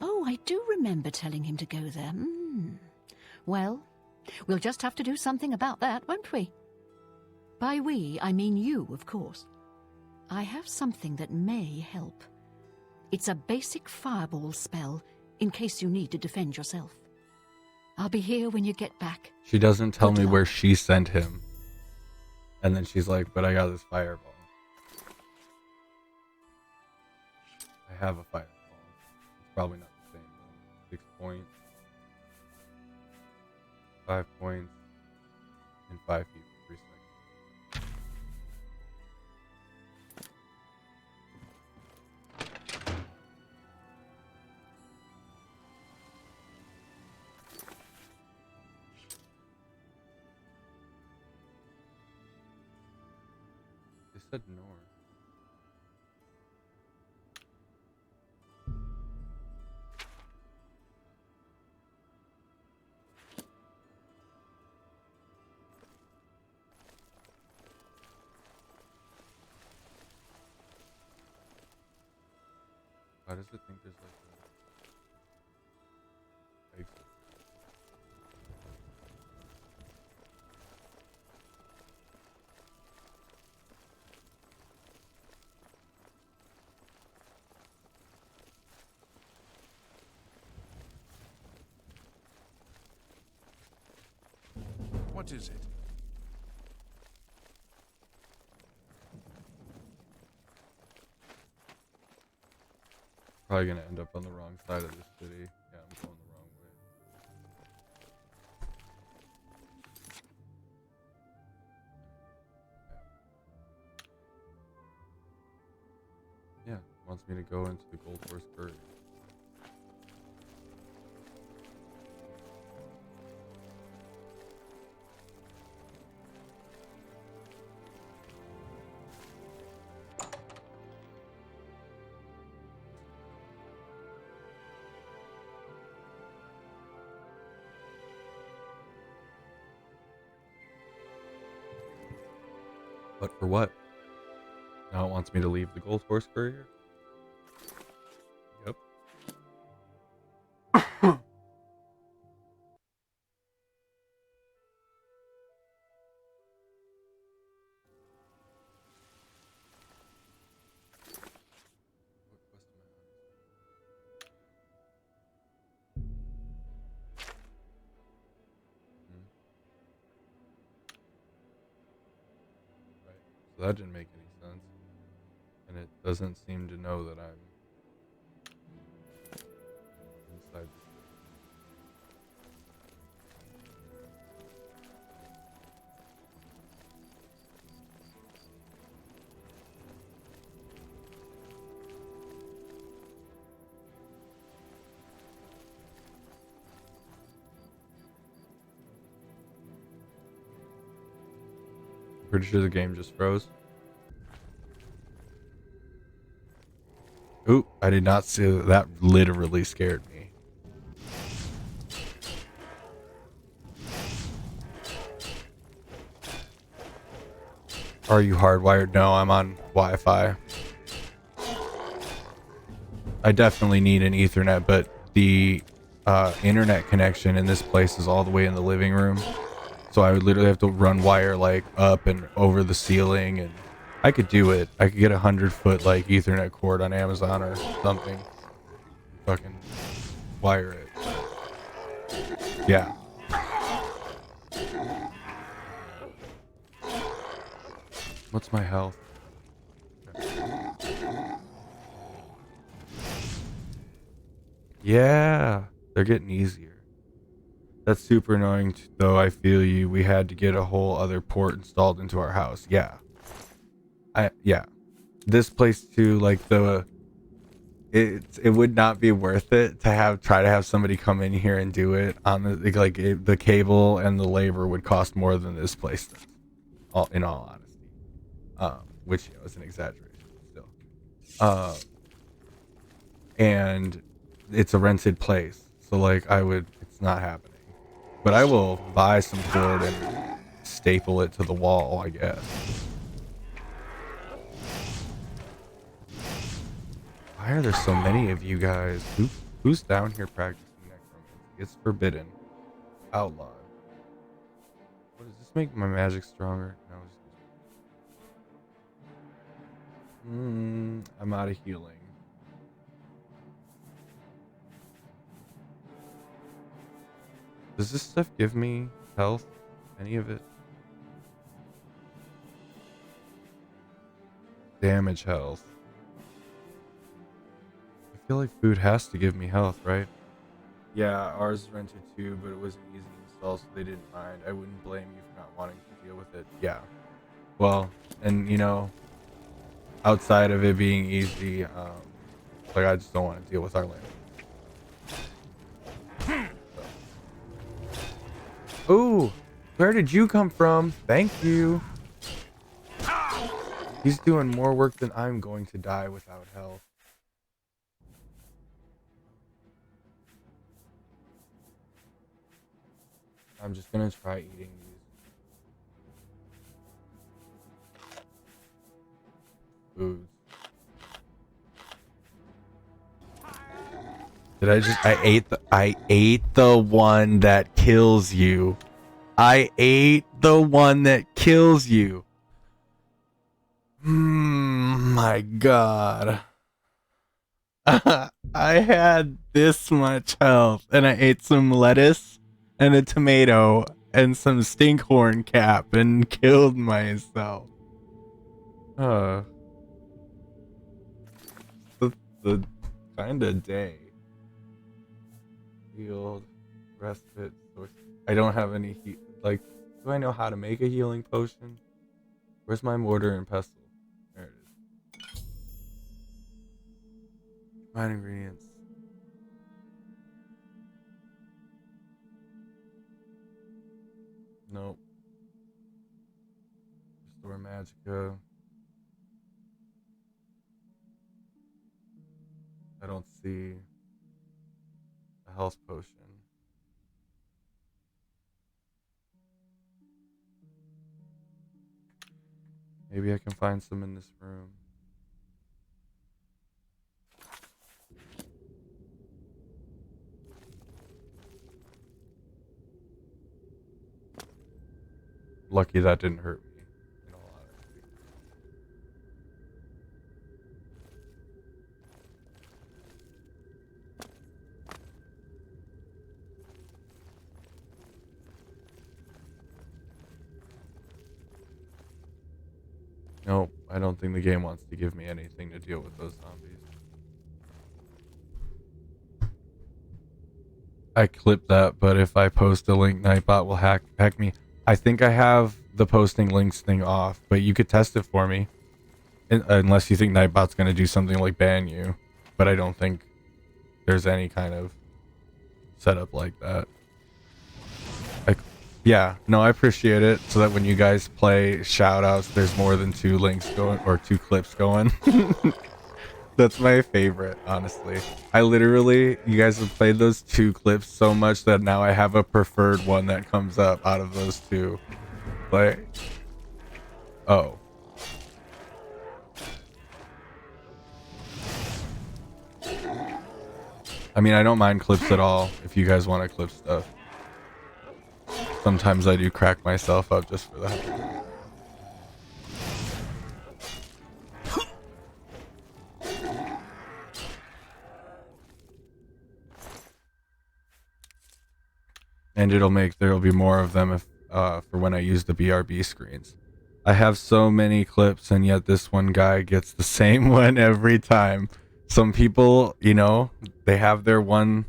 Oh, I do remember telling him to go there. Well, we'll just have to do something about that, won't we? By we, I mean you, of course. I have something that may help. It's a basic fireball spell, in case you need to defend yourself. I'll be here when you get back.
She doesn't tell
Good
me
luck.
where she sent him. And then she's like, but I got this fireball. I have a fireball. It's probably not the same though. 6 points. 5 points. And 5 feet for 3 seconds. They said north. Why does it think there's like a exit?
What is it?
Probably gonna end up on the wrong side of this city. Yeah, I'm going the wrong way. Yeah, wants me to go into the Gold Horse Courier. But for what? Now it wants me to leave the Gold Horse Courier? Yep. What quest am I on? Right. So that didn't make any sense. And it doesn't seem to know that I'm inside the city. Pretty sure the game just froze. Ooh, I did not see that. That literally scared me. Are you hardwired? No, I'm on Wi-Fi. I definitely need an Ethernet, but the internet connection in this place is all the way in the living room. So I would literally have to run wire like up and over the ceiling, and I could do it. I could get 100-foot like Ethernet cord on Amazon or something. Fucking wire it. Yeah. What's my health? Yeah, they're getting easier. That's super annoying though. I feel you. We had to get a whole other port installed into our house. Yeah. Yeah. This place too, like it would not be worth it to try to have somebody come in here and do it on the cable and the labor would cost more than this place does. In all honesty. Which is an exaggeration still. And it's a rented place. So like it's not happening. But I will buy some cord and staple it to the wall, I guess. Why are there so many of you guys? Who's down here practicing necromancy? It's forbidden. Outlawed. What does this make my magic stronger? No. I'm out of healing. Does this stuff give me health? Any of it? Damage health. I feel like food has to give me health, right? Yeah, ours is rented too, but it was an easy install, so they didn't mind. I wouldn't blame you for not wanting to deal with it. Yeah. Well, and you know, outside of it being easy, like I just don't want to deal with our land. Ooh, where did you come from? Thank you. He's doing more work than I'm going to die without health. I'm just gonna try eating these foods. I ate the one that kills you. I ate the one that kills you. My God. I had this much health and I ate some lettuce and a tomato and some stinkhorn cap and killed myself. The kind of day. Healed, respite, source. I don't have any like, do I know how to make a healing potion? Where's my mortar and pestle? There it is. Combine ingredients. Nope. Restore magicka. I don't see a health potion. Maybe I can find some in this room. Lucky that didn't hurt me, in all honesty. Nope, I don't think the game wants to give me anything to deal with those zombies. I clipped that, but if I post a link, Nightbot will hack me. I think I have the posting links thing off, but you could test it for me. Unless you think Nightbot's going to do something like ban you. But I don't think there's any kind of setup like that. Yeah, no, I appreciate it. So that when you guys play shout outs, there's more than 2 links going or 2 clips going. That's my favorite, honestly. I literally, you guys have played those 2 clips so much that now I have a preferred one that comes up out of those 2. Like, oh. I mean, I don't mind clips at all if you guys want to clip stuff. Sometimes I do crack myself up just for that. And there'll be more of them if for when I use the BRB screens. I have so many clips, and yet this one guy gets the same one every time. Some people, you know, they have their one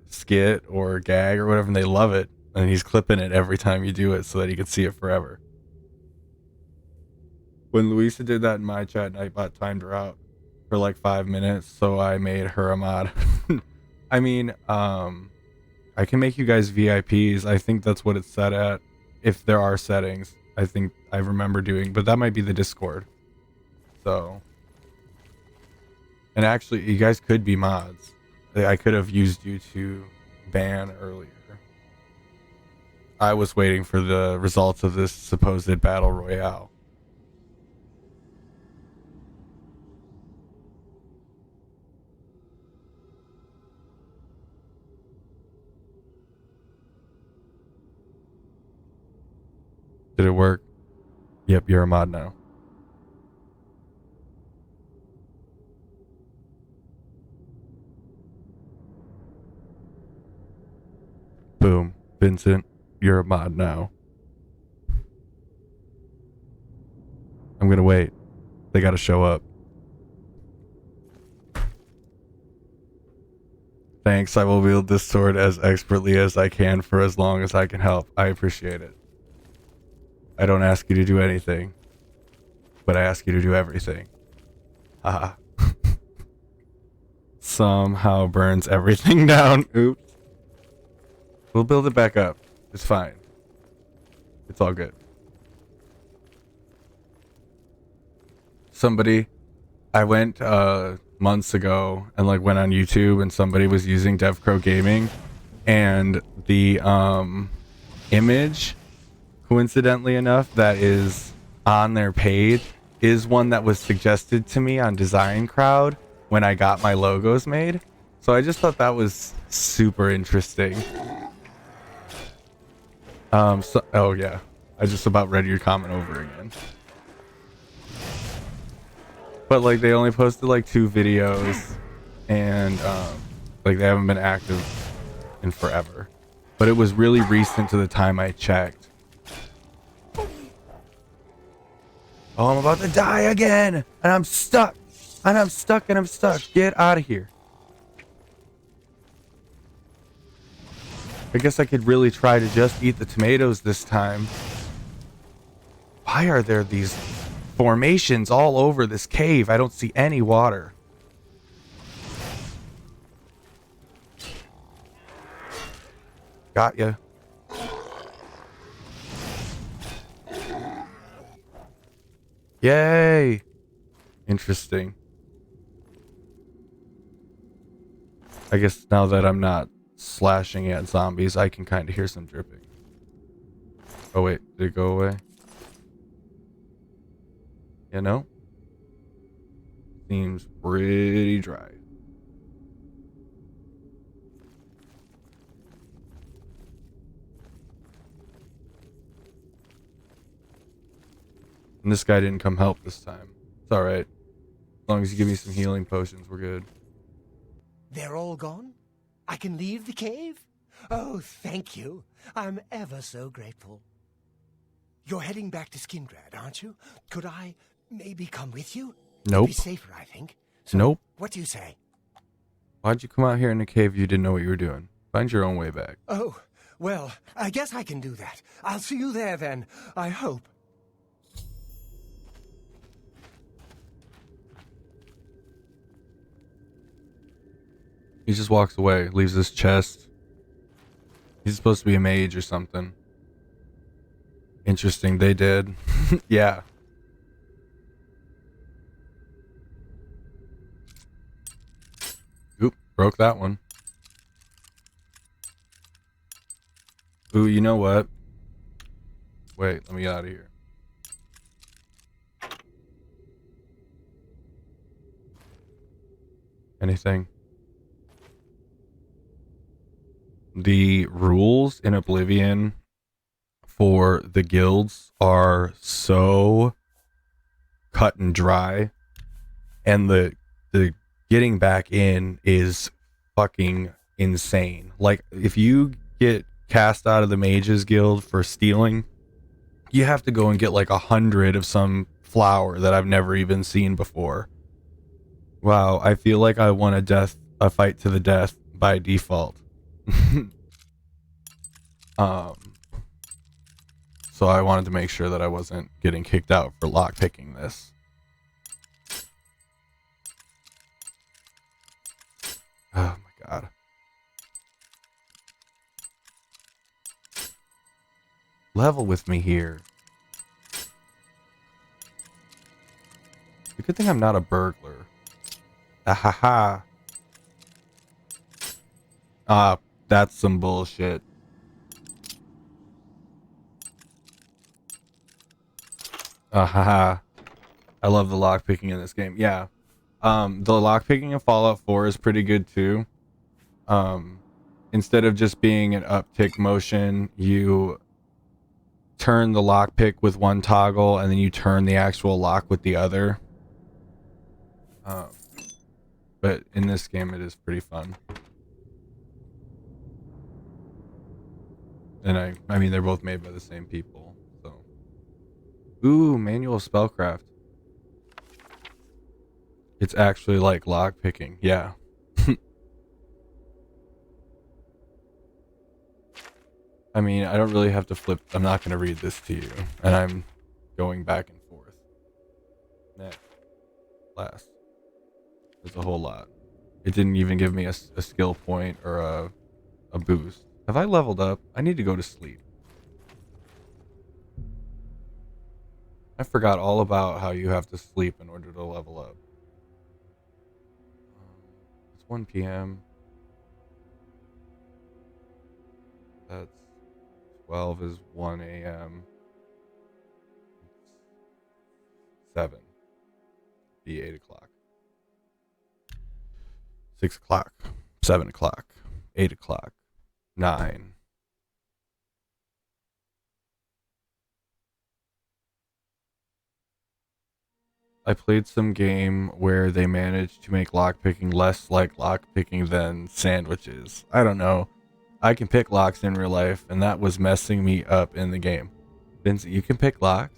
skit or gag or whatever, and they love it, and he's clipping it every time you do it so that he can see it forever. When Louisa did that in my chat, Nightbot timed her out for like 5 minutes, so I made her a mod. I mean, I can make you guys VIPs. I think that's what it's set at. If there are settings, I think I remember doing, but that might be the Discord. So, and actually, you guys could be mods. I could have used you to ban earlier. I was waiting for the results of this supposed battle royale. Did it work? Yep, you're a mod now. Boom. Vincent, you're a mod now. I'm gonna wait. They gotta show up. Thanks, I will wield this sword as expertly as I can for as long as I can help. I appreciate it. I don't ask you to do anything, but I ask you to do everything. Haha. Somehow burns everything down. Oops. We'll build it back up. It's fine. It's all good. I went months ago and like went on YouTube, and somebody was using DevCro Gaming, and the image, coincidentally enough, that is on their page is one that was suggested to me on Design Crowd when I got my logos made. So I just thought that was super interesting. Oh yeah, I just about read your comment over again. But like they only posted like 2 videos, and like they haven't been active in forever. But it was really recent to the time I checked. Oh, I'm about to die again, and I'm stuck, and I'm stuck, and I'm stuck. Get out of here. I guess I could really try to just eat the tomatoes this time. Why are there these formations all over this cave? I don't see any water. Got ya. Yay! Interesting. I guess now that I'm not slashing at zombies, I can kind of hear some dripping. Oh wait, did it go away? You know? Seems pretty dry. And this guy didn't come help this time. It's alright. As long as you give me some healing potions, we're good.
They're all gone? I can leave the cave? Oh, thank you. I'm ever so grateful. You're heading back to Skingrad, aren't you? Could I maybe come with you?
Nope.
It'd be safer, I think. So,
Nope.
What do you say?
Why'd you come out here in the cave if you didn't know what you were doing? Find your own way back.
Oh, well, I guess I can do that. I'll see you there then, I hope.
He just walks away, leaves his chest. He's supposed to be a mage or something. Interesting, they did. Yeah. Oop, broke that one. Ooh, you know what? Wait, let me get out of here. Anything? The rules in Oblivion for the guilds are so cut and dry, and the getting back in is fucking insane. Like, if you get cast out of the mages guild for stealing, you have to go and get like 100 of some flower that I've never even seen before. Wow, I feel like I won a fight to the death by default. So I wanted to make sure that I wasn't getting kicked out for lockpicking this. Oh my god. Level with me here. It's a good thing I'm not a burglar. Ahaha. Ah, that's some bullshit. Ahaha. I love the lockpicking in this game. Yeah. The lockpicking in Fallout 4 is pretty good too. Instead of just being an uptick motion, you turn the lockpick with one toggle and then you turn the actual lock with the other. But in this game it is pretty fun. And I mean, they're both made by the same people, so. Ooh, manual spellcraft. It's actually like lockpicking, yeah. I mean, I don't really have to flip. I'm not going to read this to you, and I'm going back and forth. Next. Last. There's a whole lot. It didn't even give me a skill point or a boost. Have I leveled up? I need to go to sleep. I forgot all about how you have to sleep in order to level up. It's 1 p.m. That's 12 is 1 a.m. 7. Be 8 o'clock. 6 o'clock. 7 o'clock. 8 o'clock. 9. I played some game where they managed to make lockpicking less like lockpicking than sandwiches. I don't know. I can pick locks in real life, and that was messing me up in the game. Vincent, you can pick locks?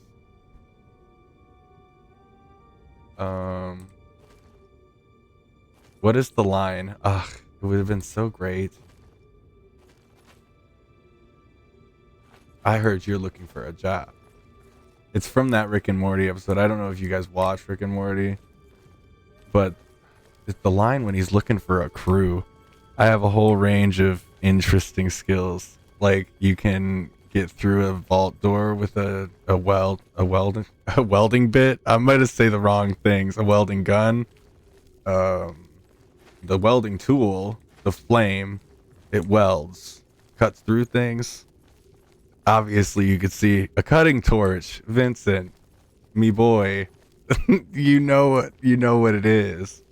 What is the line? Ugh, it would have been so great. I heard you're looking for a job. It's from that Rick and Morty episode. I don't know if you guys watch Rick and Morty, but it's the line when he's looking for a crew. I have a whole range of interesting skills. Like, you can get through a vault door with a welding bit. I might have say the wrong things. A welding gun. The welding tool, the flame, it welds, cuts through things. Obviously, you could see a cutting torch. Vincent, me boy, you know what it is.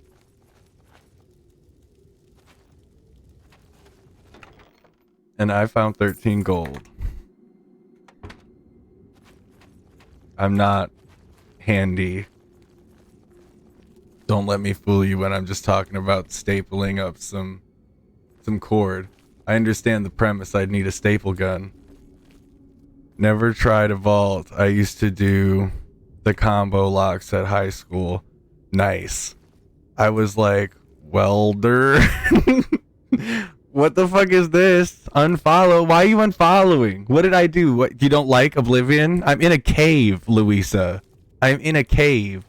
And I found 13 gold. I'm not handy. Don't let me fool you when I'm just talking about stapling up some cord. I understand the premise. I'd need a staple gun. Never tried a vault. I used to do the combo locks at high school. Nice. I was like, welder. What the fuck is this? Unfollow? Why are you unfollowing? What did I do? What, you don't like Oblivion? I'm in a cave, Louisa. I'm in a cave.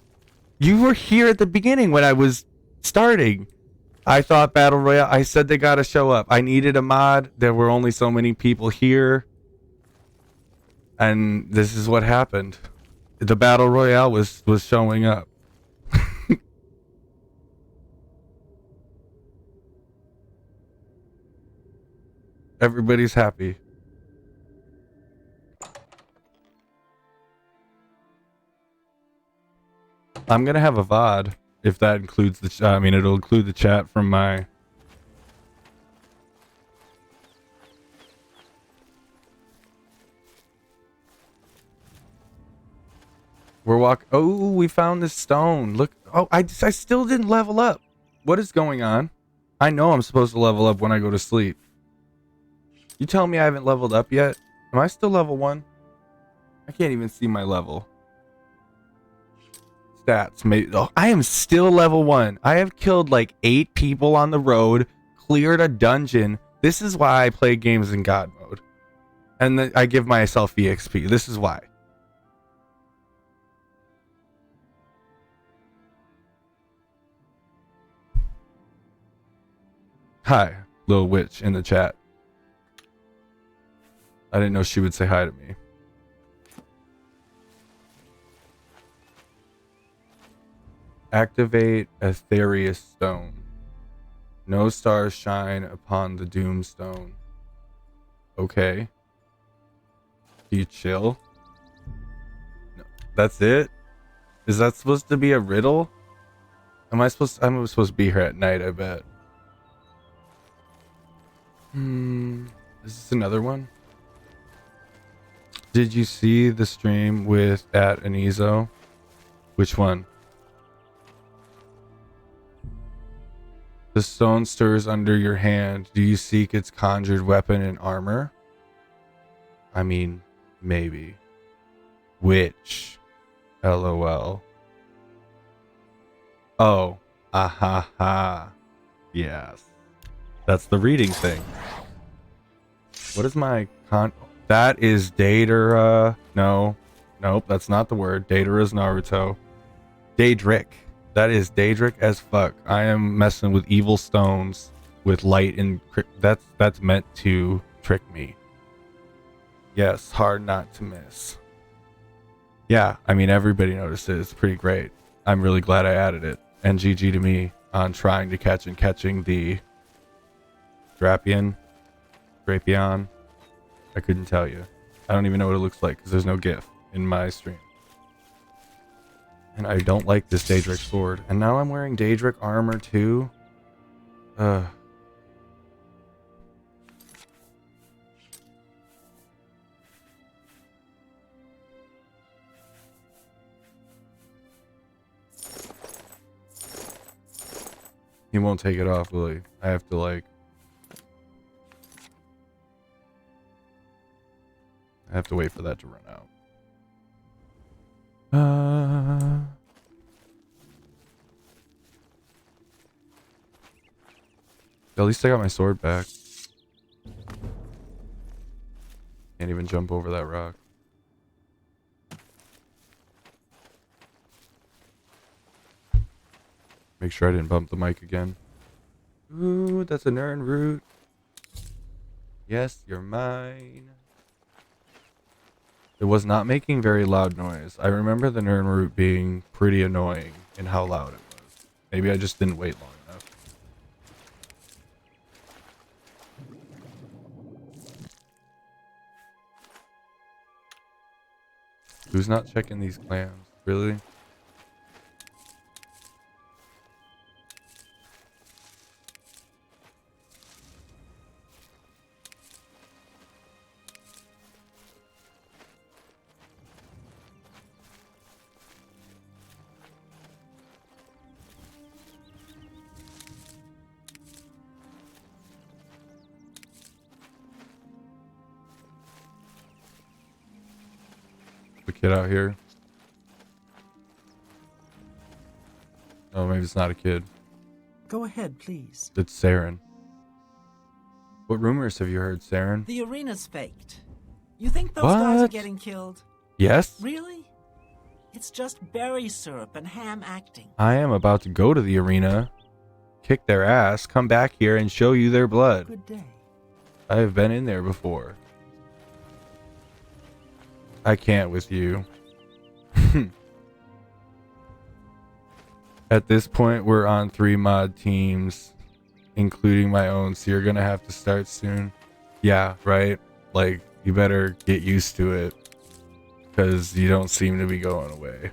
You were here at the beginning when I was starting. I thought Battle Royale. I said they gotta show up. I needed a mod. There were only so many people here. And this is what happened. The Battle Royale was showing up. Everybody's happy. I'm gonna have a VOD if that includes the. I mean, it'll include the chat from my. Oh, we found this stone. Look. Oh, I still didn't level up. What is going on? I know I'm supposed to level up when I go to sleep. You tell me I haven't leveled up yet? Am I still level 1? I can't even see my level. Stats. Maybe. Oh, I am still level 1. I have killed like 8 people on the road, cleared a dungeon. This is why I play games in God mode. And then I give myself EXP. This is why. Hi, little witch in the chat. I didn't know she would say hi to me. Activate Aetherius Stone. No stars shine upon the Doomstone. Okay. Do you chill? No, that's it? Is that supposed to be a riddle? I'm supposed to be here at night, I bet. Is this another one? Did you see the stream with @Anizo? Which one? The stone stirs under your hand. Do you seek its conjured weapon and armor? I mean, maybe. Which? LOL. Oh. Ahaha. Yes. That's the reading thing. What is my That is Daedra. No. Nope, that's not the word. Daedra is Naruto. Daedric. That is Daedric as fuck. I am messing with evil stones with light and that's meant to trick me. Yes, hard not to miss. Yeah, I mean everybody noticed it. It's pretty great. I'm really glad I added it. And GG to me on trying to catch and catching the Drapion. I couldn't tell you. I don't even know what it looks like because there's no GIF in my stream. And I don't like this Daedric sword. And now I'm wearing Daedric armor too. He won't take it off, will he? I have to like... I have to wait for that to run out. At least I got my sword back. Can't even jump over that rock. Make sure I didn't bump the mic again. Ooh, that's an urn root. Yes, you're mine. It was not making very loud noise. I remember the Nern root being pretty annoying in how loud it was. Maybe I just didn't wait long enough. Who's not checking these clams? Really? The kid out here. Oh, maybe it's not a kid.
Go ahead, please.
It's Saren. What rumors have you heard, Saren?
The arena's faked. You think those guys are
What?
getting killed?
Yes?
Really? It's just berry syrup and ham acting.
I am about to go to the arena, kick their ass, come back here and show you their blood.
Good day.
I have been in there before. I can't with you. At this point, we're on 3 mod teams, including my own, so you're gonna have to start soon. Yeah, right? Like, you better get used to it, because you don't seem to be going away.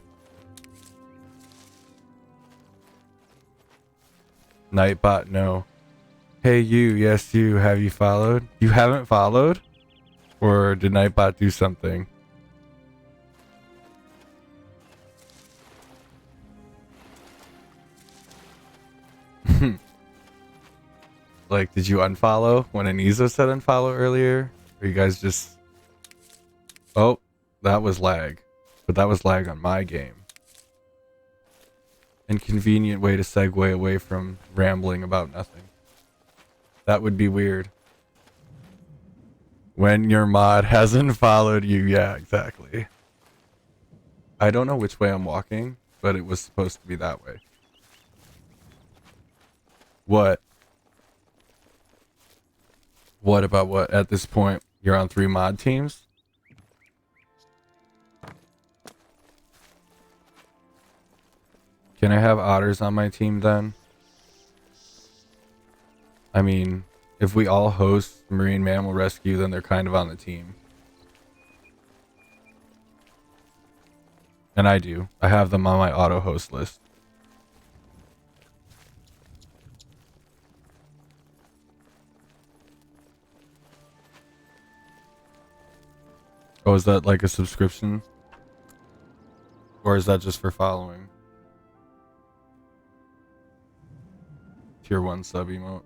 Nightbot, no. Hey you, yes you, have you followed? You haven't followed? Or did Nightbot do something? Like, did you unfollow when Aniza said unfollow earlier? Or you guys just... Oh, that was lag. But that was lag on my game. Inconvenient way to segue away from rambling about nothing. That would be weird. When your mod hasn't followed you. Yeah, exactly. I don't know which way I'm walking, but it was supposed to be that way. What? What about what? At this point, you're on 3 mod teams? Can I have otters on my team then? I mean, if we all host Marine Mammal Rescue, then they're kind of on the team. And I do. I have them on my auto host list. Oh, is that like a subscription? Or is that just for following? Tier 1 sub emote.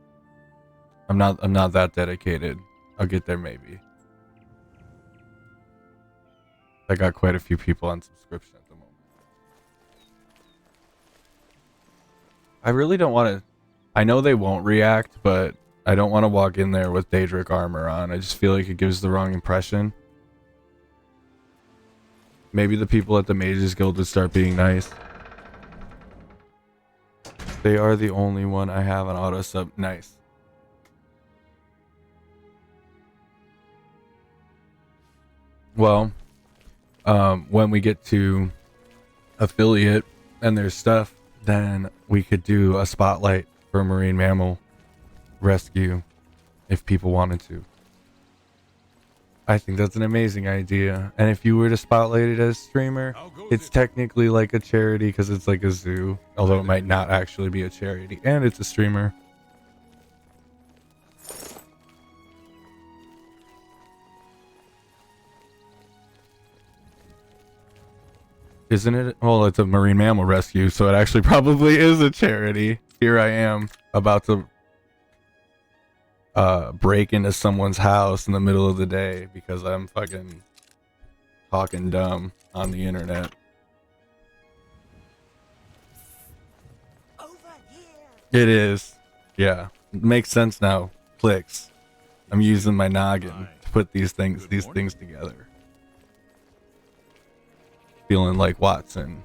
I'm not that dedicated. I'll get there maybe. I got quite a few people on subscription at the moment. I really don't want to... I know they won't react, but I don't want to walk in there with Daedric armor on. I just feel like it gives the wrong impression. Maybe the people at the Mages Guild would start being nice. They are the only one I have on auto sub. Nice. Well, when we get to affiliate and there's stuff, then we could do a spotlight for Marine Mammal Rescue if people wanted to. I think that's an amazing idea. And if you were to spotlight it as streamer, it's technically like a charity because it's like a zoo, although it might not actually be a charity, and it's a streamer. Isn't it? Well, it's a Marine Mammal Rescue, so it actually probably is a charity. Here I am about to break into someone's house in the middle of the day because I'm fucking talking dumb on the internet.
Over here.
It is. Yeah. It makes sense now. Clicks. I'm using my noggin to put these things together. Feeling like Watson.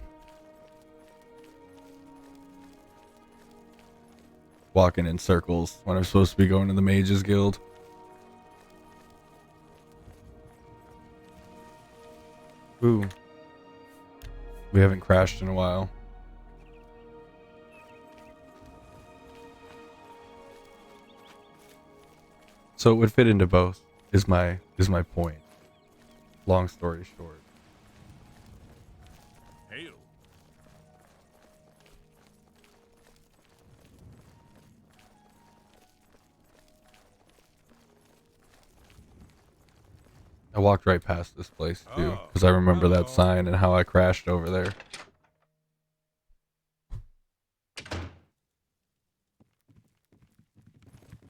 Walking in circles when I'm supposed to be going to the Mages Guild. Ooh. We haven't crashed in a while. So it would fit into both, is my point. Long story short.
Hail.
I walked right past this place too, because I remember that sign and how I crashed over there.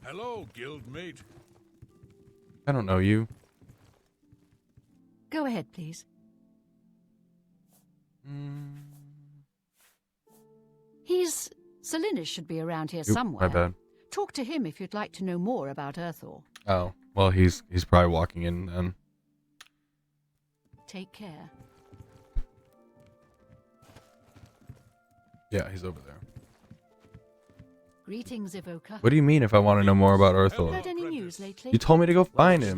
Hello, guildmate.
I don't know you.
Go ahead, please. Salinas should be around here somewhere.
My bad.
Talk to him if you'd like to know more about Earthor.
Oh, well, he's probably walking in then.
Take care.
Yeah, he's over there.
Greetings, Evoker.
What do you mean if I want to know more about Earthor?
Heard any news lately?
You told me to go find him.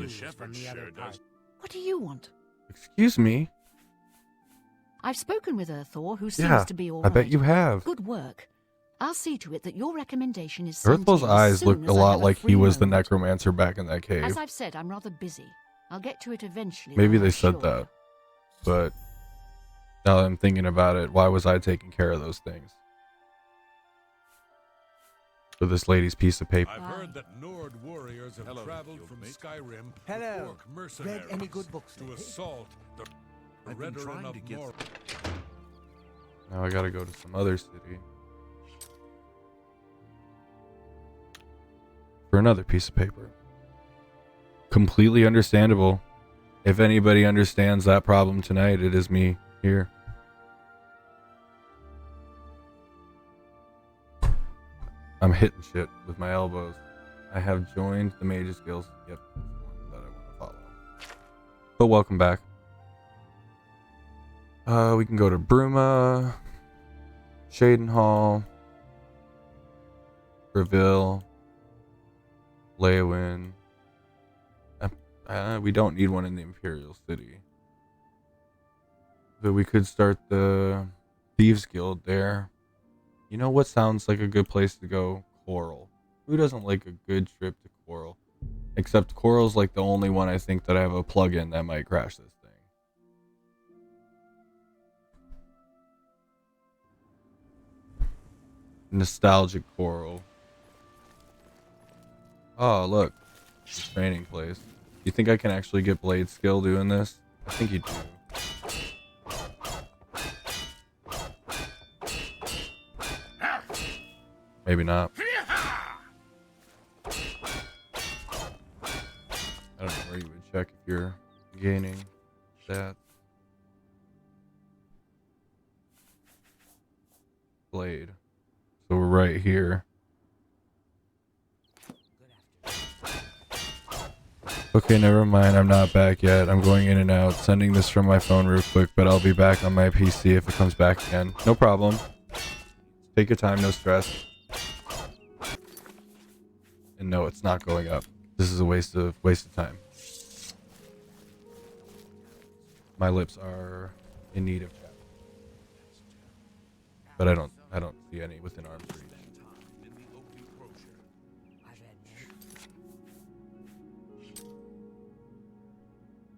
What do you want?
Excuse me?
I've spoken with Earthor, who seems
Yeah,
to be all
I bet
right.
you have.
Good work. I'll see to it that your recommendation is sent to
Earthor's
you as
eyes
soon
look
as
a
I
lot
have
like he
free
was the
moment.
necromancer back in that cave.
As I've said, I'm rather busy. I'll get to it eventually.
Maybe
though,
they
I'm
said
sure.
that. But now that I'm thinking about it, why was I taking care of those things? For this lady's piece of paper.
I've heard that Nord warriors have traveled from Skyrim
Hello.
with orc mercenaries
Read any good books
to
lately?
assault the
I've been
Redoran
trying
of
to get
Mor-
Now I gotta go to some other city. For another piece of paper. Completely understandable. If anybody understands that problem tonight, it is me here. I'm hitting shit with my elbows. I have joined the Mage's Guild. Yep, that's the one that I want to follow. But welcome back. We can go to Bruma, Shadenhall, Reville, Leowyn. We don't need one in the Imperial City. But we could start the Thieves Guild there. You know what sounds like a good place to go? Coral. Who doesn't like a good trip to Coral? Except Coral's like the only one I think that I have a plug-in that might crash this thing. Nostalgic Coral. Oh, look. It's a training place. You think I can actually get blade skill doing this? I think you do. Maybe not. I don't know where you would check if you're gaining stats. Blade. So we're right here. Okay, never mind. I'm not back yet. I'm going in and out, sending this from my phone real quick, but I'll be back on my PC if it comes back again. No problem. Take your time, no stress. And no, it's not going up. This is a waste of time. My lips are in need of chat. But I don't see any within arm's reach.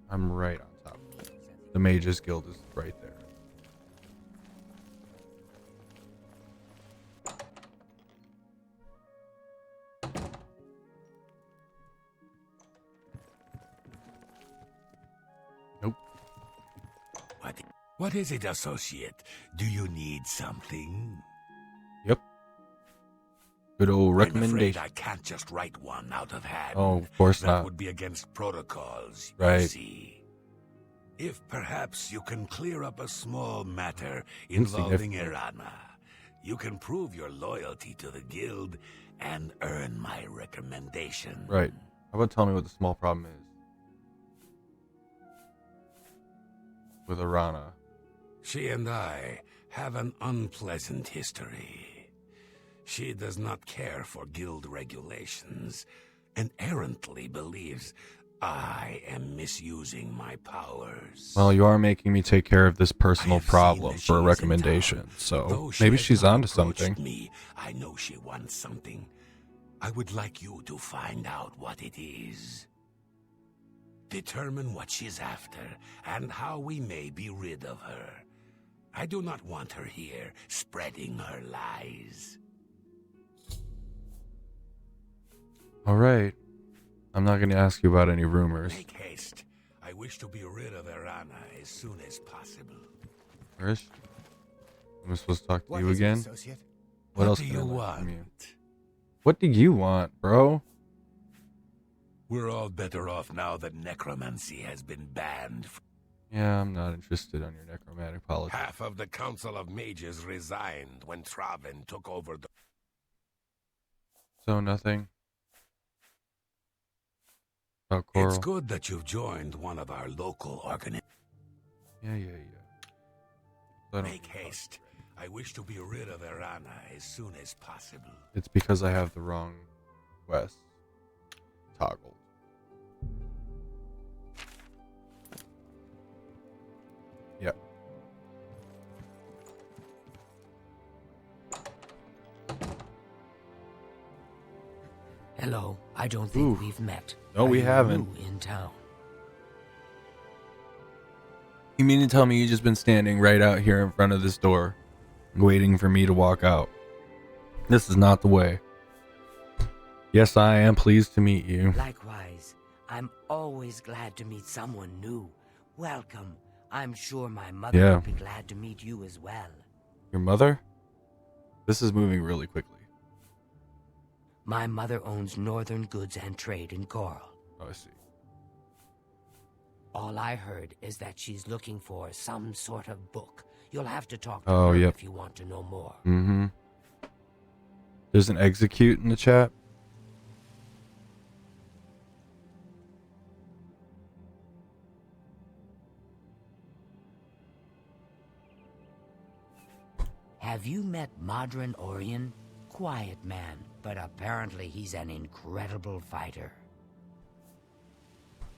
I'm right on top of it. The Mage's Guild is right there. Nope.
What is it, associate? Do you need something?
Yep. Good old
I'm
recommendation.
afraid I can't just write one out of hand.
Oh, of course
that
not.
would be against protocols, you
Right.
see. If perhaps you can clear up a small matter involving
Insignificant.
Irana, you can prove your loyalty to the guild and earn my recommendation.
Right. How about tell me what the small problem is? With Irana.
She and I have an unpleasant history. She does not care for guild regulations and errantly believes I am misusing my powers.
Well, you are making me take care of this personal
I have seen
problem
that
for a
she's in
recommendation,
town.
so
Though she
maybe
has
she's
not
onto
approached
something.
Me, I know she wants something. I would like you to find out what it is. Determine what she's after and how we may be rid of her. I do not want her here spreading her lies.
Alright. I'm not going to ask you about any rumors.
Make haste. I wish to be rid of Irana as soon as possible.
Where is she? Am I supposed to talk to
What
you
is it,
again?
associate?
What else
do
can
you
I learn
want?
from you? What do you want, bro?
We're all better off now that necromancy has been banned.
Yeah, I'm not interested on your necromantic politics.
Half of the Council of Mages resigned when Traven took over the...
So nothing? About Coral?
It's good that you've joined one of our local organizations.
Yeah. I don't
Make haste. I wish to be rid of Erana as soon as possible.
It's because I have the wrong quest toggled. Yep.
Hello, I don't think
Ooh.
we've met.
No, we
Are you
haven't.
new in town?
You mean to tell me you just been standing right out here in front of this door, waiting for me to walk out? This is not the way. Yes, I am pleased to meet you.
Likewise, I'm always glad to meet someone new. Welcome. I'm sure my mother
Yeah.
would be glad to meet you as well.
Your mother? This is moving really quickly.
My mother owns Northern Goods and Trade in Coral.
Oh, I see.
All I heard is that she's looking for some sort of book. You'll have to talk to
Oh,
her
yep.
if you want to know more.
Mm-hmm. There's an execute in the chat.
Have you met Modron Orion? Quiet man, but apparently he's an incredible fighter.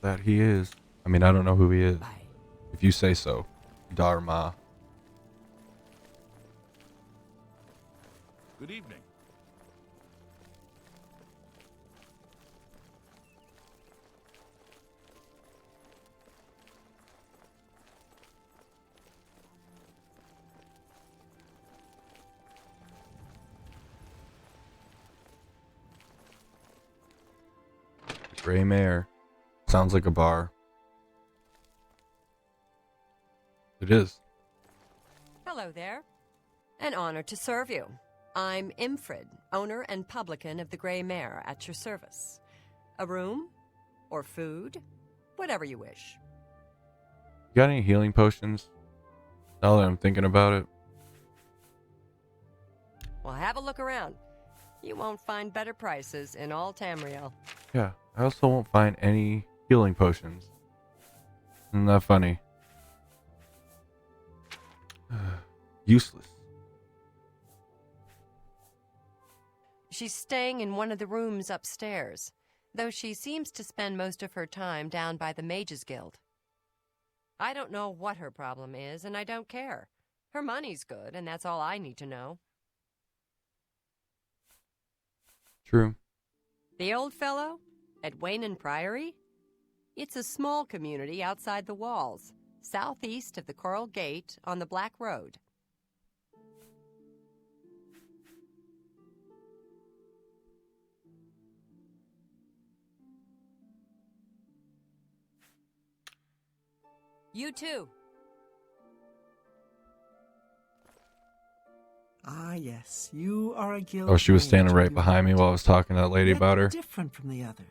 That he is. I mean, I don't know who he is.
Bye.
If you say so. Dharma.
Good evening.
Gray Mare. Sounds like a bar. It is.
Hello there. An honor to serve you. I'm Imfrid, owner and publican of the Grey Mare, at your service. A room? Or food? Whatever you wish.
You got any healing potions? Now that I'm thinking about it.
Well, have a look around. You won't find better prices in all Tamriel.
Yeah, I also won't find any healing potions. Isn't that funny? Useless.
She's staying in one of the rooms upstairs, though she seems to spend most of her time down by the Mages Guild. I don't know what her problem is, and I don't care. Her money's good, and that's all I need to know.
True.
The old fellow? At Wayne Priory? It's a small community outside the walls, southeast of the Coral Gate on the Black Road. You too.
Ah, yes, you are a guild.
Oh, she was standing
mage,
right
you
behind me while I was talking to that lady
yet
about her.
different from the others.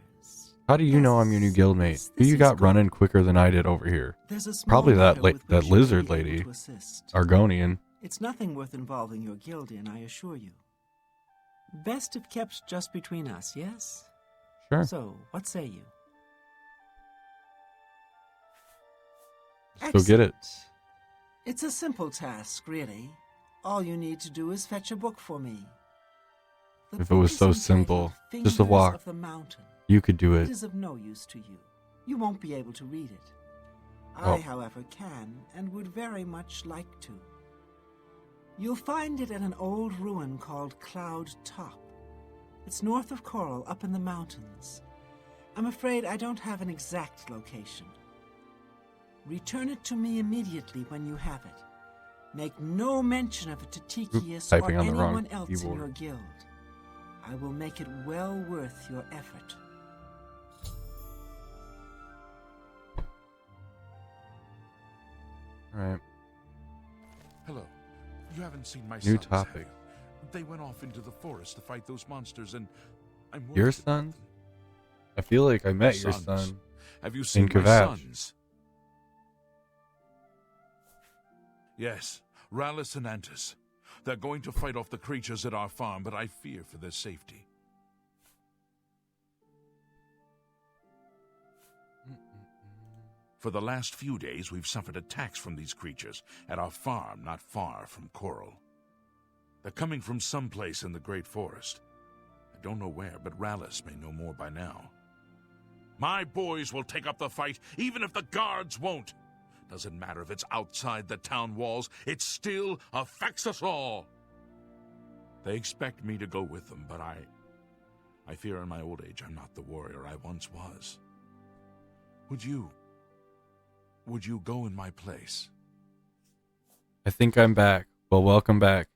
How do you know I'm your new guildmate? Who you got running quicker than I did over here?
There's a small
Probably that
matter with
that
which you may
lizard
be able
lady,
to assist.
Argonian.
It's nothing worth involving your guild in, I assure you. Best if kept just between us, yes?
Sure.
So, what say you?
Let's go get it.
Excellent. It's a simple task, really. All you need to do is fetch a book for me. The
If it was
book
so
is
simple,
entitled
just a
Fingers
walk,
of the Mountain.
you could do
It
it.
is of no use to you. You won't be able to read it.
Oh.
I, however, can and would very much like to. You'll find it at an old ruin called Cloud Top. It's north of Coral, up in the mountains. I'm afraid I don't have an exact location. Return it to me immediately when you have it. Make no mention of it to Tikius or
typing on the wrong
anyone else in
keyboard.
your guild. I will make it well worth your effort.
Alright.
Hello. You haven't seen my
New
sons, have
topic.
you? They went off into the forest to fight those monsters, and I'm worried
Your
about
sons?
them.
I feel like I met your
Sons.
son
Have you seen
in
my
Kvatch.
sons? Yes, Rallus and Antus. They're going to fight off the creatures at our farm, but I fear for their safety. For the last few days, we've suffered attacks from these creatures at our farm not far from Coral. They're coming from someplace in the Great Forest. I don't know where, but Rallis may know more by now. My boys will take up the fight, even if the guards won't. Doesn't matter if it's outside the town walls, it still affects us all. They expect me to go with them, but I fear in my old age I'm not the warrior I once was. Would you go in my place?
I think I'm back. Well, welcome back.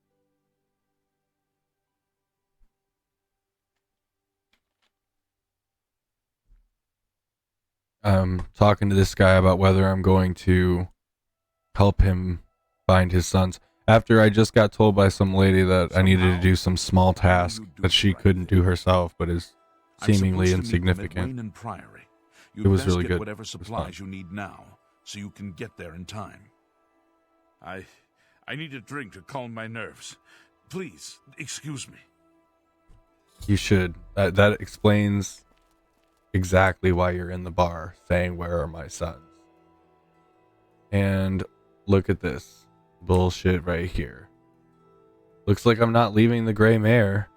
I'm talking to this guy about whether I'm going to help him find his sons. After I just got told by some lady that I needed to do some small task that she couldn't do herself, but is seemingly insignificant. It was really good.
Whatever supplies you need now, so you can get there in time. I need a drink to calm my nerves. Please, excuse me.
You should. That explains exactly why you're in the bar saying, "Where are my sons?" And look at this bullshit right here. Looks like I'm not leaving the Gray Mare.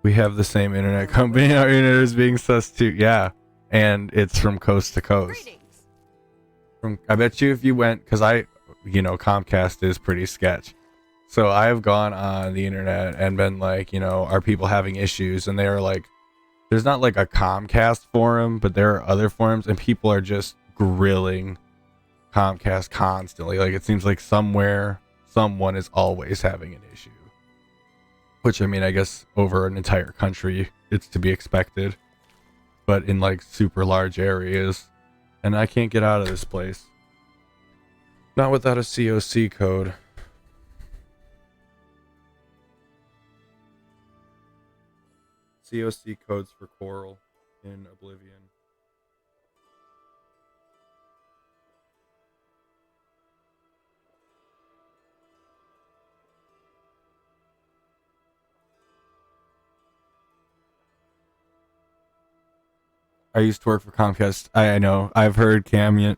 We have the same internet company. Our internet is being sus too. Yeah. And it's from coast to coast. I bet you if you went, because Comcast is pretty sketch. So I've gone on the internet and been like, are people having issues? And they are like, there's not like a Comcast forum, but there are other forums, and people are just grilling Comcast constantly. Like, it seems like somewhere, someone is always having an issue. Which, I mean, I guess over an entire country, it's to be expected. But in like super large areas, and I can't get out of this place. Not without a COC code. COC codes for Coral in Oblivion. I used to work for Comcast. I know. I've heard Canyon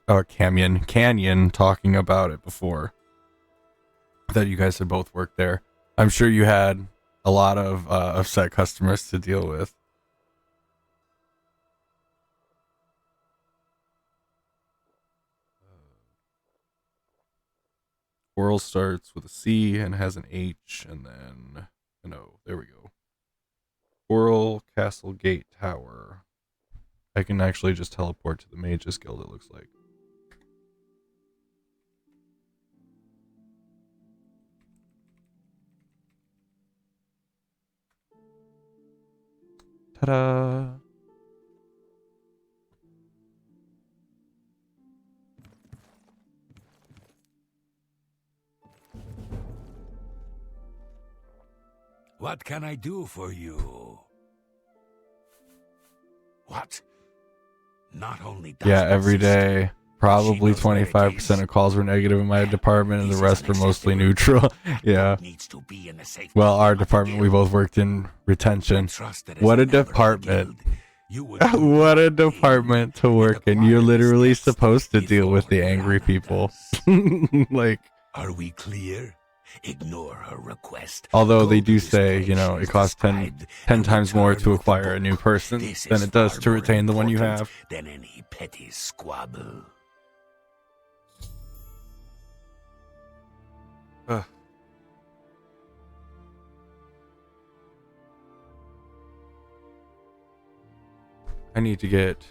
talking about it before. That you guys had both worked there. I'm sure you had a lot of upset customers to deal with. Coral starts with a C and has an H, and then an O. There we go. Coral Castle Gate Tower. I can actually just teleport to the Mages Guild, it looks like. Ta-da!
What can I do for you? What? Not only does
yeah, every day. Probably 25% of calls were negative in my department, and the rest were mostly neutral. Yeah. Well, our department, we both worked in retention. What a department. What a department to work in. You're literally supposed to deal with the angry people. Like,
are we clear? Ignore her request.
Although they do say, it costs 10 times more to acquire a new person than it does to retain the one you have.
Than any petty squabble.
I need to get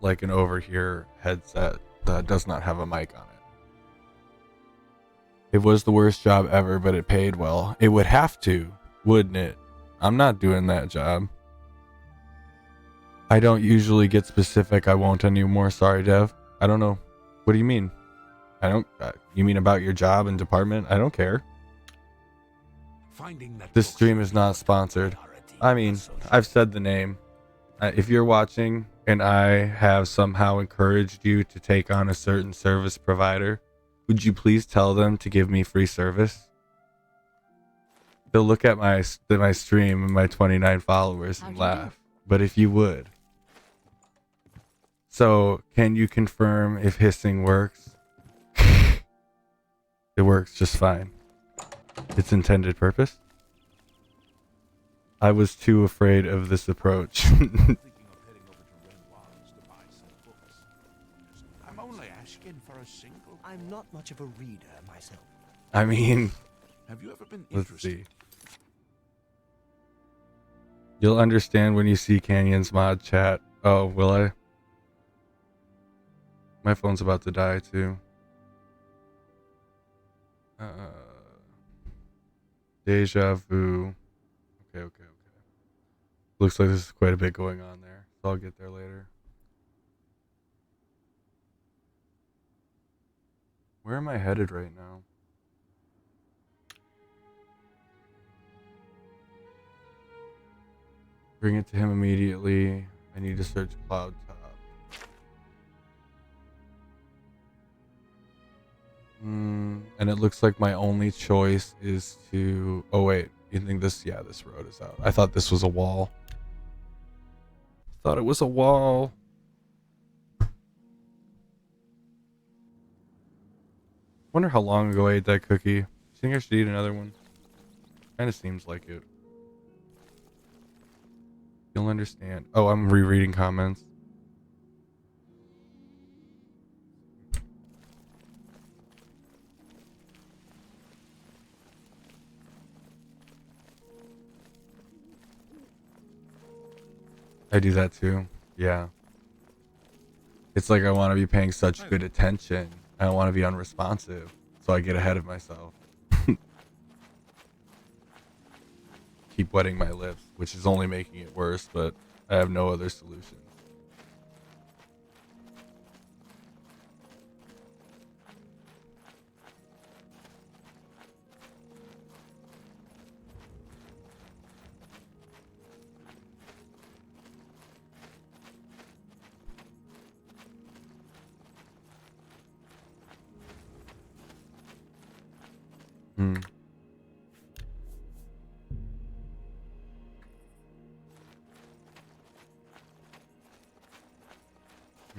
like an over-ear headset that does not have a mic on it. It was the worst job ever, but it paid well. It would have to, wouldn't it? I'm not doing that job. I don't usually get specific. I won't anymore. Sorry, Dev. I don't know. What do you mean? You mean about your job and department? I don't care. This stream is not sponsored. I mean, I've said the name. If you're watching and I have somehow encouraged you to take on a certain service provider, would you please tell them to give me free service? They'll look at my stream and my 29 followers and laugh. But if you would. So, can you confirm if hissing works? It works just fine. its intended purpose. I was too afraid of this approach.
I'm only asking for a single.
I'm not much of a reader myself.
I mean,
Have you ever been
let's
interested?
see. You'll understand when you see Canyon's mod chat. Oh, will I? My phone's about to die too. Deja vu. Okay. Looks like there's quite a bit going on there, so I'll get there later. Where am I headed right now? Bring it to him immediately. I need to search Cloud Top. And it looks like my only choice is to... Oh wait, you think this... Yeah, this road is out. I thought this was a wall. Thought it was a wall. Wonder how long ago I ate that cookie. You think I should eat another one? Kinda seems like it. You'll understand. Oh, I'm rereading comments. I do that too. Yeah. It's like I want to be paying such good attention. I don't want to be unresponsive. So I get ahead of myself. Keep wetting my lips, which is only making it worse, but I have no other solution.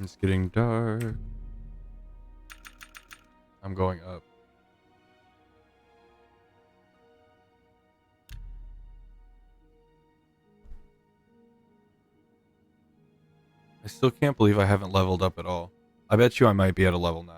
It's getting dark. I'm going up. I still can't believe I haven't leveled up at all. I bet you I might be at a level now.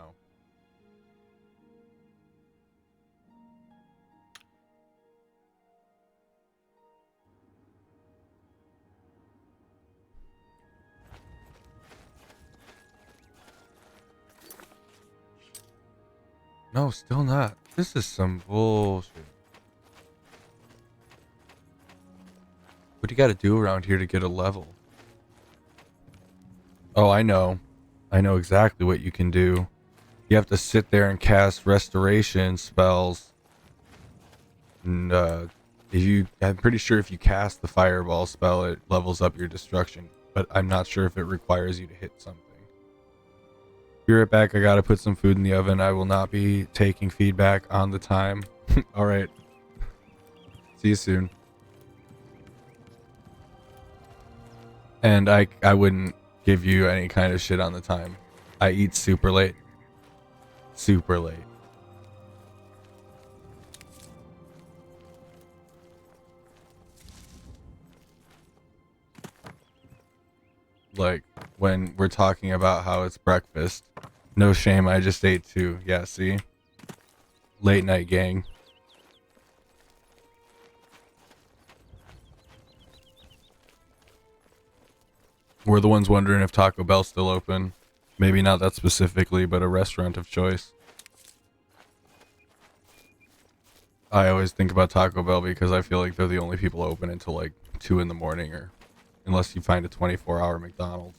No, still not. This is some bullshit. What do you gotta do around here to get a level? Oh, I know. I know exactly what you can do. You have to sit there and cast restoration spells. And I'm pretty sure if you cast the fireball spell, it levels up your destruction. But I'm not sure if it requires you to hit something. Be right back. I gotta put some food in the oven. I will not be taking feedback on the time. All right. See you soon. And I wouldn't give you any kind of shit on the time. I eat super late. Super late. Like when we're talking about how it's breakfast. No shame, I just ate too. Yeah, see? Late night gang. We're the ones wondering if Taco Bell's still open. Maybe not that specifically, but a restaurant of choice. I always think about Taco Bell because I feel like they're the only people open until like 2 in the morning, or unless you find a 24-hour McDonald's.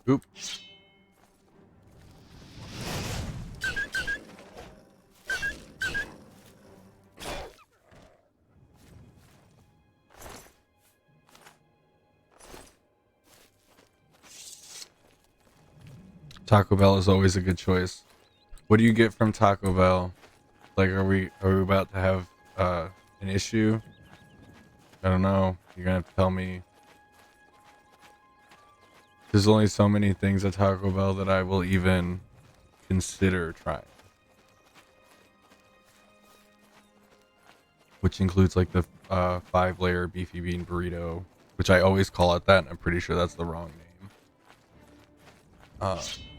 Oop. Taco Bell is always a good choice. What do you get from Taco Bell? Like, are we about to have an issue? I don't know. You're gonna have to tell me. There's only so many things at Taco Bell that I will even consider trying. Which includes like the 5-layer beefy bean burrito, which I always call it that, and I'm pretty sure that's the wrong name.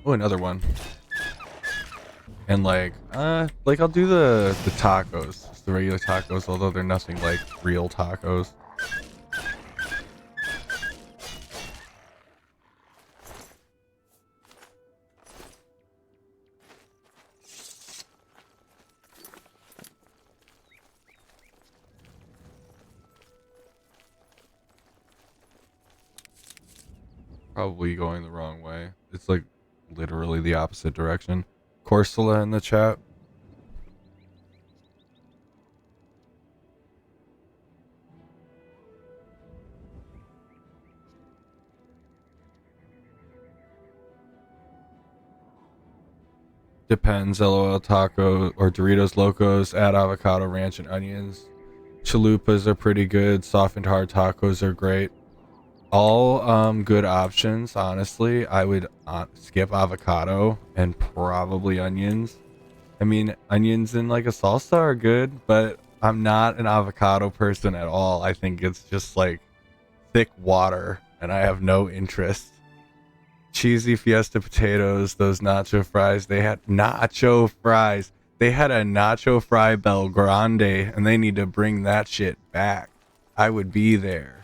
Oh, another one. And like I'll do the tacos, just the regular tacos, although they're nothing like real tacos. Probably going the wrong way. It's like literally the opposite direction. Corsula in the chat. Depends. LOL taco or Doritos Locos. Add avocado, ranch, and onions. Chalupas are pretty good. Softened hard tacos are great. All good options. Honestly, I would skip avocado and probably onions. I mean, onions in like a salsa are good, but I'm not an avocado person at all. I think it's just like thick water, and I have no interest. Cheesy Fiesta potatoes, those nacho fries. They had nacho fries. They had a nacho fry Bel Grande, and they need to bring that shit back. I would be there.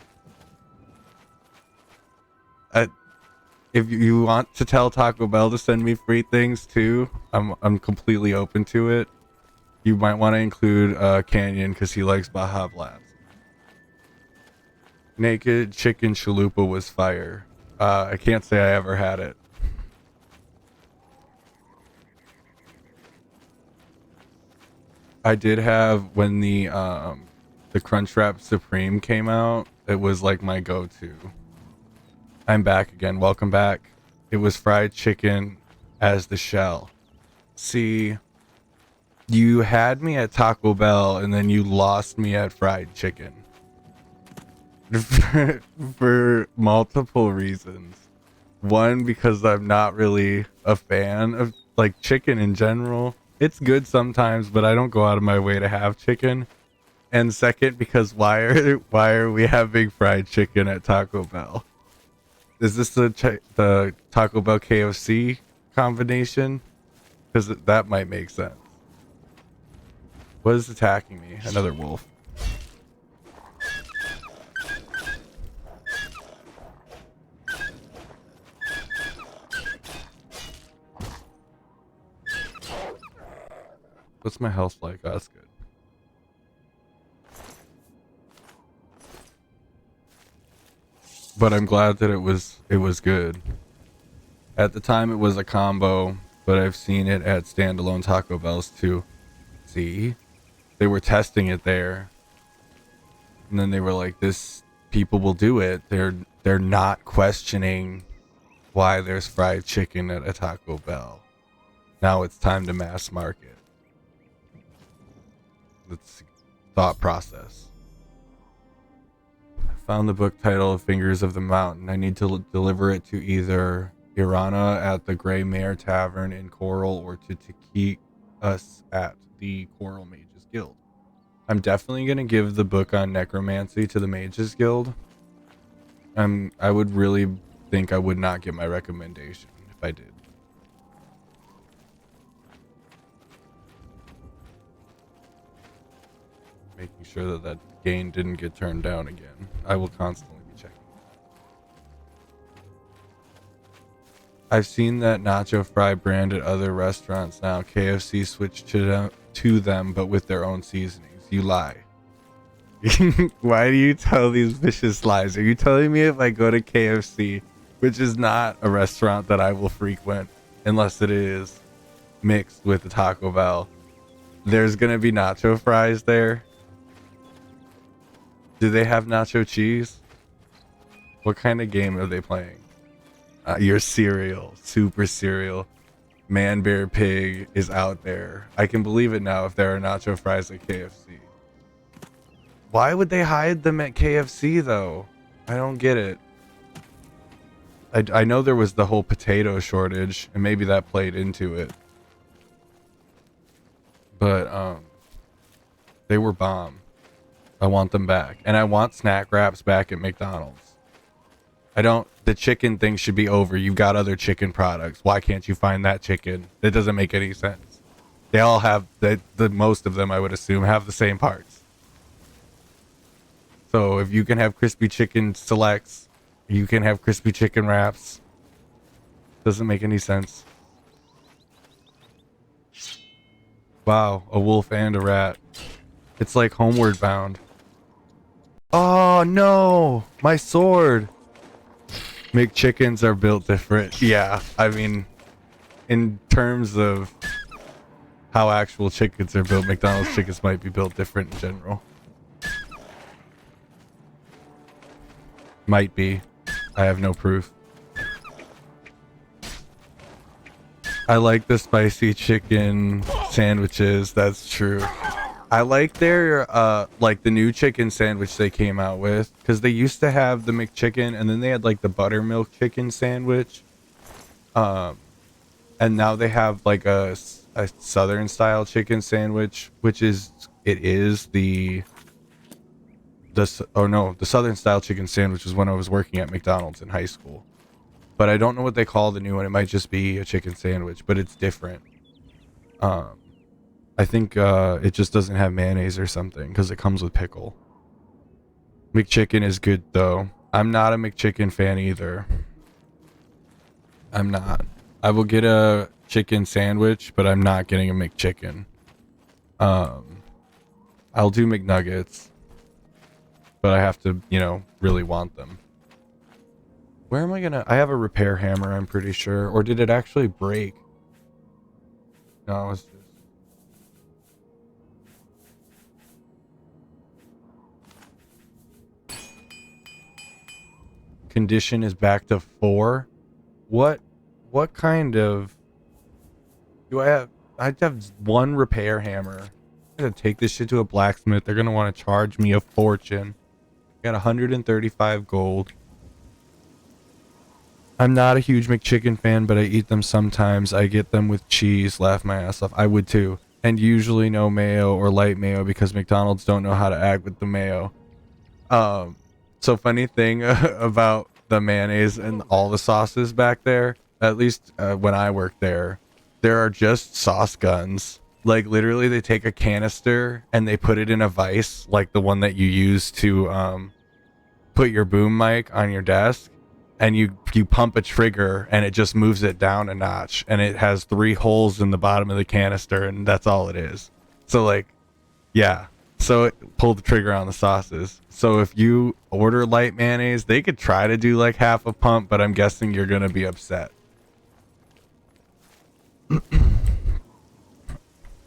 If you want to tell Taco Bell to send me free things too, I'm completely open to it. You might want to include Canyon because he likes Baja Blast. Naked chicken chalupa was fire. I can't say I ever had it. I did have when the Crunchwrap Supreme came out. It was like my go-to. I'm back again. Welcome back. It was fried chicken as the shell. See, you had me at Taco Bell and then you lost me at fried chicken. For multiple reasons. One, because I'm not really a fan of like chicken in general. It's good sometimes, but I don't go out of my way to have chicken. And second, because why are we having fried chicken at Taco Bell? Is this the Taco Bell KFC combination? Because that might make sense. What is attacking me? Another wolf. What's my health like? Oh, that's good. But I'm glad that it was good. At the time it was a combo, but I've seen it at standalone Taco Bells too. See? They were testing it there. And then they were like, this people will do it. They're not questioning why there's fried chicken at a Taco Bell. Now it's time to mass market. That's thought process. Found the book title of Fingers of the Mountain. I need to deliver it to either Irana at the Grey Mare Tavern in Coral or to Taki us at the Coral Mages Guild. I'm definitely going to give the book on necromancy to the Mages Guild. I would really think I would not get my recommendation if I did. Making sure that gain didn't get turned down again. I will constantly be checking. I've seen that nacho fry brand at other restaurants now. KFC switched to them, but with their own seasonings. You lie. Why do you tell these vicious lies? Are you telling me if I go to KFC, which is not a restaurant that I will frequent unless it is mixed with the Taco Bell, there's gonna be nacho fries there? Do they have nacho cheese? What kind of game are they playing? Your cereal, super cereal. Man Bear Pig is out there. I can believe it now if there are nacho fries at KFC. Why would they hide them at KFC though? I don't get it. I know there was the whole potato shortage and maybe that played into it. But they were bomb. I want them back. And I want snack wraps back at McDonald's. The chicken thing should be over. You've got other chicken products. Why can't you find that chicken? It doesn't make any sense. They all have, the most of them I would assume, have the same parts. So if you can have crispy chicken selects, you can have crispy chicken wraps. Doesn't make any sense. Wow, a wolf and a rat. It's like Homeward Bound. Oh no, my sword. McChickens are built different. Yeah, I mean, in terms of how actual chickens are built, McDonald's chickens might be built different in general. Might be. I have no proof. I like the spicy chicken sandwiches. That's true. I like their like the new chicken sandwich they came out with, because they used to have the McChicken and then they had like the buttermilk chicken sandwich, and now they have like a southern style chicken sandwich, which is the southern style chicken sandwich was when I was working at McDonald's in high school, but I don't know what they call the new one. It might just be a chicken sandwich, but it's different. I think it just doesn't have mayonnaise or something because it comes with pickle. McChicken is good though. I'm not a McChicken fan either. I'm not. I will get a chicken sandwich, but I'm not getting a McChicken. I'll do McNuggets, but I have to, really want them. Where am I gonna? I have a repair hammer, I'm pretty sure. Or did it actually break? No, it's just... Condition is back to 4. What kind of... do I have? I have one repair hammer. I'm gonna take this shit to a blacksmith. They're gonna want to charge me a fortune. Got 135 gold. I'm not a huge McChicken fan, but I eat them sometimes. I get them with cheese. Laugh my ass off. I would too. And usually no mayo or light mayo because McDonald's don't know how to act with the mayo. So funny thing about the mayonnaise and all the sauces back there, at least when I worked there are just sauce guns. Like literally they take a canister and they put it in a vise, like the one that you use to put your boom mic on your desk, and you pump a trigger and it just moves it down a notch, and it has 3 holes in the bottom of the canister, and that's all it is. So like, yeah. So pull the trigger on the sauces. So if you order light mayonnaise, they could try to do like half a pump, but I'm guessing you're gonna be upset.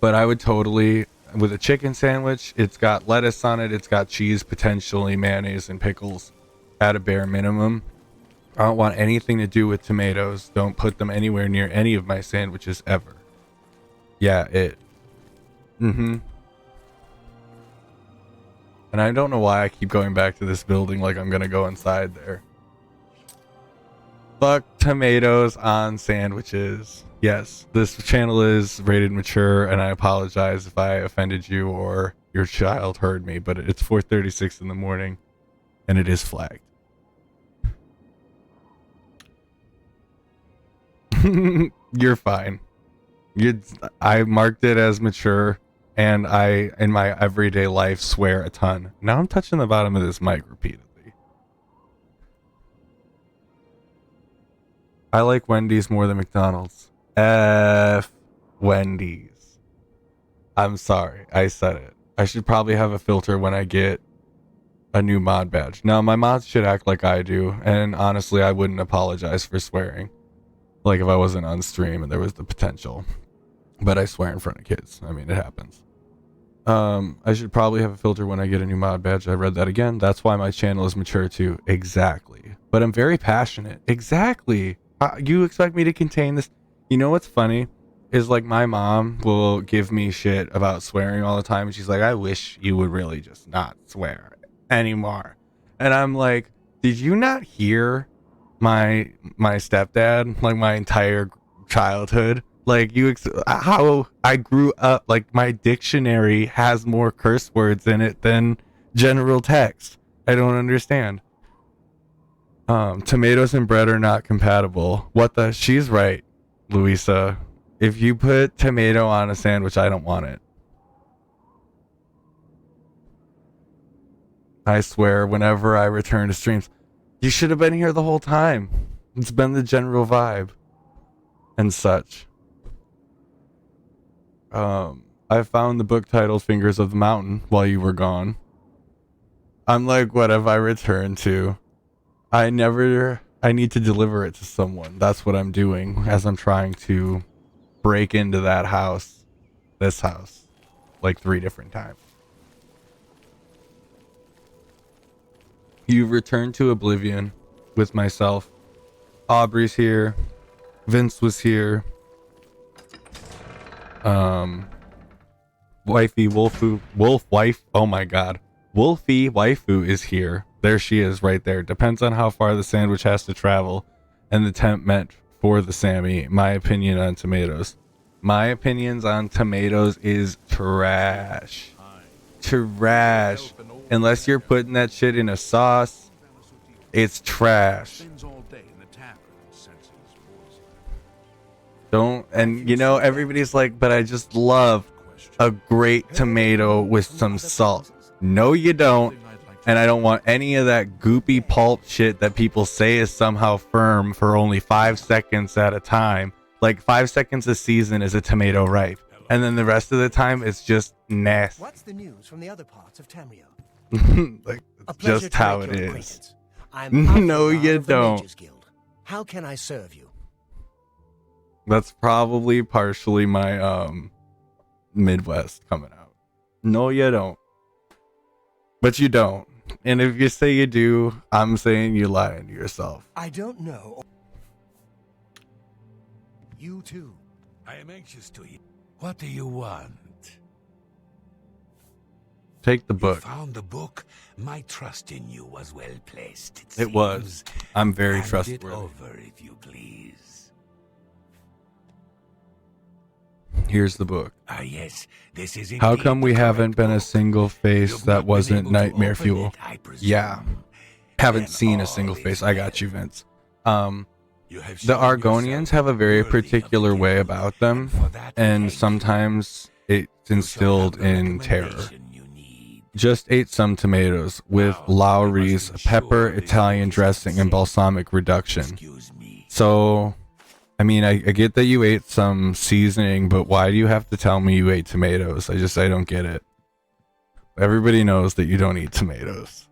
But I would totally, with a chicken sandwich, it's got lettuce on it, it's got cheese, potentially mayonnaise and pickles at a bare minimum. I don't want anything to do with tomatoes. Don't put them anywhere near any of my sandwiches ever. Yeah, it. And I don't know why I keep going back to this building like I'm gonna go inside there. Fuck tomatoes on sandwiches. Yes, this channel is rated mature, and I apologize if I offended you or your child heard me, but it's 4:36 in the morning, and it is flagged. You're fine. I marked it as mature, and I, in my everyday life, swear a ton. Now I'm touching the bottom of this mic repeatedly. I like Wendy's more than McDonald's. F Wendy's. I'm sorry, I said it. I should probably have a filter when I get a new mod badge. Now, my mods should act like I do, and honestly, I wouldn't apologize for swearing. Like if I wasn't on stream and there was the potential. But I swear in front of kids. I mean, it happens. I should probably have a filter when I get a new mod badge. I read that again. That's why my channel is mature too. Exactly. But I'm very passionate. Exactly. You expect me to contain this? You know what's funny is like my mom will give me shit about swearing all the time, and she's like, I wish you would really just not swear anymore. And I'm like, did you not hear my stepdad like my entire childhood? Like how I grew up, like my dictionary has more curse words in it than general text. I don't understand. Tomatoes and bread are not compatible. What the? She's right, Louisa. If you put tomato on a sandwich, I don't want it. I swear, whenever I return to streams, you should have been here the whole time. It's been the general vibe and such. I found the book titled Fingers of the Mountain while you were gone. I'm like, what have I returned to? I need to deliver it to someone. That's what I'm doing as I'm trying to break into that house, this house, like 3 different times. You've returned to Oblivion with myself. Aubrey's here. Vince was here. Wifey Wolf wife. Oh my god. Wolfie waifu is here. There she is right there. Depends on how far the sandwich has to travel and the temp meant for the Sammy. My opinion on tomatoes. My opinions on tomatoes is trash. Trash. Unless you're putting that shit in a sauce, it's trash. Don't, and you know, everybody's like, but I just love a great tomato with some salt. No, you don't. And I don't want any of that goopy pulp shit that people say is somehow firm for only 5 seconds at a time. Like 5 seconds a season is a tomato ripe. And then the rest of the time it's just nasty.
What's the news from the other parts of Tamriel?
Like, it's just how it is.
I'm
No, you
of the
don't.
Mages Guild. How can I serve you?
That's probably partially my Midwest coming out. No, you don't. But you don't. And if you say you do, I'm saying you're lying to yourself.
I don't know. You too.
I am anxious to hear. What do you want?
Take the book.
You found the book. My trust in you was well placed.
It was. I'm very
Hand
trustworthy.
it over, if you please.
Here's the book.
Ah, yes. This is
How
indeed
come we
the
haven't
correct
been a
book.
single face
You've
that
not been
wasn't
able to
Nightmare
open
Fuel?
it, I presume.
Yeah. Haven't
Then
seen a
all
single
is
face. I got you,
well.
Vince.
You have
The
shown
Argonians
yourself
have a very
worthy of the
particular way
guild,
about them,
and for that we
and
thank you.
sometimes it's
You shall
instilled
have the
in terror.
recommendation you need.
Just ate some tomatoes with
Now, you
Lowry's
must
pepper,
ensure this
Italian
is
dressing, and
safe.
balsamic reduction.
Excuse me.
So, I mean, I get that you ate some seasoning, but why do you have to tell me you ate tomatoes? I don't get it. Everybody knows that you don't eat tomatoes.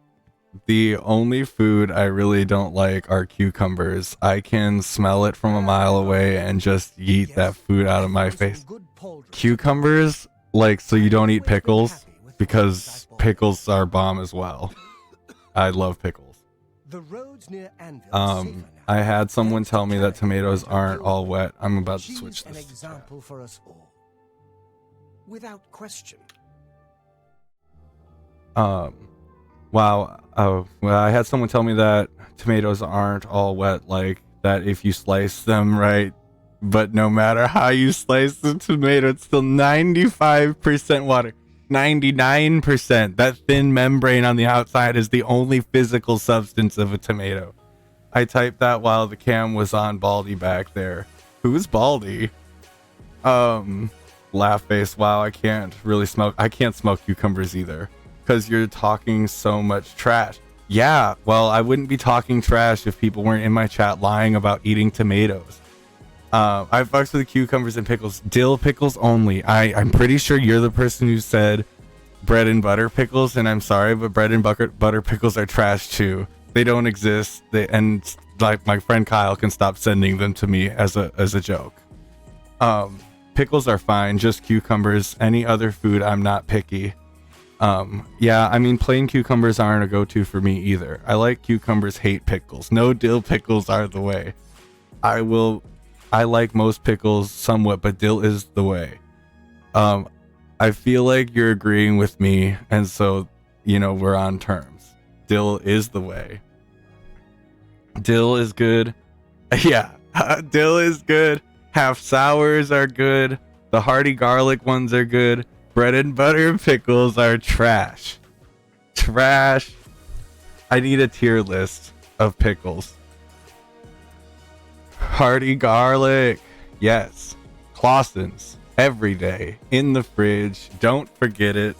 The only food I really don't like are cucumbers. I can smell it from a mile away and just yeet that food out of my face. Cucumbers, like, so you don't eat pickles? Because pickles are bomb as well. I love pickles.
The roads near Anvil are safer now.
I had someone tell me that tomatoes aren't all wet. I'm about to
She's
switch
an
this. to chat.
example for us all. Without question.
Wow. Well, I had someone tell me that tomatoes aren't all wet, like that if you slice them right, but no matter how you slice the tomato, it's still 95% water. 99%. That thin membrane on the outside is the only physical substance of a tomato. I typed that while the cam was on Baldy back there. Who's Baldy? Laugh face. Wow, I can't smell cucumbers either. Because you're talking so much trash. Yeah, well, I wouldn't be talking trash if people weren't in my chat lying about eating tomatoes. I fucks with cucumbers and pickles. Dill pickles only. I'm pretty sure you're the person who said bread and butter pickles, and I'm sorry, but bread and butter pickles are trash too. They don't exist. And like my friend Kyle can stop sending them to me as a joke. Pickles are fine, just cucumbers. Any other food, I'm not picky. Yeah, I mean, plain cucumbers aren't a go-to for me either. I like cucumbers, hate pickles. No dill pickles are the way. I like most pickles somewhat, but dill is the way. I feel like you're agreeing with me, and so, we're on terms. Dill is the way. Dill is good. Yeah, dill is good. Half sours are good. The hearty garlic ones are good. Bread and butter pickles are trash. Trash. I need a tier list of pickles. Hearty garlic. Yes. Clausen's. Every day. In the fridge. Don't forget it.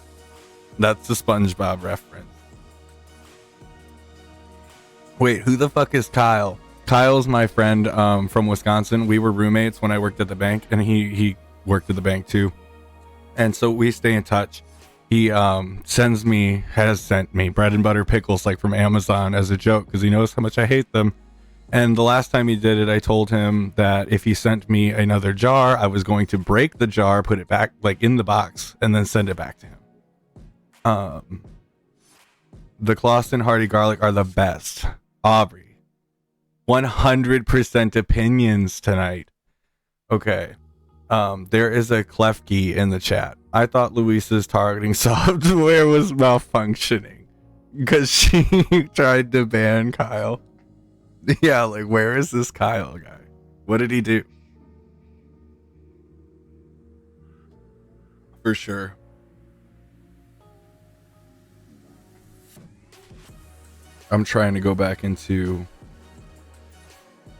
That's the SpongeBob reference. Wait, who the fuck is Kyle? Kyle's my friend from Wisconsin. We were roommates when I worked at the bank, and he worked at the bank too. And so we stay in touch. He has sent me bread and butter pickles like from Amazon as a joke because he knows how much I hate them. And the last time he did it, I told him that if he sent me another jar, I was going to break the jar, put it back like in the box, and then send it back to him. The Clausen Hearty Garlic are the best. Aubrey, 100% opinions tonight. Okay. There is a Klefki in the chat. I thought Luisa's targeting software was malfunctioning because she tried to ban Kyle. Yeah, like, where is this Kyle guy? What did he do? For sure. I'm trying to go back into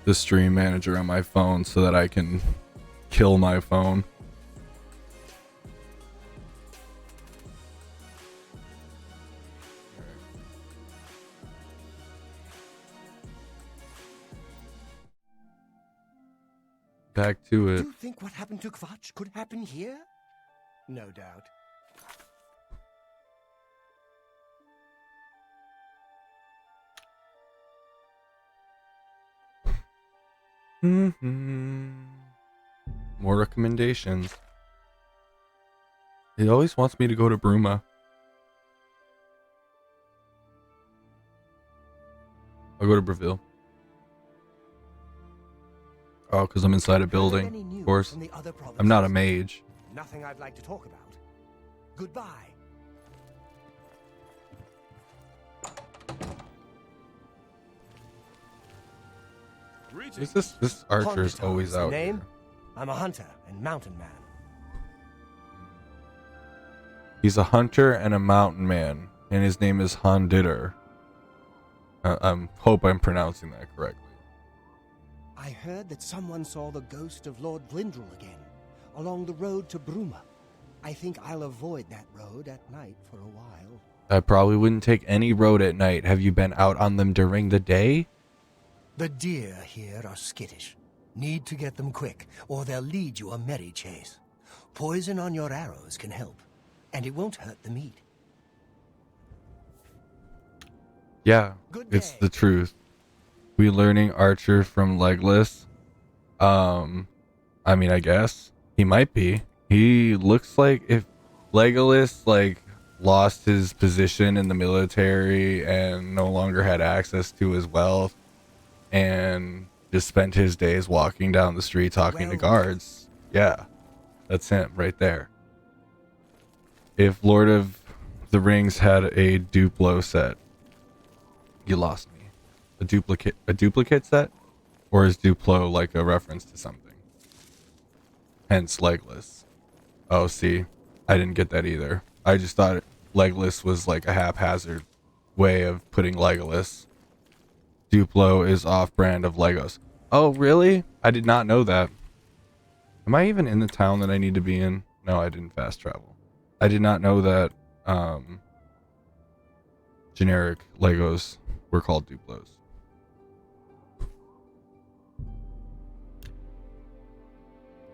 the stream manager on my phone so that I can kill my phone. Back to it.
Do you think what happened to Kvatch could happen here? No doubt.
More recommendations. He always wants me to go to Bruma. I'll go to Breville. Oh, because I'm inside a building. Of course. I'm not a mage.
Nothing I'd like to talk about. Goodbye.
This archer's always out
Name?
here.
I'm a hunter and mountain man.
He's a hunter and a mountain man, and his name is Honditter. I hope I'm pronouncing that correctly.
I heard that someone saw the ghost of Lord Glindrel again, along the road to Bruma. I think I'll avoid that road at night for a while.
I probably wouldn't take any road at night. Have you been out on them during the day?
The deer here are skittish. Need to get them quick, or they'll lead you a merry chase. Poison on your arrows can help, and it won't hurt the meat.
Yeah, it's the truth. We learning archer from Legolas. I mean, I guess he might be. He looks like if Legolas lost his position in the military and no longer had access to his wealth and just spent his days walking down the street talking to guards. Yeah, that's him right there. If Lord of the Rings had a Duplo set, you lost me. A duplicate set? Or is Duplo like a reference to something? Hence Legolas. Oh, see, I didn't get that either. I just thought Legolas was like a haphazard way of putting Legolas. Duplo is off-brand of Legos. Oh, really? I did not know that. Am I even in the town that I need to be in? No, I didn't fast travel. I did not know that generic Legos were called Duplos.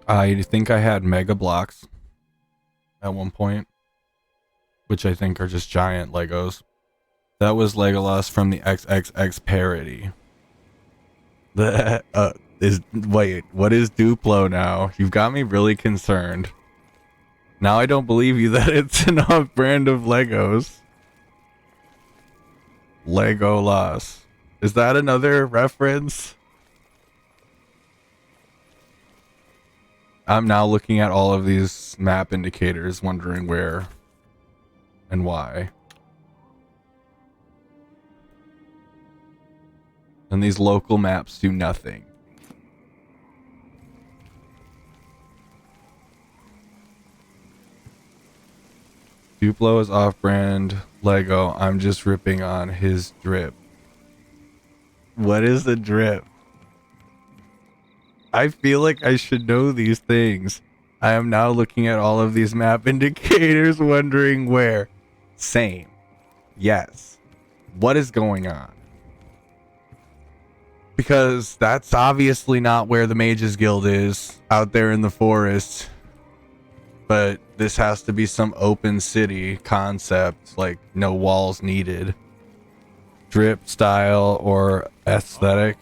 I think I had Mega Blocks at one point, which I think are just giant Legos. That was Legolas from the XXX parody. Wait, what is Duplo now? You've got me really concerned. Now I don't believe you that it's an off-brand of Legos. Legolas. Is that another reference? I'm now looking at all of these map indicators, wondering where and why. And these local maps do nothing. Duplo is off-brand Lego. I'm just ripping on his drip. What is the drip? I feel like I should know these things. I am now looking at all of these map indicators, wondering where. Same. Yes. What is going on? Because that's obviously not where the Mages Guild is, out there in the forest. But this has to be some open city concept, like no walls needed. Drip style or aesthetic.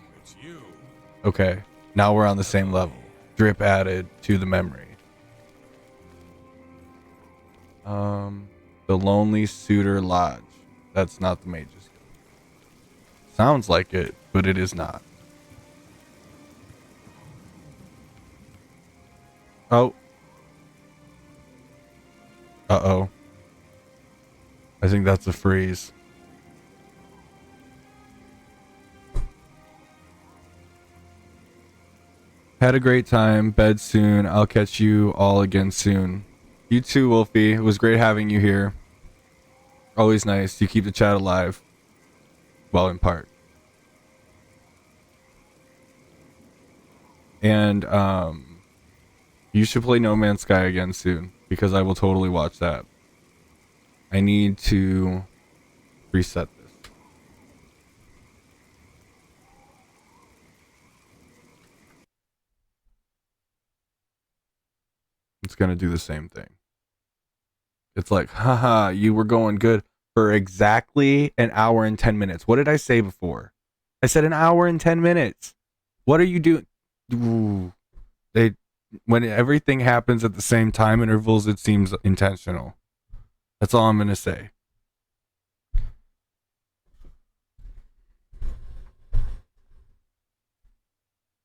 Okay, now we're on the same level. Drip added to the memory. The Lonely Suitor Lodge. That's not the Mages Guild. Sounds like it, but it is not. Oh. Uh-oh. I think that's a freeze. Had a great time. Bed soon. I'll catch you all again soon. You too, Wolfie. It was great having you here. Always nice. You keep the chat alive. Well, in part. And, you should play No Man's Sky again soon, because I will totally watch that. I need to reset this. It's gonna do the same thing. It's like, haha, you were going good for exactly an hour and 10 minutes. What did I say before? I said an hour and 10 minutes. What are you doing? Ooh. When everything happens at the same time intervals, it seems intentional. That's all I'm going to say.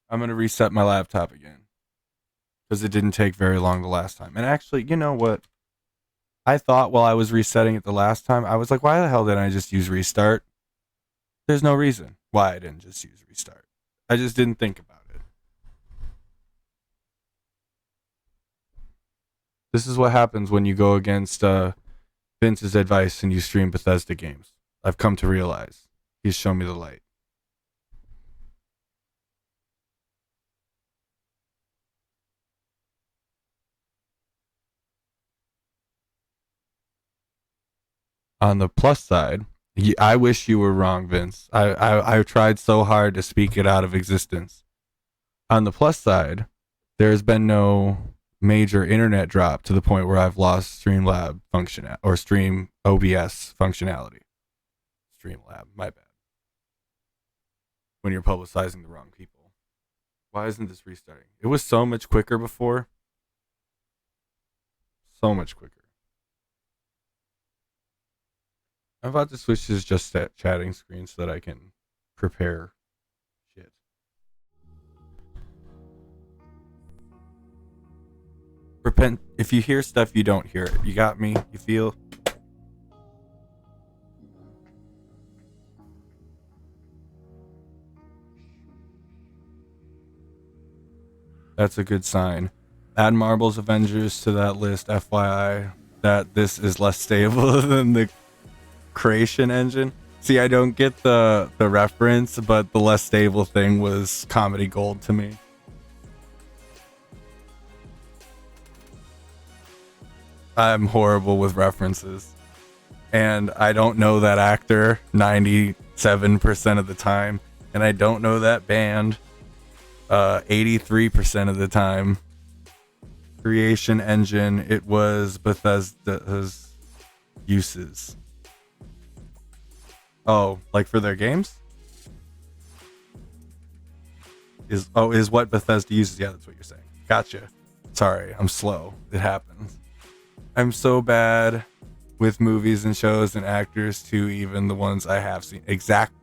I'm going to reset my laptop again, because it didn't take very long the last time. And actually, you know what? I thought while I was resetting it the last time, I was like, why the hell didn't I just use restart? There's no reason why I didn't just use restart. I just didn't think about it. This is what happens when you go against Vince's advice and you stream Bethesda games. I've come to realize. He's shown me the light. On the plus side, I wish you were wrong, Vince. I tried so hard to speak it out of existence. On the plus side, there's been no major internet drop to the point where I've lost Streamlab function or Stream OBS functionality. Streamlab, my bad. When you're publicizing the wrong people. Why isn't this restarting? It was so much quicker before. So much quicker. I'm about to switch to just that chatting screen so that I can prepare shit. Repent. If you hear stuff, you don't hear it. You got me? You feel? That's a good sign. Add Marvel's Avengers to that list, FYI. That this is less stable than the creation engine. See, I don't get the reference, but the less stable thing was comedy gold to me. I'm horrible with references, and I don't know that actor 97% of the time, and I don't know that band 83% of the time. Creation engine, it was Bethesda's uses. Oh, like for their games? Is what Bethesda uses? Yeah, that's what you're saying. Gotcha. Sorry, I'm slow. It happens. I'm so bad with movies and shows and actors too, even the ones I have seen. Exact.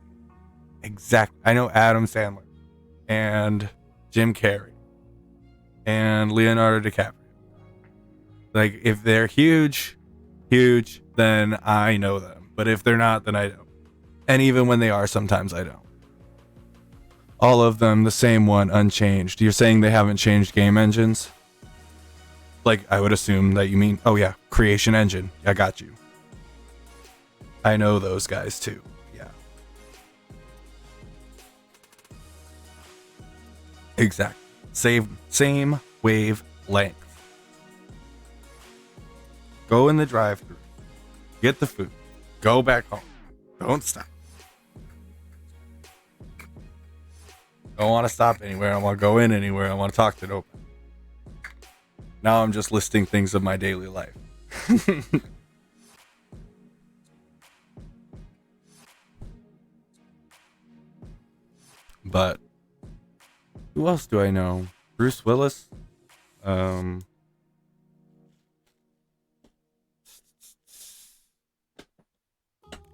I know Adam Sandler and Jim Carrey and Leonardo DiCaprio. Like, if they're huge, then I know them. But if they're not, then I don't. And even when they are, sometimes I don't. All of them, the same one, unchanged. You're saying they haven't changed game engines? Like, I would assume that you mean, oh yeah, Creation Engine. I got you. I know those guys too. Yeah. Exactly. Same wavelength. Go in the drive-thru. Get the food. Go back home. Don't stop. Don't want to stop anywhere. I want to go in anywhere. I want to talk to nobody. Now I'm just listing things of my daily life. But who else do I know? Bruce Willis.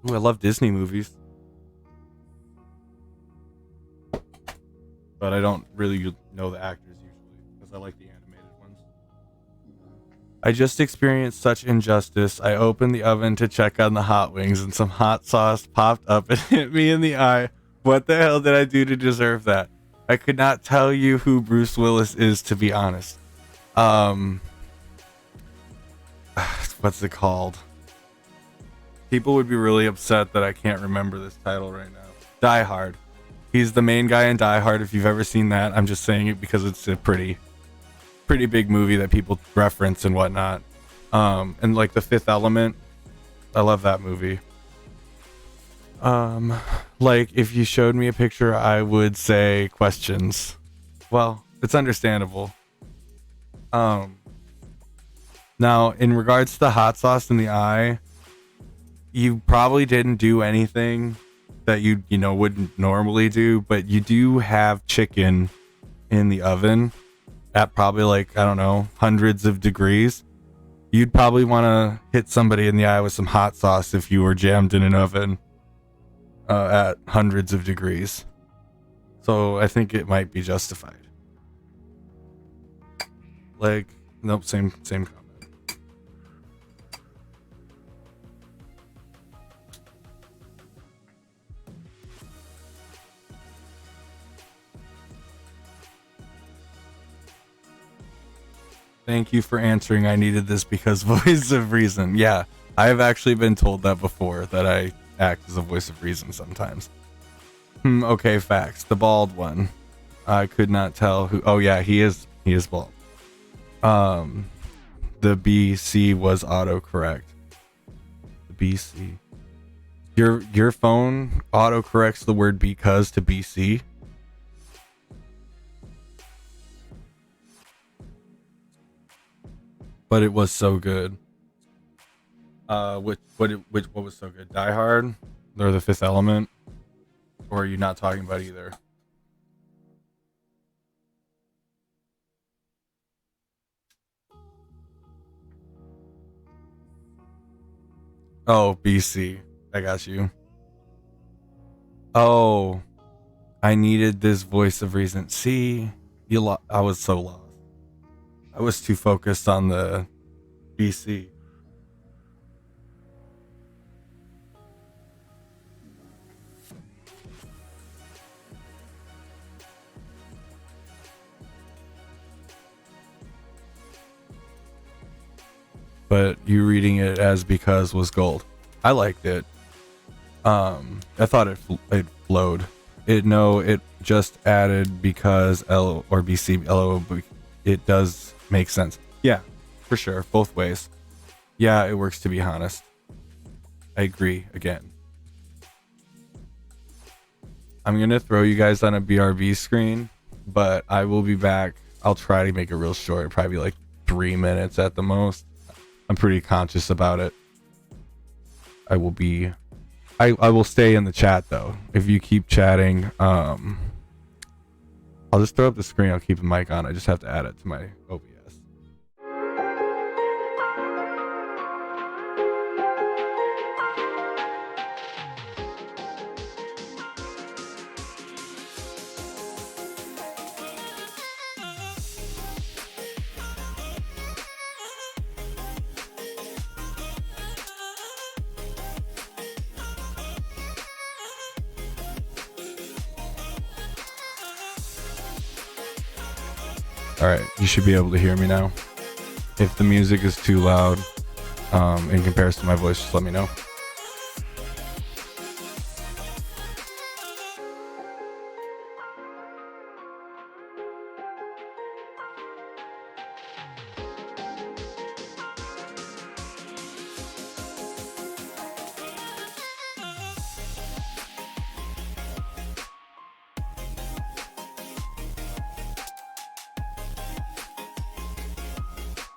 Ooh, I love Disney movies. But I don't really know the actors usually, because I like the animated ones. I just experienced such injustice. I opened the oven to check on the hot wings, and some hot sauce popped up and hit me in the eye. What the hell did I do to deserve that? I could not tell you who Bruce Willis is, to be honest. What's it called? People would be really upset that I can't remember this title right now. Die Hard. He's the main guy in Die Hard. If you've ever seen that, I'm just saying it because it's a pretty big movie that people reference and whatnot. And like The Fifth Element, I love that movie. Like if you showed me a picture, I would say questions. Well, it's understandable. Now in regards to the hot sauce in the eye, you probably didn't do anything that you wouldn't normally do, but you do have chicken in the oven at probably like, I don't know, hundreds of degrees. You'd probably want to hit somebody in the eye with some hot sauce if you were jammed in an oven at hundreds of degrees. So I think it might be justified. Like, nope, same comment. Thank you for answering. I needed this because voice of reason. Yeah, I have actually been told that before, that I act as a voice of reason sometimes. Okay, facts. The bald one. I could not tell who. Oh yeah, he is bald. The BC was autocorrect. The BC. Your phone autocorrects the word because to BC. But it was so good. What was so good? Die Hard or The Fifth Element? Or are you not talking about either? Oh, BC. I got you. Oh, I needed this voice of reason. See, I was so lost. I was too focused on the BC. But you reading it as because was gold. I liked it. I thought it flowed. It just added because L or BC LO. It does make sense. Yeah, for sure. Both ways. Yeah, it works, to be honest. I agree again. I'm going to throw you guys on a BRB screen, but I will be back. I'll try to make it real short. Probably like 3 minutes at the most. I'm pretty conscious about it. I will stay in the chat though. If you keep chatting, I'll just throw up the screen. I'll keep the mic on. I just have to add it to my OBS. Alright, you should be able to hear me now. If the music is too loud in comparison to my voice, just let me know.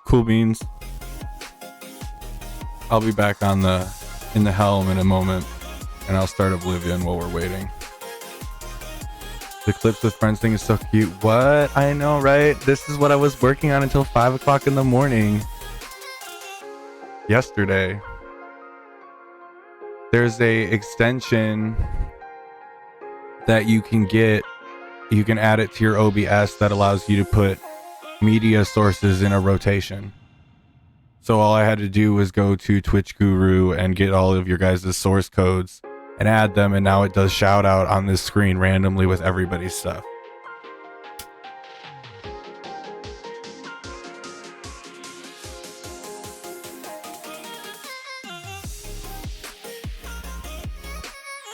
Cool beans. I'll be back in the helm in a moment, and I'll start Oblivion while we're waiting. The clips with friends thing is so cute. What? I know, right? This is what I was working on until 5 o'clock in the morning yesterday. There's a extension that you can get. You can add it to your OBS that allows you to put media sources in a rotation. So all I had to do was go to Twitch Guru and get all of your guys' source codes and add them, and now it does shout out on this screen randomly with everybody's stuff.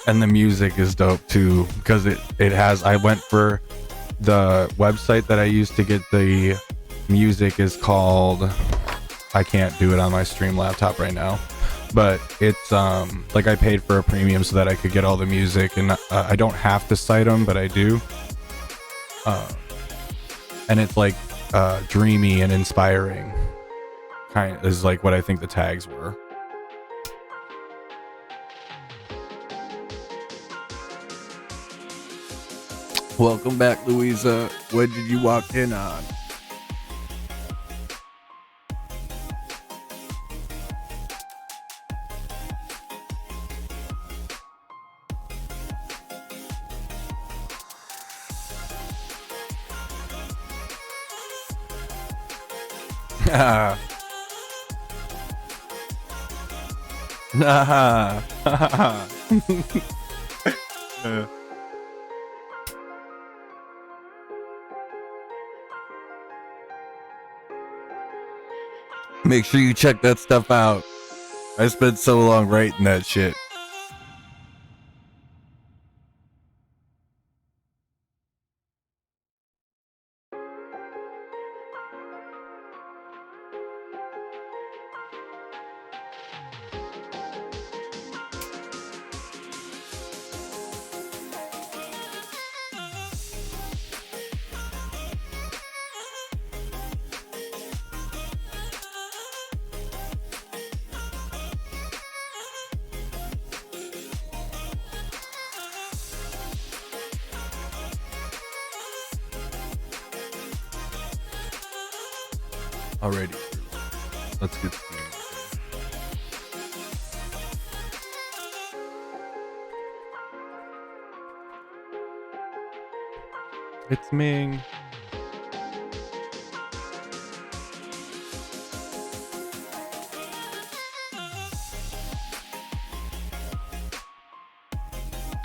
And the music is dope too, because it has, I went for the website that I used to get the music is called, I can't do it on my stream laptop right now, but it's like I paid for a premium so that I could get all the music, and I don't have to cite them, but I do. And it's like dreamy and inspiring, kind of is like what I think the tags were. Welcome back, Louisa. What did you walk in on? Nah. Make sure you check that stuff out. I spent so long writing that shit. Alrighty, let's get started. It's Ming.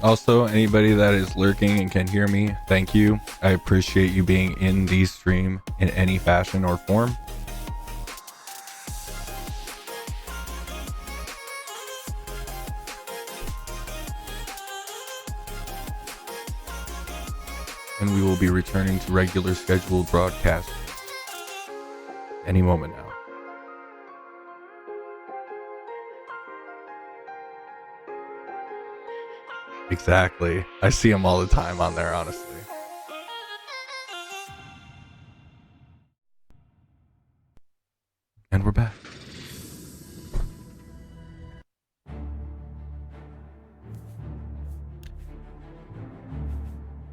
Also, anybody that is lurking and can hear me, thank you. I appreciate you being in the stream in any fashion or form. And we will be returning to regular scheduled broadcast any moment now. Exactly. I see them all the time on there, honestly. And we're back.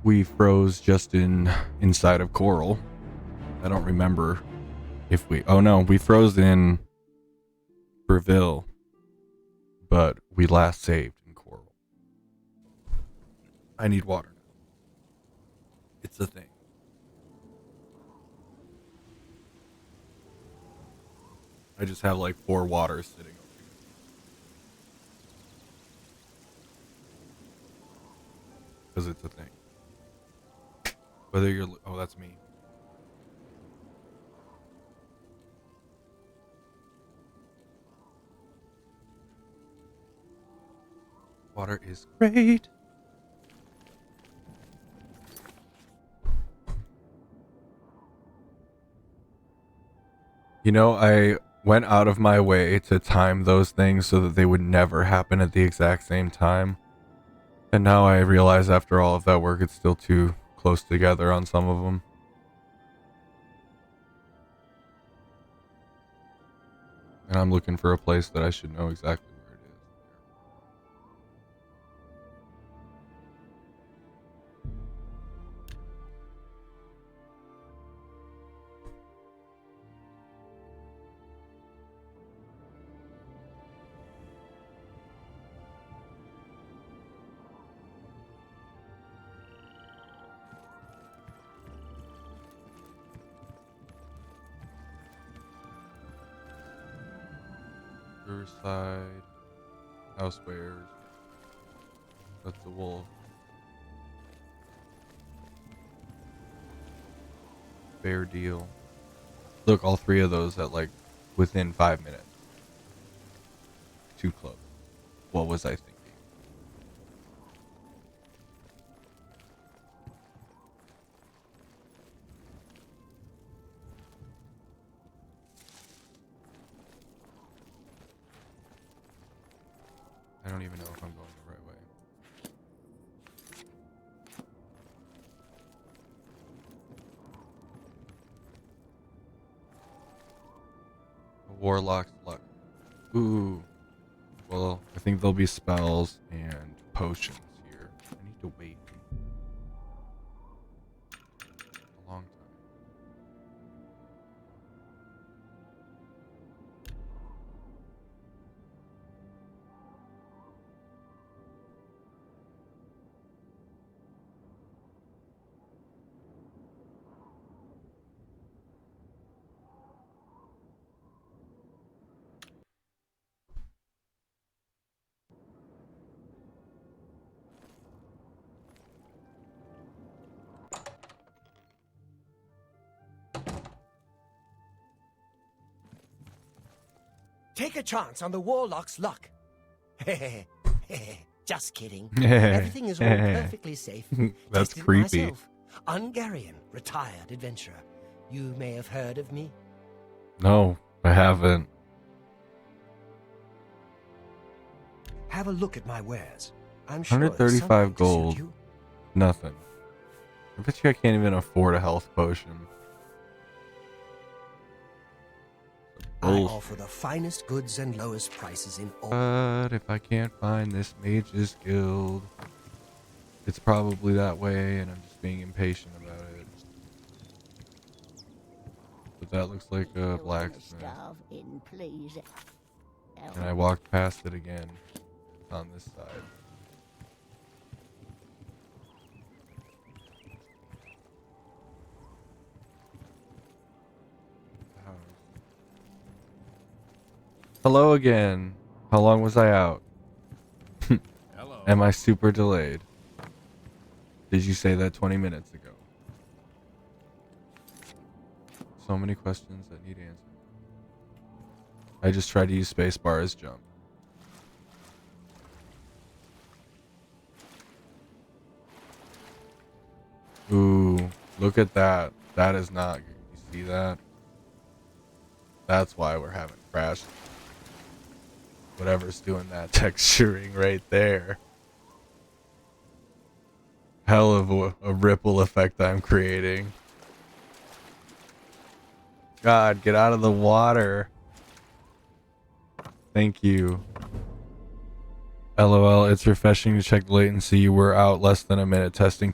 We froze just inside of Coral. I don't remember if we... Oh no, we froze in Breville, but we last saved in Coral. I need water now. It's a thing. I just have like 4 waters sitting over here. Because it's a thing. Whether you're... Oh, that's me. Water is great. You know, I went out of my way to time those things so that they would never happen at the exact same time. And now I realize after all of that work, it's still too close together on some of them. And I'm looking for a place that I should know exactly where it is. Riverside, housewares. That's the wolf. Fair deal. Look, all three of those at like within 5 minutes. Too close. What was I thinking? I don't even know if I'm going the right way. A warlock's luck. Ooh. Well, I think there'll be spells and potions here. I need to wait a long time.
Take a chance on the warlock's luck. Just kidding. Everything is all perfectly safe.
That's
Tested it
creepy.
myself. Ungarian, retired adventurer. You may have heard of me.
No, I haven't.
Have a look at my wares. I'm sure it's
135
something to suit
gold.
you.
Nothing. I bet you I can't even afford a health potion.
I
Bullshit.
offer the finest goods and lowest prices in all.
But if I can't find this mage's guild, it's probably that way, and I'm just being impatient about it. But that looks like a blacksmith. And I walked past it again. It's on this side. Hello again. How long was I out?
Hello.
Am I super delayed? Did you say that 20 minutes ago? So many questions that need answering. I just tried to use spacebar as jump. Ooh, look at that. That is not good. You see that? That's why we're having crash. Whatever's doing that texturing right there. Hell of a ripple effect I'm creating. God, get out of the water. Thank you. LOL, it's refreshing to check the latency. You were out less than a minute. Testing.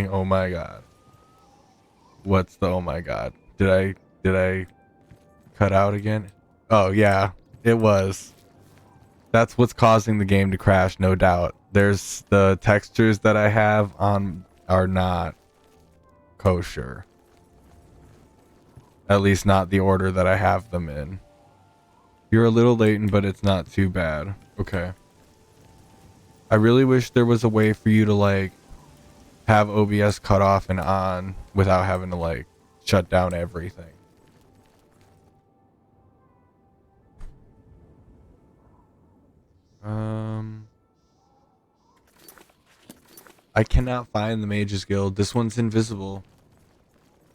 Oh my god. What's the oh my god? Did I cut out again? Oh yeah, it was. That's what's causing the game to crash, no doubt. There's the textures that I have on are not kosher. At least not the order that I have them in. You're a little latent, but it's not too bad. Okay. I really wish there was a way for you to like have OBS cut off and on without having to like shut down everything. I cannot find the Mages Guild. This one's invisible.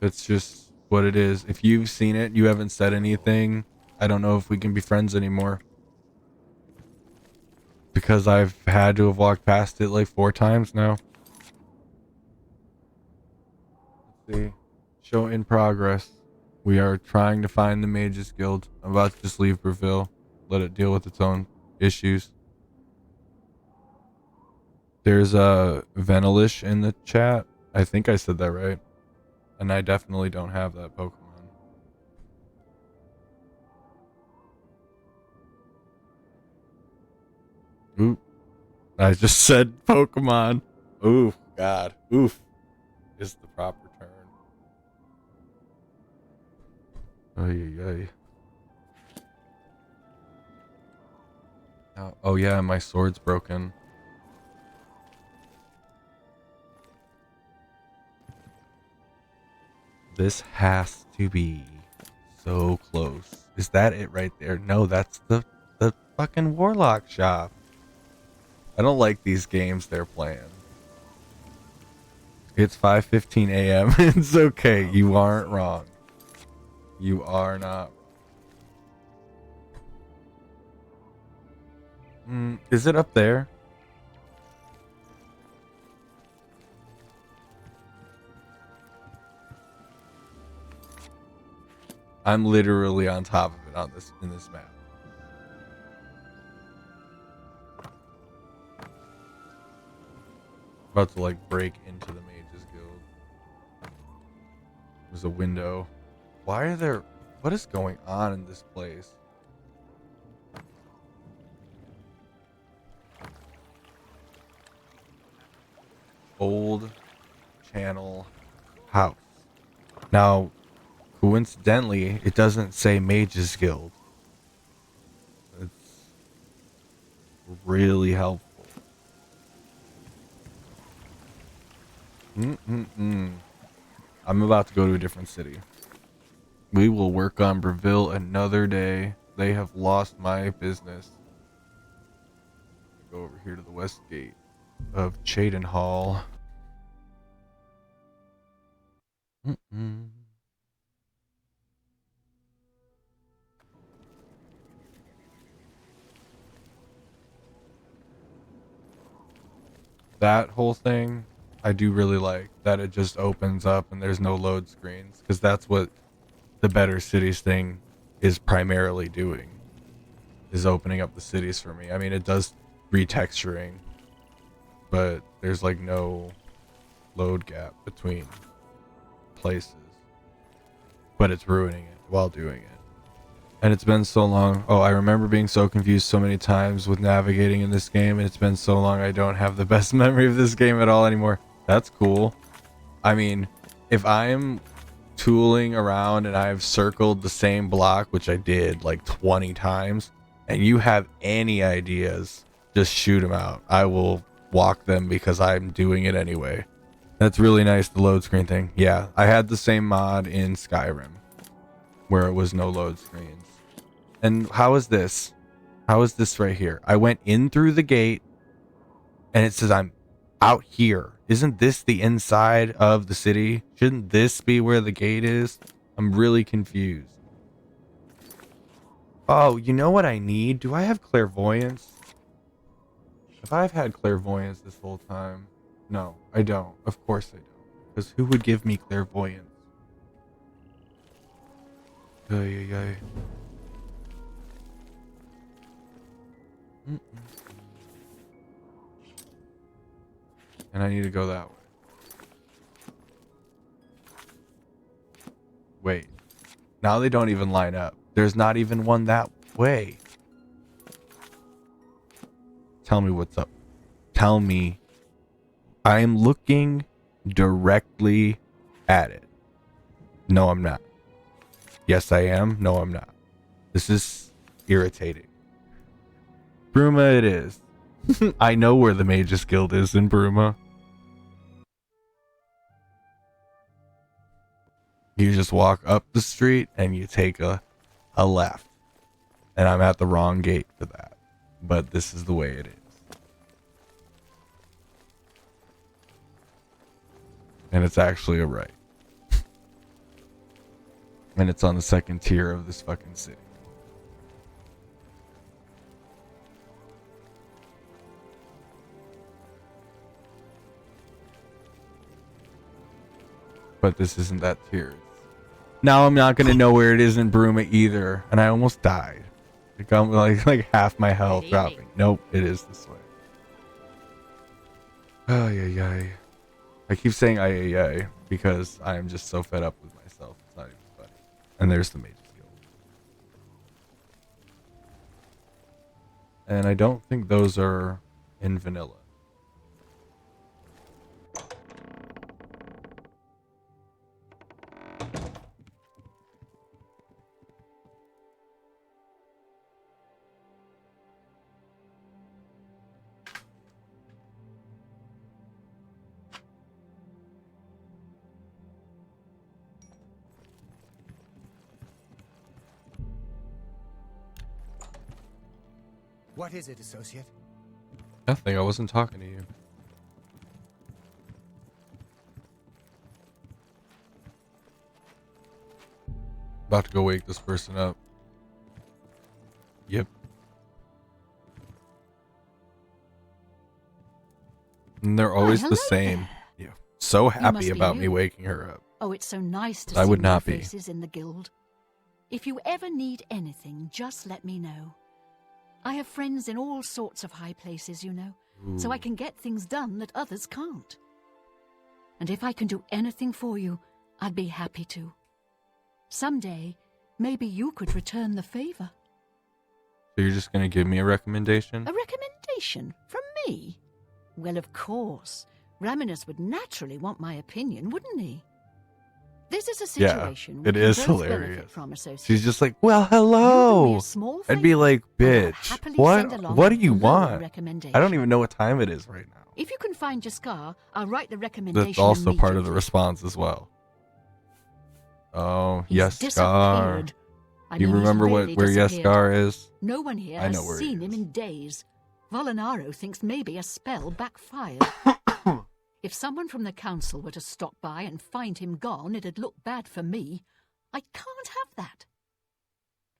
It's just what it is. If you've seen it, you haven't said anything. I don't know if we can be friends anymore. Because I've had to have walked past it like 4 times now. Let's see. Show in progress. We are trying to find the Mages Guild. I'm about to just leave Breville. Let it deal with its own issues. There's a Venilish in the chat. I think I said that right. And I definitely don't have that Pokemon. Oop. I just said Pokemon. Oof, God. Oof is the proper term. Ay. Oh yeah, my sword's broken. This has to be so close. Is that it right there? No, that's the fucking Warlock shop. I don't like these games they're playing. It's 5:15 a.m. It's okay. You aren't wrong. You are not. Is it up there? I'm literally on top of it on this in this map. About to like break into the Mages Guild. There's a window. Why are there? What is going on in this place? Old Channel House. Now, coincidentally, it doesn't say Mages Guild. It's really helpful. I'm about to go to a different city. We will work on Breville another day. They have lost my business. Go over here to the west gate of Chaden Hall. That whole thing I do really like, that it just opens up and there's no load screens, because that's what the Better Cities thing is primarily doing, is opening up the cities for me. I mean, it does retexturing, but there's like no load gap between places, but it's ruining it while doing it. And it's been so long. Oh, I remember being so confused so many times with navigating in this game, and it's been so long I don't have the best memory of this game at all anymore. That's cool. I mean, if I'm tooling around and I've circled the same block, which I did like 20 times, and you have any ideas, just shoot them out. I will walk them because I'm doing it anyway. That's really nice, the load screen thing. Yeah, I had the same mod in Skyrim where it was no load screens. And how is this? How is this right here? I went in through the gate and it says I'm out here. Isn't this the inside of the city? Shouldn't this be where the gate is? I'm really confused. Oh, you know what I need? Do I have clairvoyance? If I've had clairvoyance this whole time. No, I don't. Of course I don't. Because who would give me clairvoyance? Ay. And I need to go that way. Wait. Now they don't even line up. There's not even one that way. Tell me what's up. Tell me. I am looking directly at it. No, I'm not. Yes, I am. No, I'm not. This is irritating. Bruma it is. I know where the Mages Guild is in Bruma. You just walk up the street and you take a left. And I'm at the wrong gate for that. But this is the way it is. And it's actually a right. And it's on the second tier of this fucking city. But this isn't that tier. Now I'm not gonna know where it is in Bruma either, and I almost died. Like I'm like half my health dropping. Nope, it is this way. Ay ay ay. I keep saying ay ay ay because I am just so fed up with myself. It's not even funny. And there's the Mage's Guild. And I don't think those are in vanilla.
What is it, associate?
Nothing, I wasn't talking to you. About to go wake this person up. Yep. And they're always the same. Yeah. So happy about me waking her up.
Oh, it's so nice to
I
see
would
new
not be.
faces in the guild. If you ever need anything, just let me know. I have friends in all sorts of high places, you know, so I can get things done that others can't. And if I can do anything for you, I'd be happy to. Someday, maybe you could return the favor.
So you're just gonna give me a recommendation?
A recommendation? From me? Well, of course. Raminus would naturally want my opinion, wouldn't he? This is a situation
it
we
is
can both
hilarious.
benefit from, associate.
She's just like, well,
You do me
hello.
a small
I'd be
favor,
like,
and I'll
bitch,
happily
what?
send along
What do
a
you
glowing
want?
recommendation.
I don't even know what time it is right now.
If you can find Jaskar, I'll write the recommendation.
That's also part of the
immediately.
response as well. Oh,
He's
yes, Scar.
disappeared. I
You
mean, he's
remember
really
where
disappeared.
Yeskar is?
No one here
I know
has
where he
seen him
is.
in days. Volinaro thinks maybe a spell backfired. If someone from the council were to stop by and find him gone, it'd look bad for me. I can't have that.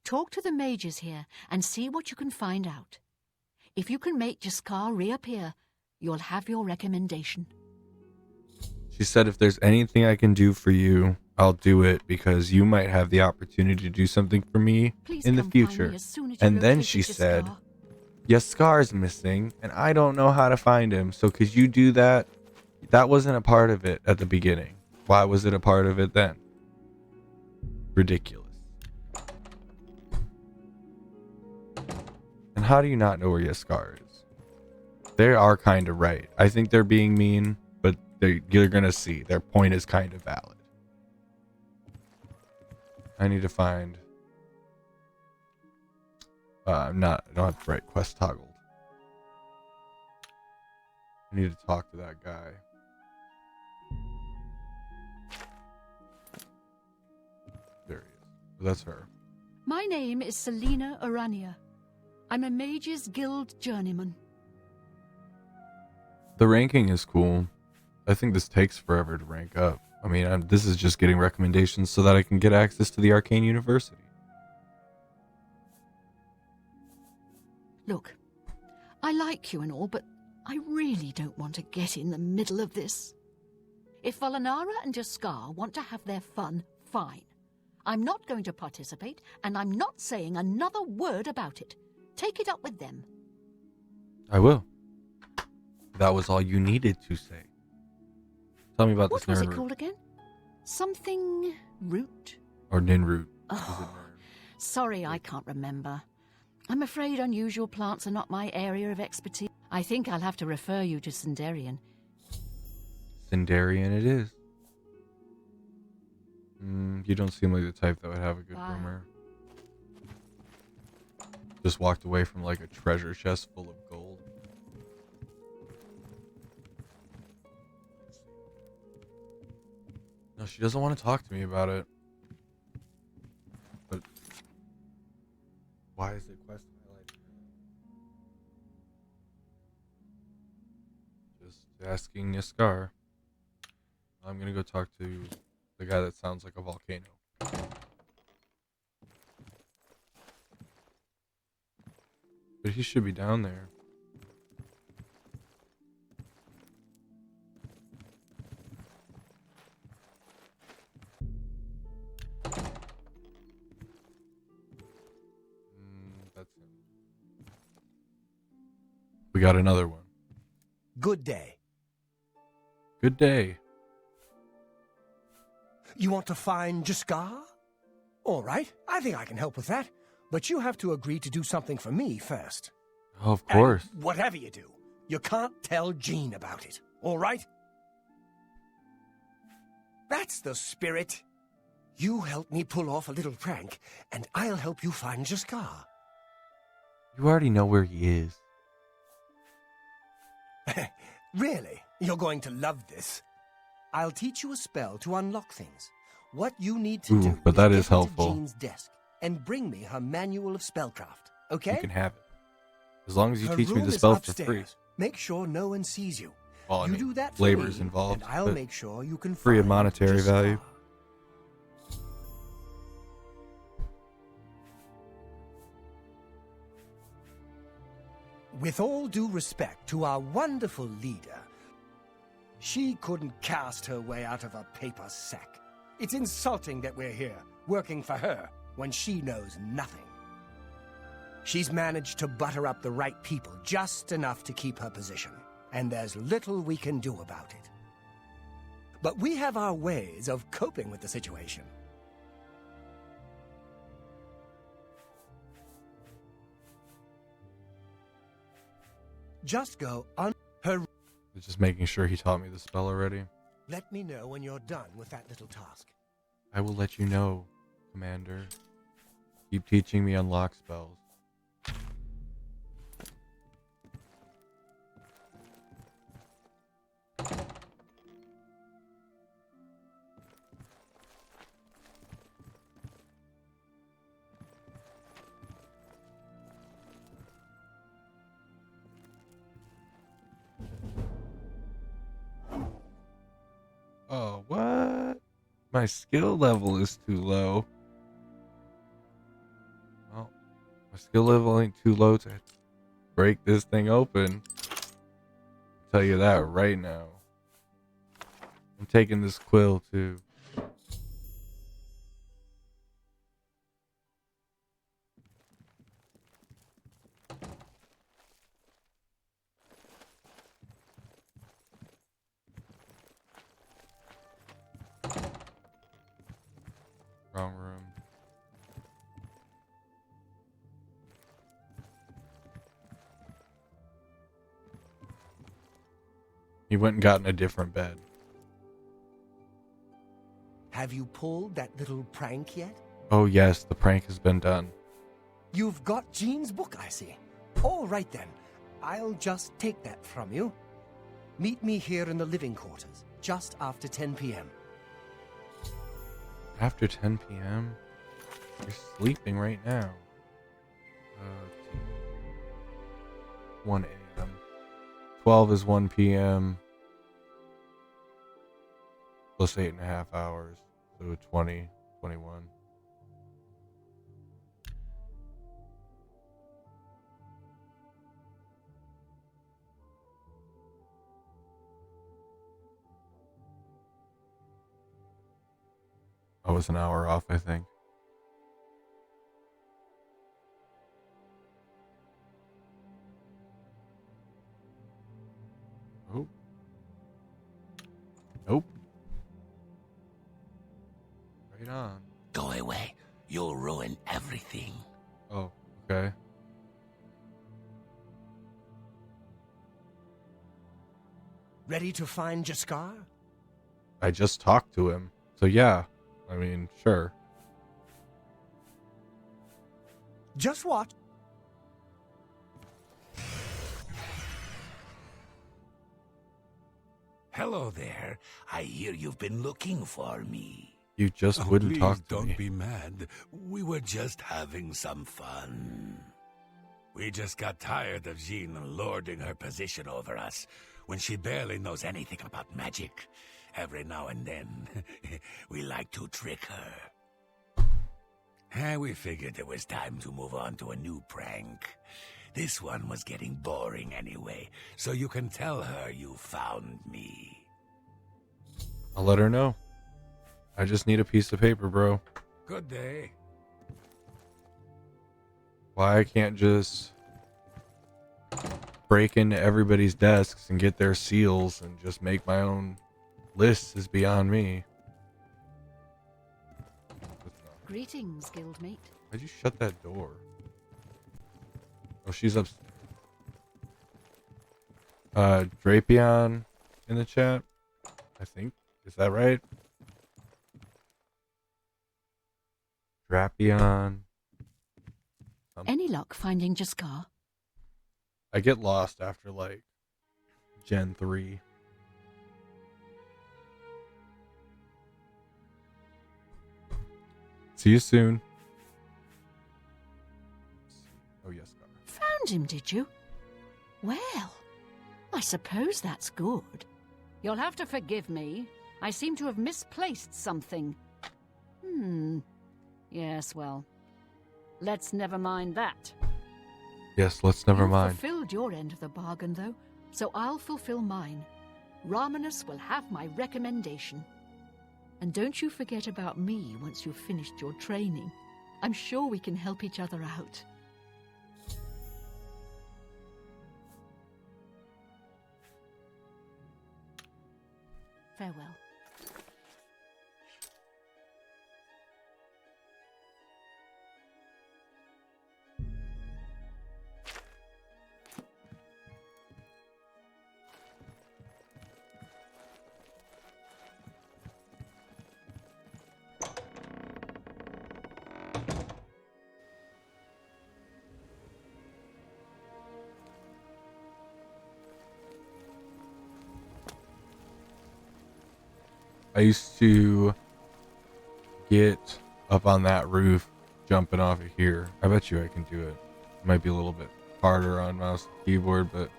Talk to the mages here and see what you can find out. If you can make Jaskar reappear, you'll have your recommendation.
She said if there's anything I can do for you, I'll do it because you might have the opportunity to do something for me
Please
in the
come find me
future.
as soon as you
And then
locate
she
Jaskar.
said, Yaskar's missing and I don't know how to find him. So could you do that? That wasn't a part of it at the beginning. Why was it a part of it then? Ridiculous. And how do you not know where Yaskar is? They are kind of right. I think they're being mean, but you're going to see. Their point is kind of valid. I need to find... I don't have the right quest toggled. I need to talk to that guy. There he is. That's her.
My name is Selena Urania. I'm a Mages Guild journeyman.
The ranking is cool. I think this takes forever to rank up. I mean, this is just getting recommendations so that I can get access to the Arcane University.
Look, I like you and all, but I really don't want to get in the middle of this. If Volinara and Jaskar want to have their fun, fine. I'm not going to participate, and I'm not saying another word about it. Take it up with them.
I will. That was all you needed to say. Tell me about
What
this
was
Nern
it
root.
called again? Something root?
Or Ninroot.
Oh, sorry, I can't remember. I'm afraid unusual plants are not my area of expertise. I think I'll have to refer you to Sindarian.
Sindarian it is. You don't seem like the type that would have a good
Wow.
rumor. Just walked away from like a treasure chest full of gold. No, she doesn't want to talk to me about it. But why is the quest highlighted? Just asking Yaskar. I'm gonna go talk to the guy that sounds like a volcano. But he should be down there. That's him. We got another one.
Good day.
Good day.
You want to find Jaskar? All right, I think I can help with that. But you have to agree to do something for me first.
Oh, of course.
And whatever you do, you can't tell Jean about it. All right? That's the spirit. You help me pull off a little prank, and I'll help you find Jaskar.
You already know where he is.
Really? You're going to love this. I'll teach you a spell to unlock things. What you need to do
but that
is
is
get
helpful.
into Jean's desk and bring me her manual of spellcraft, okay?
You can have it. As long as you
Her
teach me
room
the
is
spell for
upstairs.
free.
Make sure no one sees you.
Well, I
You
mean,
do that for
labor's
me,
involved,
and I'll
but
make sure you can
free of
find
monetary
Jaskar.
value.
With all due respect to our wonderful leader, she couldn't cast her way out of a paper sack. It's insulting that we're here, working for her, when she knows nothing. She's managed to butter up the right people just enough to keep her position, and there's little we can do about it. But we have our ways of coping with the situation. Just go on her.
Just making sure he taught me the spell already.
Let me know when you're done with that little task.
I will let you know, Commander. Keep teaching me unlock spells. Oh, what? My skill level is too low. Well, my skill level ain't too low to break this thing open. I'll tell you that right now. I'm taking this quill too. Wrong room. He went and gotten a different bed.
Have you pulled that little prank yet?
Oh yes, the prank has been done.
You've got Jean's book, I see. All right then. I'll just take that from you. Meet me here in the living quarters, just after 10 p.m.
After 10 p.m.? You're sleeping right now. 1 a.m. 12 is 1 p.m. Plus 8.5 hours. So 20, 21. I was an hour off, I think. Oh. Nope. Right on.
Go away. You'll ruin everything.
Oh, okay.
Ready to find Jaskar?
I just talked to him. So yeah. I mean, sure.
Just watch.
Hello there. I hear you've been looking for me.
You just wouldn't
please
talk to
don't
me.
be mad. We were just having some fun. We just got tired of Jean lording her position over us when she barely knows anything about magic. Every now and then, we like to trick her. We figured it was time to move on to a new prank. This one was getting boring anyway, so you can tell her you found me.
I'll let her know. I just need a piece of paper, bro.
Good day.
Why I can't just break into everybody's desks and get their seals and just make my own lists is beyond me.
Greetings, guildmate.
Why'd you shut that door? Oh, she's up. Drapion in the chat, I think. Is that right? Drapion.
Any luck finding Jaskar?
I get lost after like Gen 3. See you soon. Oh, yes, Gar.
Found him, did you? Well, I suppose that's good. You'll have to forgive me. I seem to have misplaced something. Yes, well, let's never mind that.
Yes, let's never
You've
mind.
fulfilled your end of the bargain, though, so I'll fulfill mine. Romanus will have my recommendation. And don't you forget about me once you've finished your training. I'm sure we can help each other out. Farewell.
I used to get up on that roof jumping off of here. I bet you I can do it. It might be a little bit harder on mouse and keyboard, but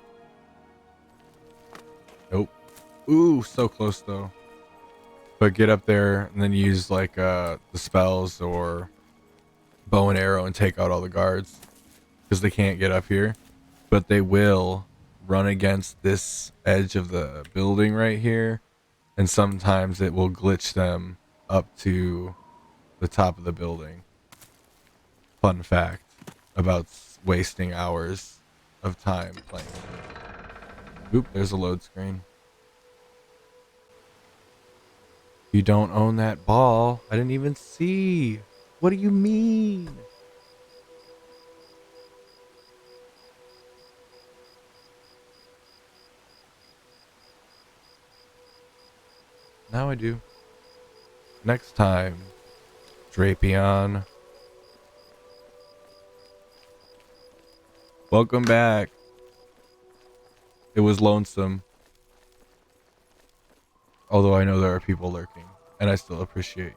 nope. Ooh, so close though. But get up there and then use like the spells or bow and arrow and take out all the guards because they can't get up here, but they will run against this edge of the building right here. And sometimes it will glitch them up to the top of the building. Fun fact about wasting hours of time playing. Oop, there's a load screen. You don't own that ball. I didn't even see. What do you mean? Now I do. Next time, Drapion. Welcome back. It was lonesome. Although I know there are people lurking, and I still appreciate you.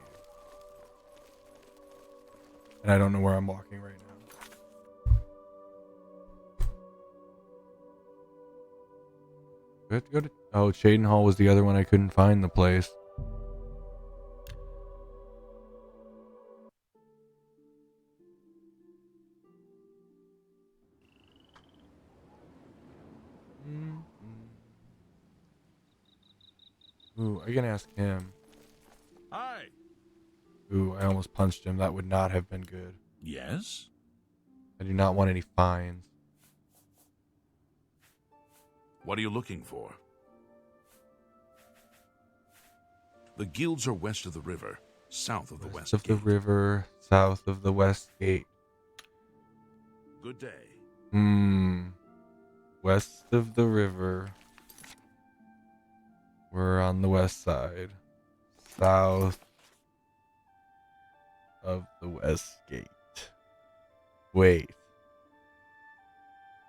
And I don't know where I'm walking right now. We have to go to... Oh, Shaden Hall was the other one I couldn't find the place. Ooh, I can ask him.
Hi.
Ooh, I almost punched him. That would not have been good.
Yes?
I do not want any fines.
What are you looking for? The guilds are west of the river, south of the west
West of the
gate.
river, south of the west gate.
Good day.
West of the river. We're on the west side. South of the west gate. Wait.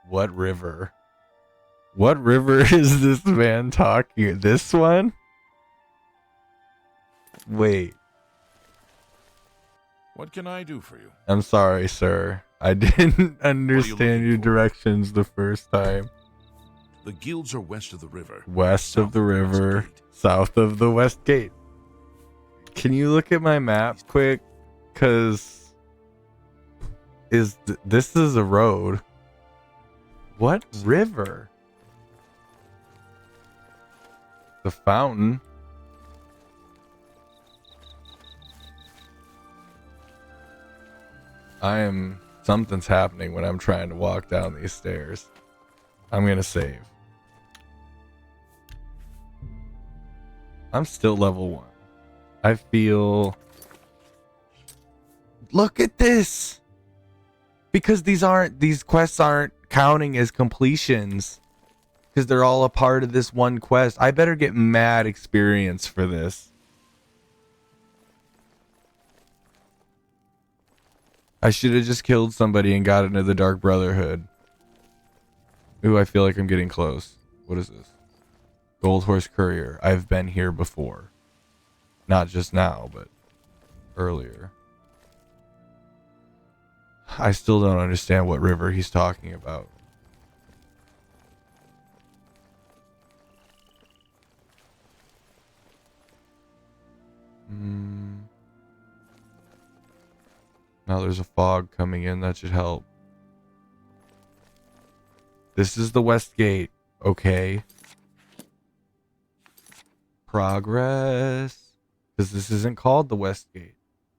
What river? What river is this man talking? This one? Wait.
What can I do for you?
I'm sorry, sir. I didn't understand your directions the first time.
The guilds are west of the river.
West of the river, south of the west gate. Can you look at my map quick? Cause this is a road. What river? The fountain. Something's happening when I'm trying to walk down these stairs. I'm gonna save. I'm still level 1. I feel... Look at this! Because these quests aren't counting as completions. Because they're all a part of this one quest. I better get mad experience for this. I should have just killed somebody and got into the Dark Brotherhood. Ooh, I feel like I'm getting close. What is this? Gold Horse Courier. I've been here before. Not just now, but earlier. I still don't understand what river he's talking about. Now there's a fog coming in. That should help. This is the West Gate. Okay. Progress. Because this isn't called the West Gate.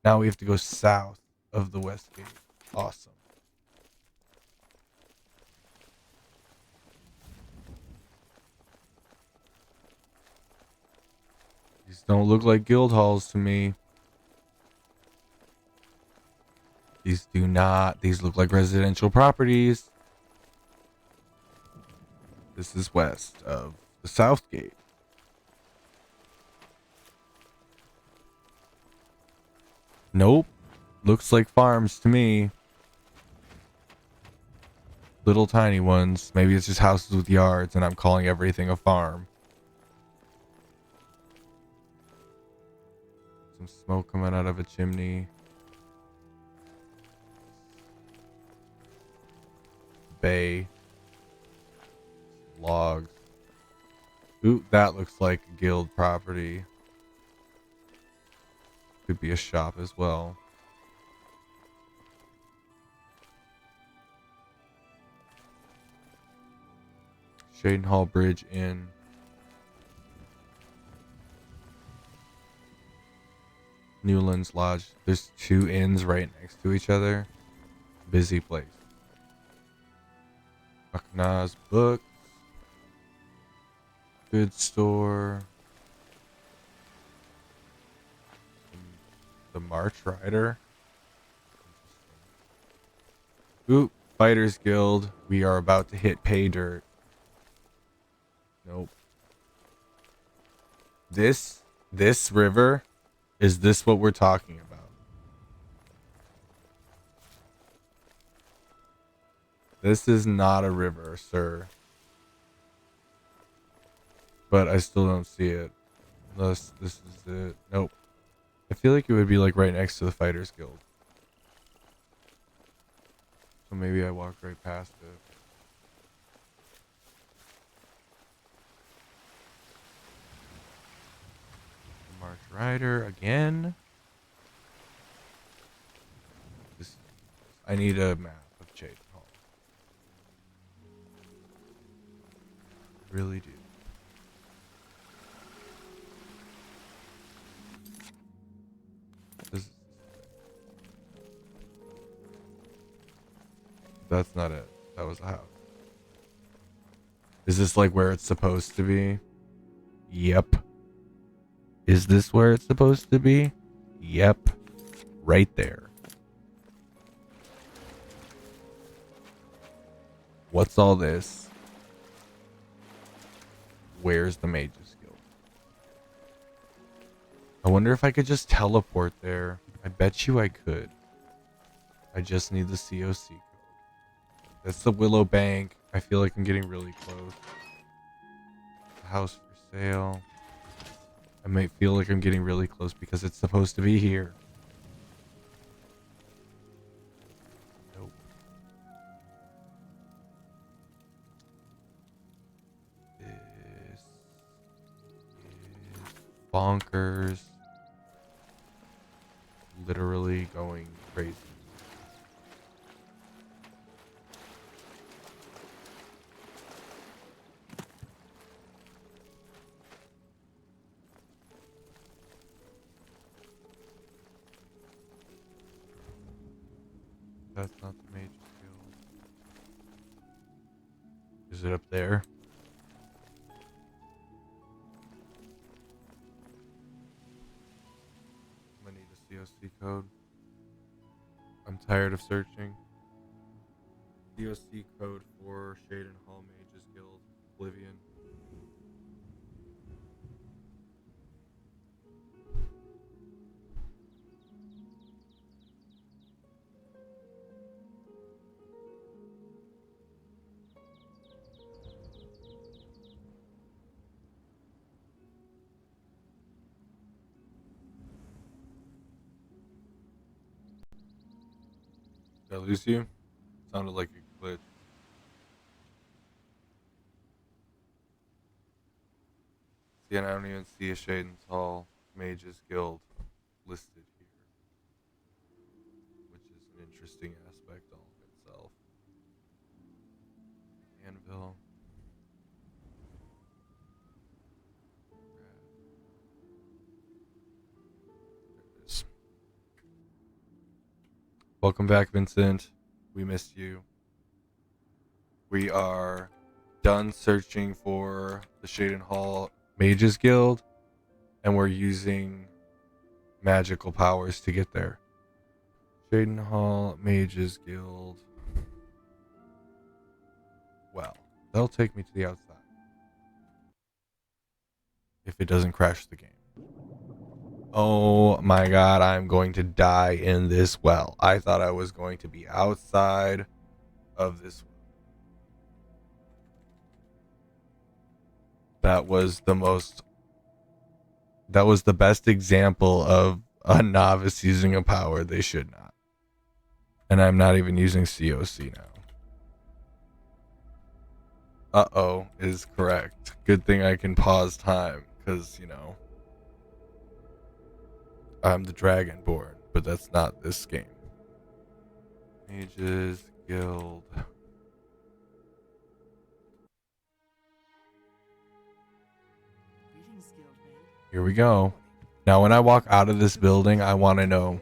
Now we have to go south of the West Gate. Awesome. These don't look like guild halls to me. These do not. These look like residential properties. This is west of the South Gate. Nope. Looks like farms to me. Little tiny ones. Maybe it's just houses with yards and I'm calling everything a farm. Some smoke coming out of a chimney. Bay. Logs. Ooh, that looks like a guild property. Could be a shop as well. Shadenhall Bridge Inn. Newlands Lodge. There's 2 inns right next to each other. Busy place. Akna's Books. Good store. The March Rider. Ooh, Fighters Guild. We are about to hit pay dirt. Nope. This river, is this what we're talking about? This is not a river, sir. But I still don't see it. Unless this is it. Nope. I feel like it would be like right next to the Fighters Guild. So maybe I walked right past it. March Rider again. I need a map of Shadenhall. Really do. That's not it. That was a house. Is this like where it's supposed to be? Yep. Is this where it's supposed to be? Yep. Right there. What's all this? Where's the Mages Guild? I wonder if I could just teleport there. I bet you I could. I just need the COC code. That's the Willow Bank. I feel like I'm getting really close. The house for sale. I might feel like I'm getting really close because it's supposed to be here. Nope. bonkers. Literally going crazy. That's not the Mage's Guild. Is it up there? I need a COC code. I'm tired of searching. COC code for Shade and Hall Mages Guild, Oblivion. Did I lose you? Sounded like a glitch. See, and I don't even see a Shaden's Hall Mages Guild listed here, which is an interesting aspect all of itself. Anvil. There it is. Welcome back, Vincent. We missed you. We are done searching for the Shaden Hall Mages Guild, and we're using magical powers to get there. Shaden Hall Mages Guild. Well, that'll take me to the outside. If it doesn't crash the game. Oh my god, I'm going to die in this well. I thought I was going to be outside of this well. That was the best example of a novice using a power they should not. And I'm not even using COC now. Uh-oh is correct. Good thing I can pause time, because, you know, I'm the Dragonborn, but that's not this game. Mages Guild. Here we go. Now when I walk out of this building, I want to know.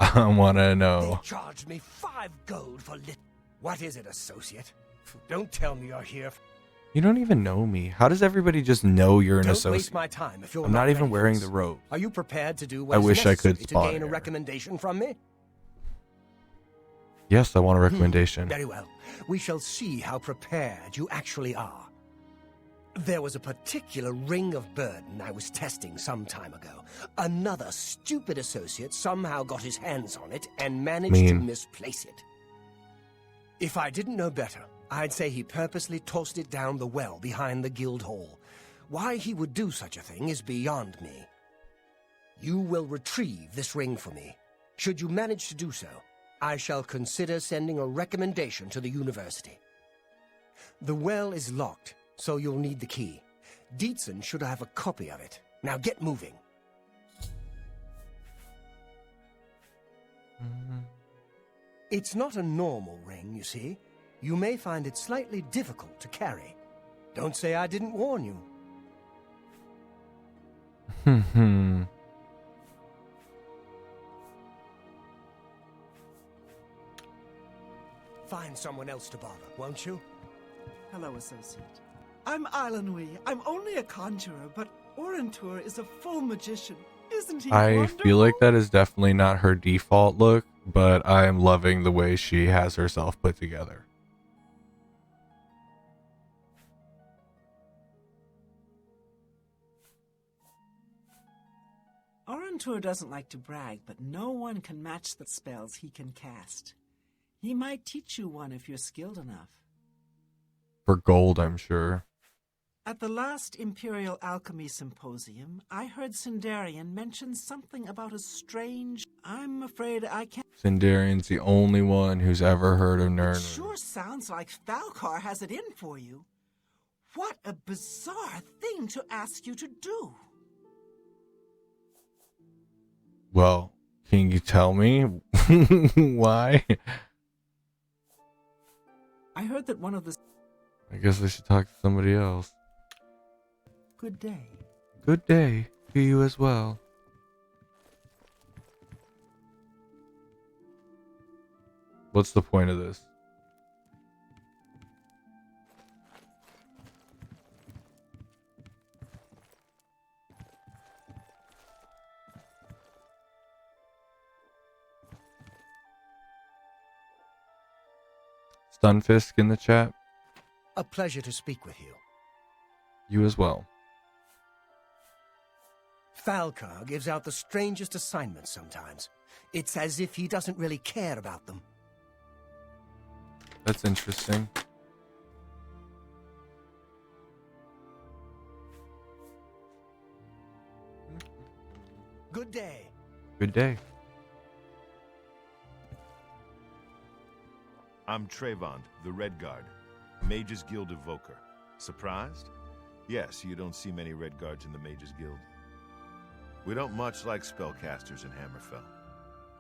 They charged me 5 gold for lit. What is it, associate? Don't tell me you're here.
You don't even know me. How does everybody just know you're an
Don't
associate?
waste my time if you're
I'm not even
ready for
wearing
this.
the robe.
Are you prepared to do what
I
is
wish I could
necessary
spawn
to gain a
here.
recommendation from me?
Yes, I want a recommendation.
Very well. We shall see how prepared you actually are. There was a particular ring of burden I was testing some time ago. Another stupid associate somehow got his hands on it and managed to misplace it. If I didn't know better, I'd say he purposely tossed it down the well behind the guild hall. Why he would do such a thing is beyond me. You will retrieve this ring for me. Should you manage to do so, I shall consider sending a recommendation to the university. The well is locked, so you'll need the key. Dietzen should have a copy of it. Now get moving. It's not a normal ring, you see. You may find it slightly difficult to carry. Don't say I didn't warn you. Find someone else to bother, won't you?
Hello, associate. I'm Eilenwy. I'm only a conjurer, but Orentur is a full magician. Isn't he
I
wonderful?
feel like that is definitely not her default look, but I am loving the way she has herself put together.
Orentur doesn't like to brag, but no one can match the spells he can cast. He might teach you one if you're skilled enough.
For gold, I'm sure.
At the last Imperial Alchemy Symposium, I heard Sindarian mention something about a strange... I'm afraid I can't...
Sindarian's the only one who's ever heard of
It
Nirn.
sure sounds like Thalkar has it in for you. What a bizarre thing to ask you to do.
Well, can you tell me why?
I heard that one of the...
I guess I should talk to somebody else.
Good day.
Good day to you as well. What's the point of this? Stunfisk in the chat.
A pleasure to speak with you.
You as well.
Falcar gives out the strangest assignments sometimes. It's as if he doesn't really care about them.
That's interesting.
Good day.
Good day.
I'm Trayvon, the Red Guard, Mages Guild evoker. Surprised? Yes, you don't see many Red Guards in the Mages Guild. We don't much like spellcasters in Hammerfell.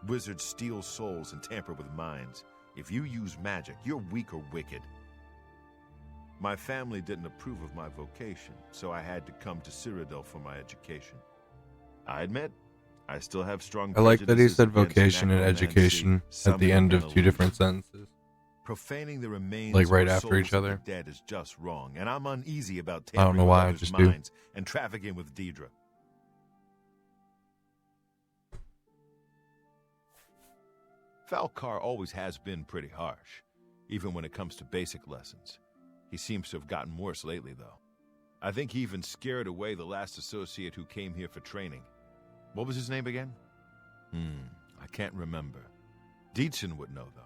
Wizards steal souls and tamper with minds. If you use magic, you're weak or wicked. My family didn't approve of my vocation, so I had to come to Cyrodiil for my education. I admit, I still have strong
I like that he
prejudices
said
against
vocation and
necromancy,
education at the
summoning,
end
and
of two different
illusion.
sentences.
Profaning the remains
Like right
or
after each
souls of
other.
the dead is just wrong, and I'm uneasy about
I don't
tampering
know
with
why, I
others'
just do.
minds and trafficking with Deidre. Falcar always has been pretty harsh, even when it comes to basic lessons. He seems to have gotten worse lately, though. I think he even scared away the last associate who came here for training. What was his name again? I can't remember. Dietzen would know, though.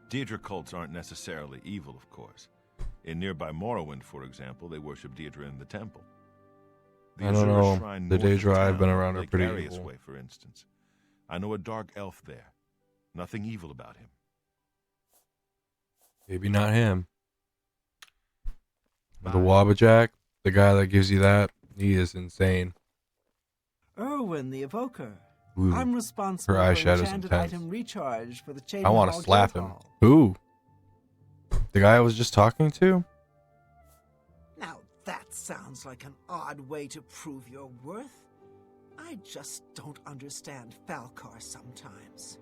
Deidre cults aren't necessarily evil, of course. In nearby Morrowind, for example, they worship Deidre in the temple. The
I don't
Azura
know.
Shrine
The
north of
Deidre I've
town,
been around are
Lake
pretty
Arius
evil.
Way, for instance. I know a dark elf there. Nothing evil about him.
Maybe not him. The
Bye.
Wabbajack, the guy that gives you that, he is insane.
Erwin, the evoker.
Ooh,
I'm responsible
her
for
eyeshadow's
enchanted
intense.
item recharge for the Chain
I want to
Hall
slap
Guild
him.
Hall.
Who? The guy I was just talking to?
Now that sounds like an odd way to prove your worth. I just don't understand Falcar sometimes.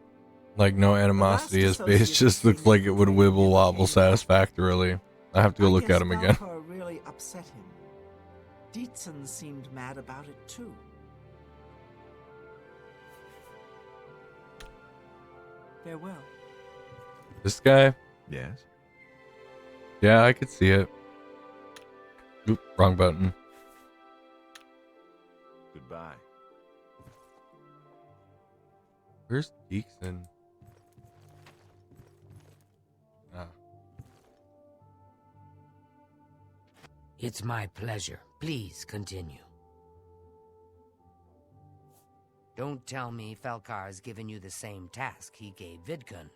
Like, no animosity. His face just looks like it would wibble wobble satisfactorily. I have to go look at him again.
Falcar really upset him. Dietzen seemed mad about it too. Farewell.
This guy?
Yes?
Yeah, I could see it. Oop, wrong button.
Goodbye.
Where's Deekson? Ah.
It's my pleasure. Please continue. Don't tell me Falcar's given you the same task he gave Vidkun.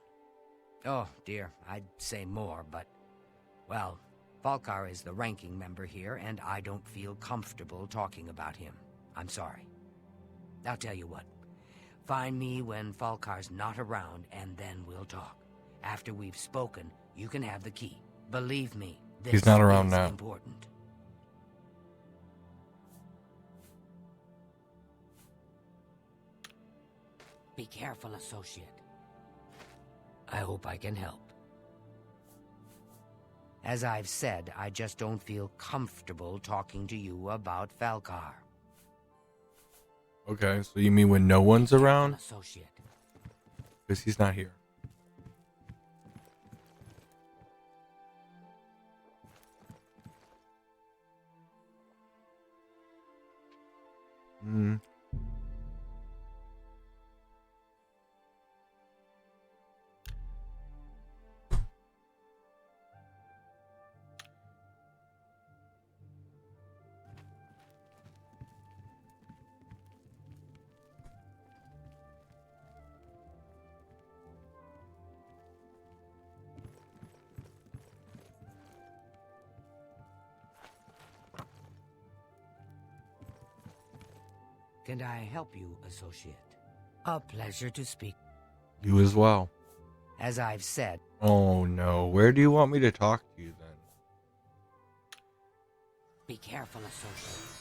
Oh, dear, I'd say more, but... Well, Falcar is the ranking member here, and I don't feel comfortable talking about him. I'm sorry. I'll tell you what. Find me when Falcar's not around, and then we'll talk. After we've spoken, you can have the key. Believe me, this
He's not around
is
now.
important. Be careful, associate. I hope I can help. As I've said, I just don't feel comfortable talking to you about Falcar.
Okay, so you mean when no one's around?
Associate.
Because he's not here. Hmm.
Can I help you, associate? A pleasure to speak.
You as well.
As I've said.
Oh no, where do you want me to talk to you then?
Be careful, associate.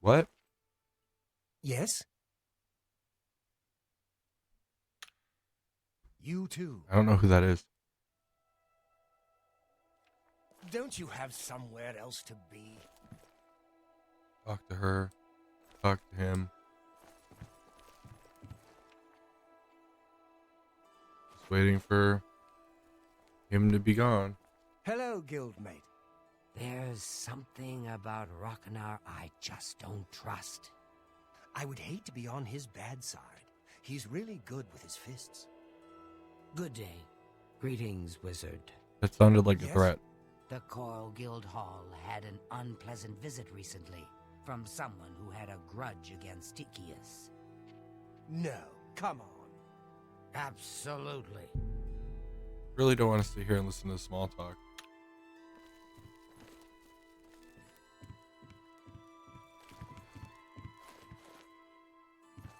What?
Yes? You too.
I don't know who that is.
Don't you have somewhere else to be?
Talk to her. Talk to him. Just waiting for him to be gone.
Hello, guildmate.
There's something about Ragnar I just don't trust.
I would hate to be on his bad side. He's really good with his fists.
Good day. Greetings, wizard.
That sounded like a threat.
The Coral Guild Hall had an unpleasant visit recently from someone who had a grudge against Tychius.
No, come on.
Absolutely.
Really don't want to sit here and listen to small talk.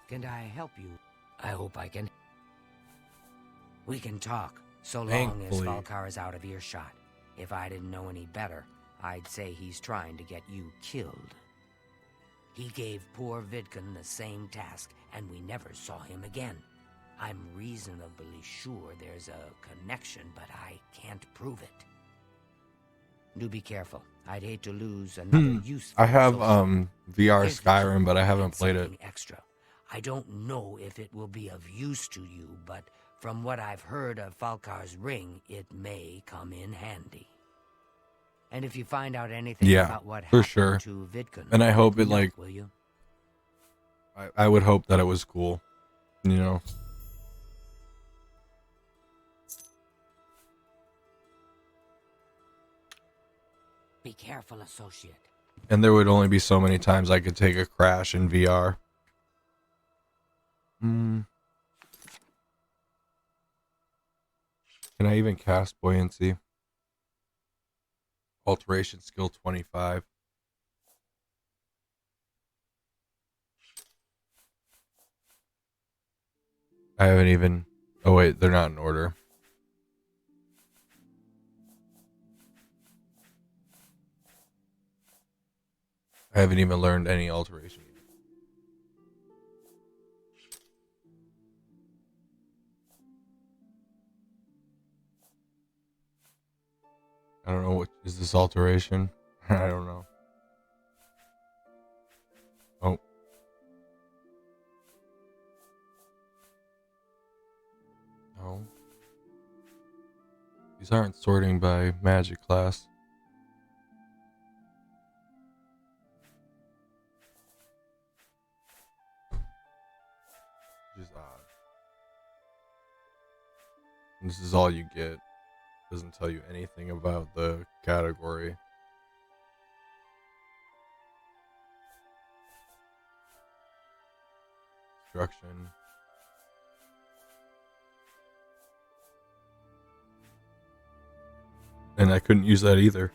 Can I help you? I hope I can. We can talk, so long
Thankfully.
as Falkar is out of earshot. If I didn't know any better, I'd say he's trying to get you killed. He gave poor Vidkun the same task, and we never saw him again. I'm reasonably sure there's a connection, but I can't prove it. Do be careful. I'd hate to lose another useful
I have
associate.
VR
Here's the
Skyrim,
key,
but I haven't
and
played it.
something extra. I don't know if it will be of use to you, but from what I've heard of Falkar's ring, it may come in handy. And if you find out anything about what
for
happened
sure.
to Vidkun,
And I hope
let
it
me know,
like.
will you?
I would hope that it was cool, you know.
Be careful, associate.
And there would only be so many times I could take a crash in VR. Can I even cast buoyancy? Alteration skill 25. I haven't even... Oh wait, they're not in order. I haven't even learned any alteration yet. I don't know what is this alteration. I don't know. Oh. No. These aren't sorting by magic class. Which is odd. And this is all you get. Doesn't tell you anything about the category. Destruction. And I couldn't use that either.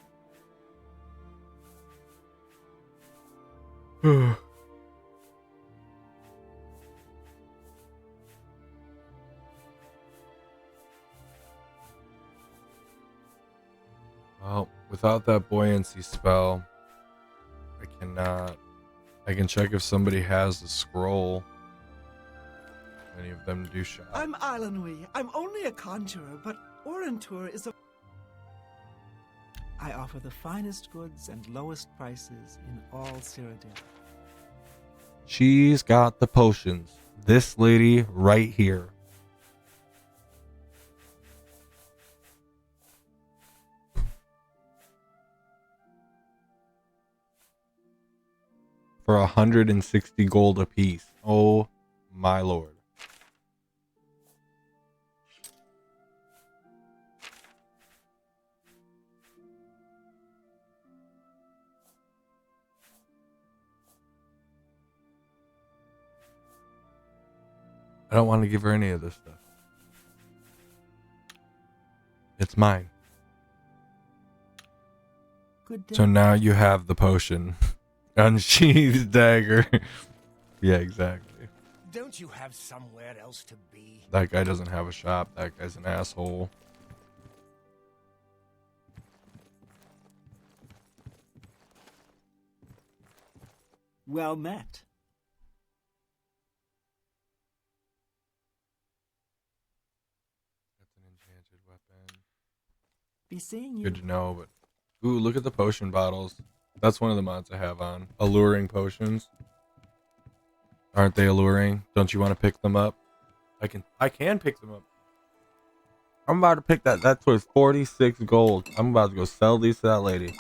Well, without that buoyancy spell, I cannot. I can check if somebody has the scroll. Any of them do shot.
I'm Ilanwi. I'm only a conjurer, but Orentur is a... I offer the finest goods and lowest prices in all Cyrodiil.
She's got the potions. This lady right here. For 160 gold apiece. Oh my lord. I don't want to give her any of this stuff. It's mine.
Good day.
So now you have the potion. Unsheathed dagger. Yeah, exactly.
Don't you have somewhere else to be?
That guy doesn't have a shop. That guy's an asshole.
Well met.
That's an enchanted weapon.
Be seeing you.
Good to know, but ooh, look at the potion bottles. That's one of the mods I have on. Alluring potions. Aren't they alluring? Don't you want to pick them up? I can pick them up. I'm about to pick that. That's worth 46 gold. I'm about to go sell these to that lady.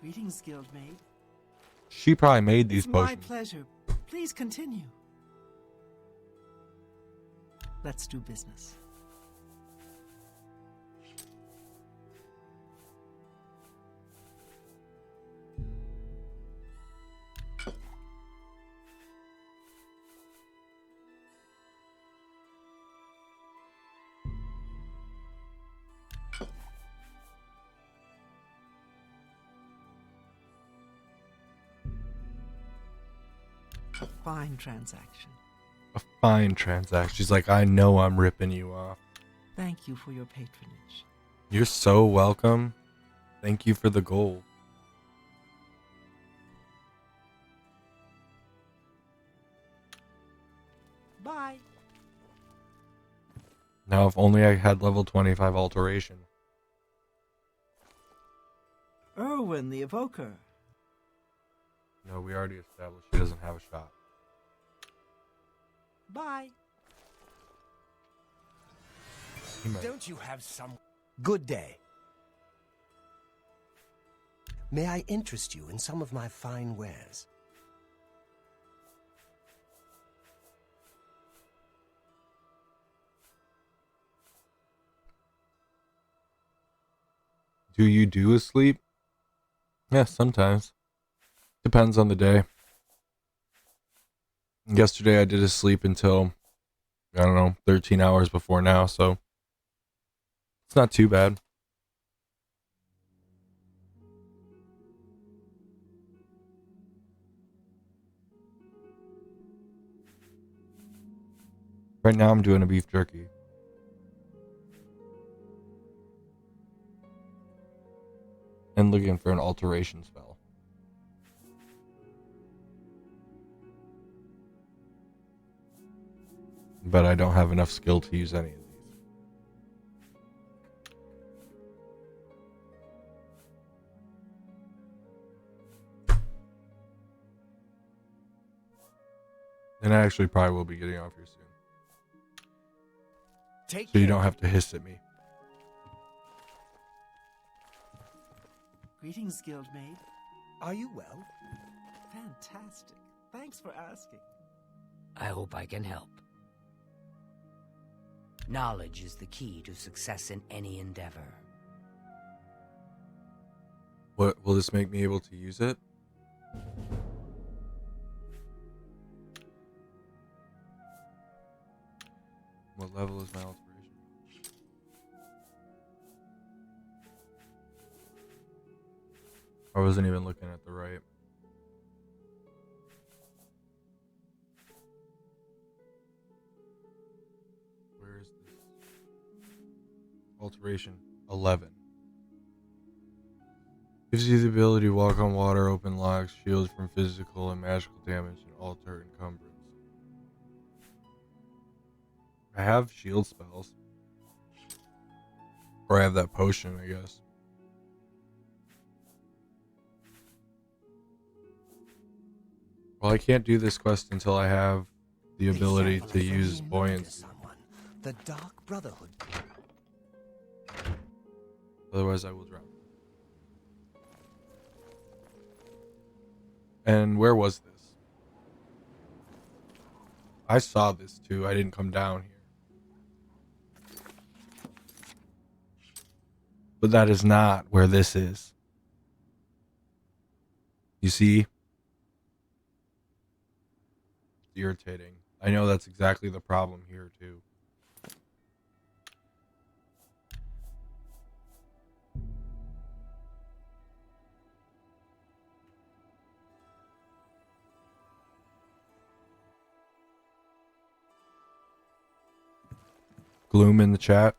Greetings, Guildmaid.
She probably made these
It's
potions.
my pleasure. Please continue. Let's do business. A fine transaction.
A fine transaction. She's like, I know I'm ripping you off.
Thank you for your patronage.
You're so welcome. Thank you for the gold.
Bye.
Now, if only I had level 25 alteration.
Erwin the Evoker.
No, we already established she doesn't have a shop.
Bye.
Don't you have some... Good day. May I interest you in some of my fine wares?
Do you do a sleep? Yeah, sometimes. Depends on the day. Yesterday I did a sleep until, I don't know, 13 hours before now, so it's not too bad. Right now I'm doing a beef jerky. And looking for an alteration spell. But I don't have enough skill to use any of these. And I actually probably will be getting off here soon. So you don't have to hiss at me.
Greetings, Guildmaid.
Are you well?
Fantastic. Thanks for asking.
I hope I can help. Knowledge is the key to success in any endeavor.
What will this make me able to use it? What level is my alteration? I wasn't even looking at the right. Where is this? Alteration 11. Gives you the ability to walk on water, open locks, shields from physical and magical damage, and alter encumbrance. I have shield spells. Or I have that potion, I guess. Well, I can't do this quest until I have the ability to use buoyancy.
The Dark Brotherhood.
Otherwise, I will drown. And where was this? I saw this too. I didn't come down here. But that is not where this is. You see? It's irritating. I know that's exactly the problem here too. Gloom in the chat.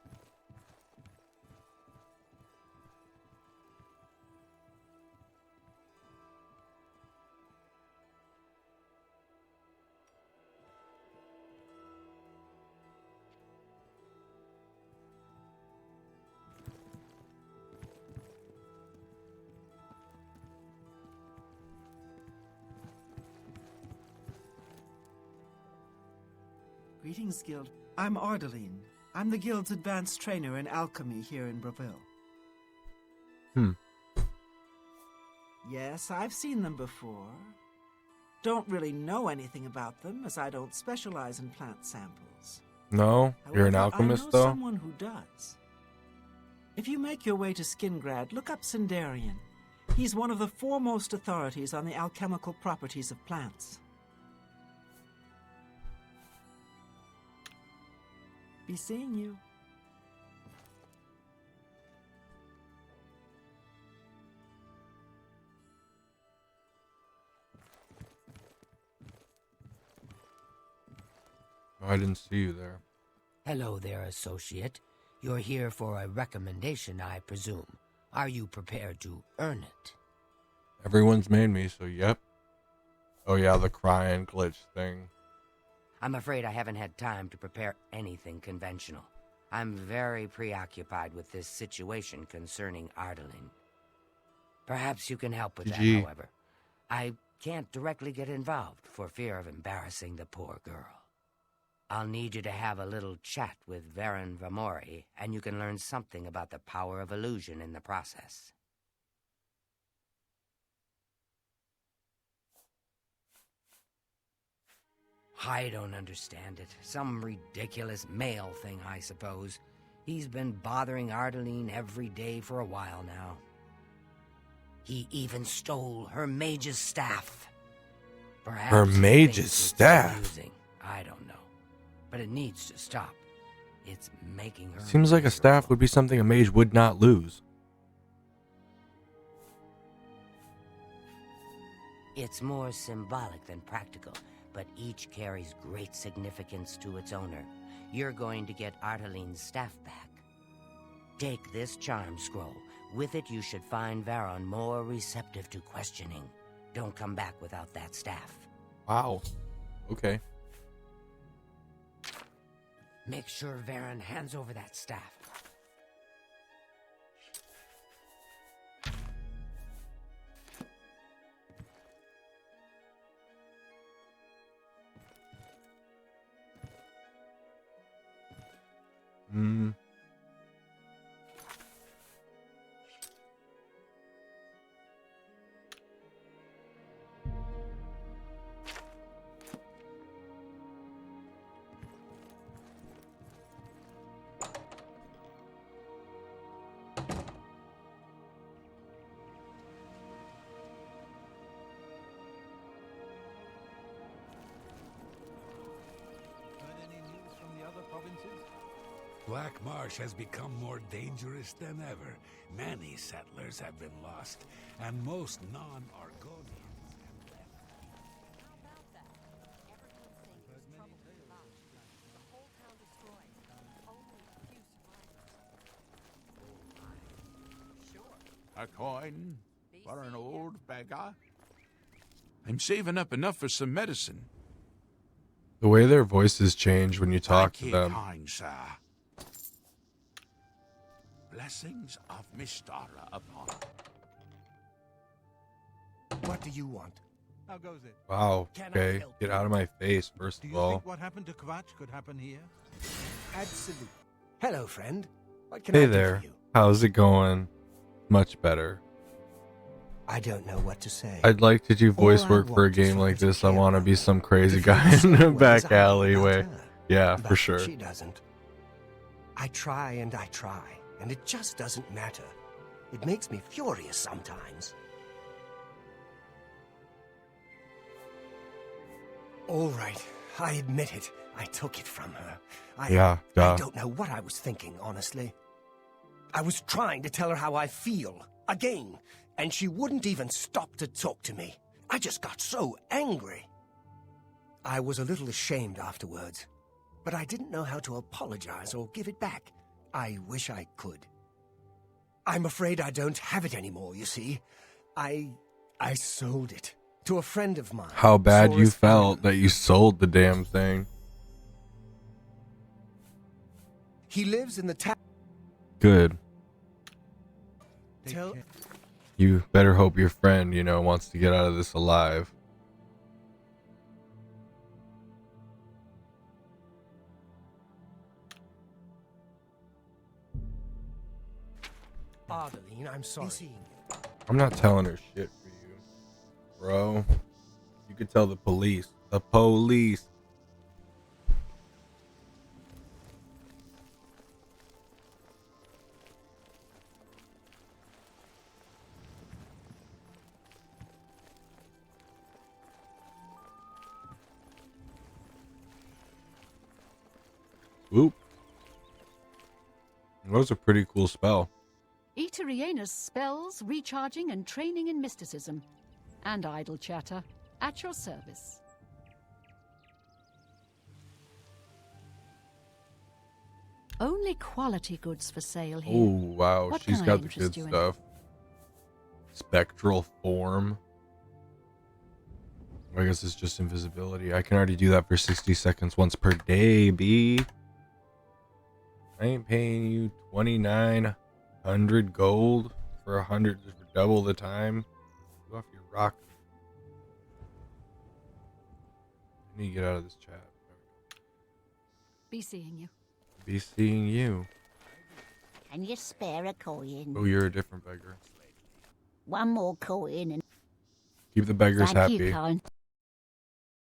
Greetings, Guild. I'm Ardeline. I'm the Guild's advanced trainer in alchemy here in Bravil. Yes, I've seen them before. Don't really know anything about them, as I don't specialize in plant samples.
No? You're an
However,
alchemist,
I know
though?
someone who does. If you make your way to Skingrad, look up Sindarian. He's one of the foremost authorities on the alchemical properties of plants. Be seeing you.
Oh, I didn't see you there.
Hello there, associate. You're here for a recommendation, I presume. Are you prepared to earn it?
Everyone's made me, so yep. Oh yeah, the crying glitch thing.
I'm afraid I haven't had time to prepare anything conventional. I'm very preoccupied with this situation concerning Ardeline. Perhaps you can help with that,
GG.
however. I can't directly get involved for fear of embarrassing the poor girl. I'll need you to have a little chat with Varen Vamori, and you can learn something about the power of illusion in the process. I don't understand it. Some ridiculous male thing, I suppose. He's been bothering Ardeline every day for a while now. He even stole her mage's staff. Perhaps
Her
he
mage's
thinks it's
staff?
amusing. I don't know. But it needs to stop. It's making her
Seems like a staff would be something a mage would not lose.
It's more symbolic than practical, but each carries great significance to its owner. You're going to get Arteline's staff back. Take this charm scroll. With it, you should find Varon more receptive to questioning. Don't come back without that staff.
Wow. Okay.
Make sure Varon hands over that staff.
Black Marsh has become more dangerous than ever. Many settlers have been lost, and most non-Argonians have left.
A coin for an old beggar? I'm saving up enough for some medicine.
The way their voices change when you talk to
Thank you,
them.
kind sir. Blessings of Mistara upon.
What do you want?
How goes it?
Wow.
Can I
Okay.
help
Get
you?
out of my face, first
Do
of
you
all.
think what happened to Kvatch could happen here?
Absolutely. Hello, friend. What can I
Hey
do
there.
for you?
How's it going? Much better.
I don't know what to say.
I'd like to do voice
All I
work for a
want is
game
for
like
her to
this. I
care
want to
about
be
me,
some crazy
to feel
guy
the
in the
same way as
back
I do about
alleyway.
her.
Yeah, for
But
sure.
she doesn't. I try, and it just doesn't matter. It makes me furious sometimes. All right, I admit it. I took it from her.
Yeah, duh.
I don't know what I was thinking, honestly. I was trying to tell her how I feel, again, and she wouldn't even stop to talk to me. I just got so angry. I was a little ashamed afterwards, but I didn't know how to apologize or give it back. I wish I could. I'm afraid I don't have it anymore, you see. I sold it to a friend of mine.
How bad you
Saurus
felt that you sold the damn thing.
He lives in the town.
Good.
Tell.
You better hope your friend, wants to get out of this alive.
Ardeline, I'm sorry.
I'm not telling her shit for you, bro. You could tell the police. The police. Oop. That was a pretty cool spell.
Eterianus spells, recharging and training in mysticism. And idle chatter. At your service. Only quality goods for sale here.
Oh, wow.
What
She's
can I
got the
interest
good
you in?
stuff. Spectral form. I guess it's just invisibility. I can already do that for 60 seconds once per day, B. I ain't paying you 2,900 gold for 100 for double the time. Go off your rock. I need to get out of this chat.
Be seeing you.
Be seeing you.
Can you spare a coin?
Oh, you're a different beggar.
One more coin and...
Keep the beggars
Thank
happy.
you, Count.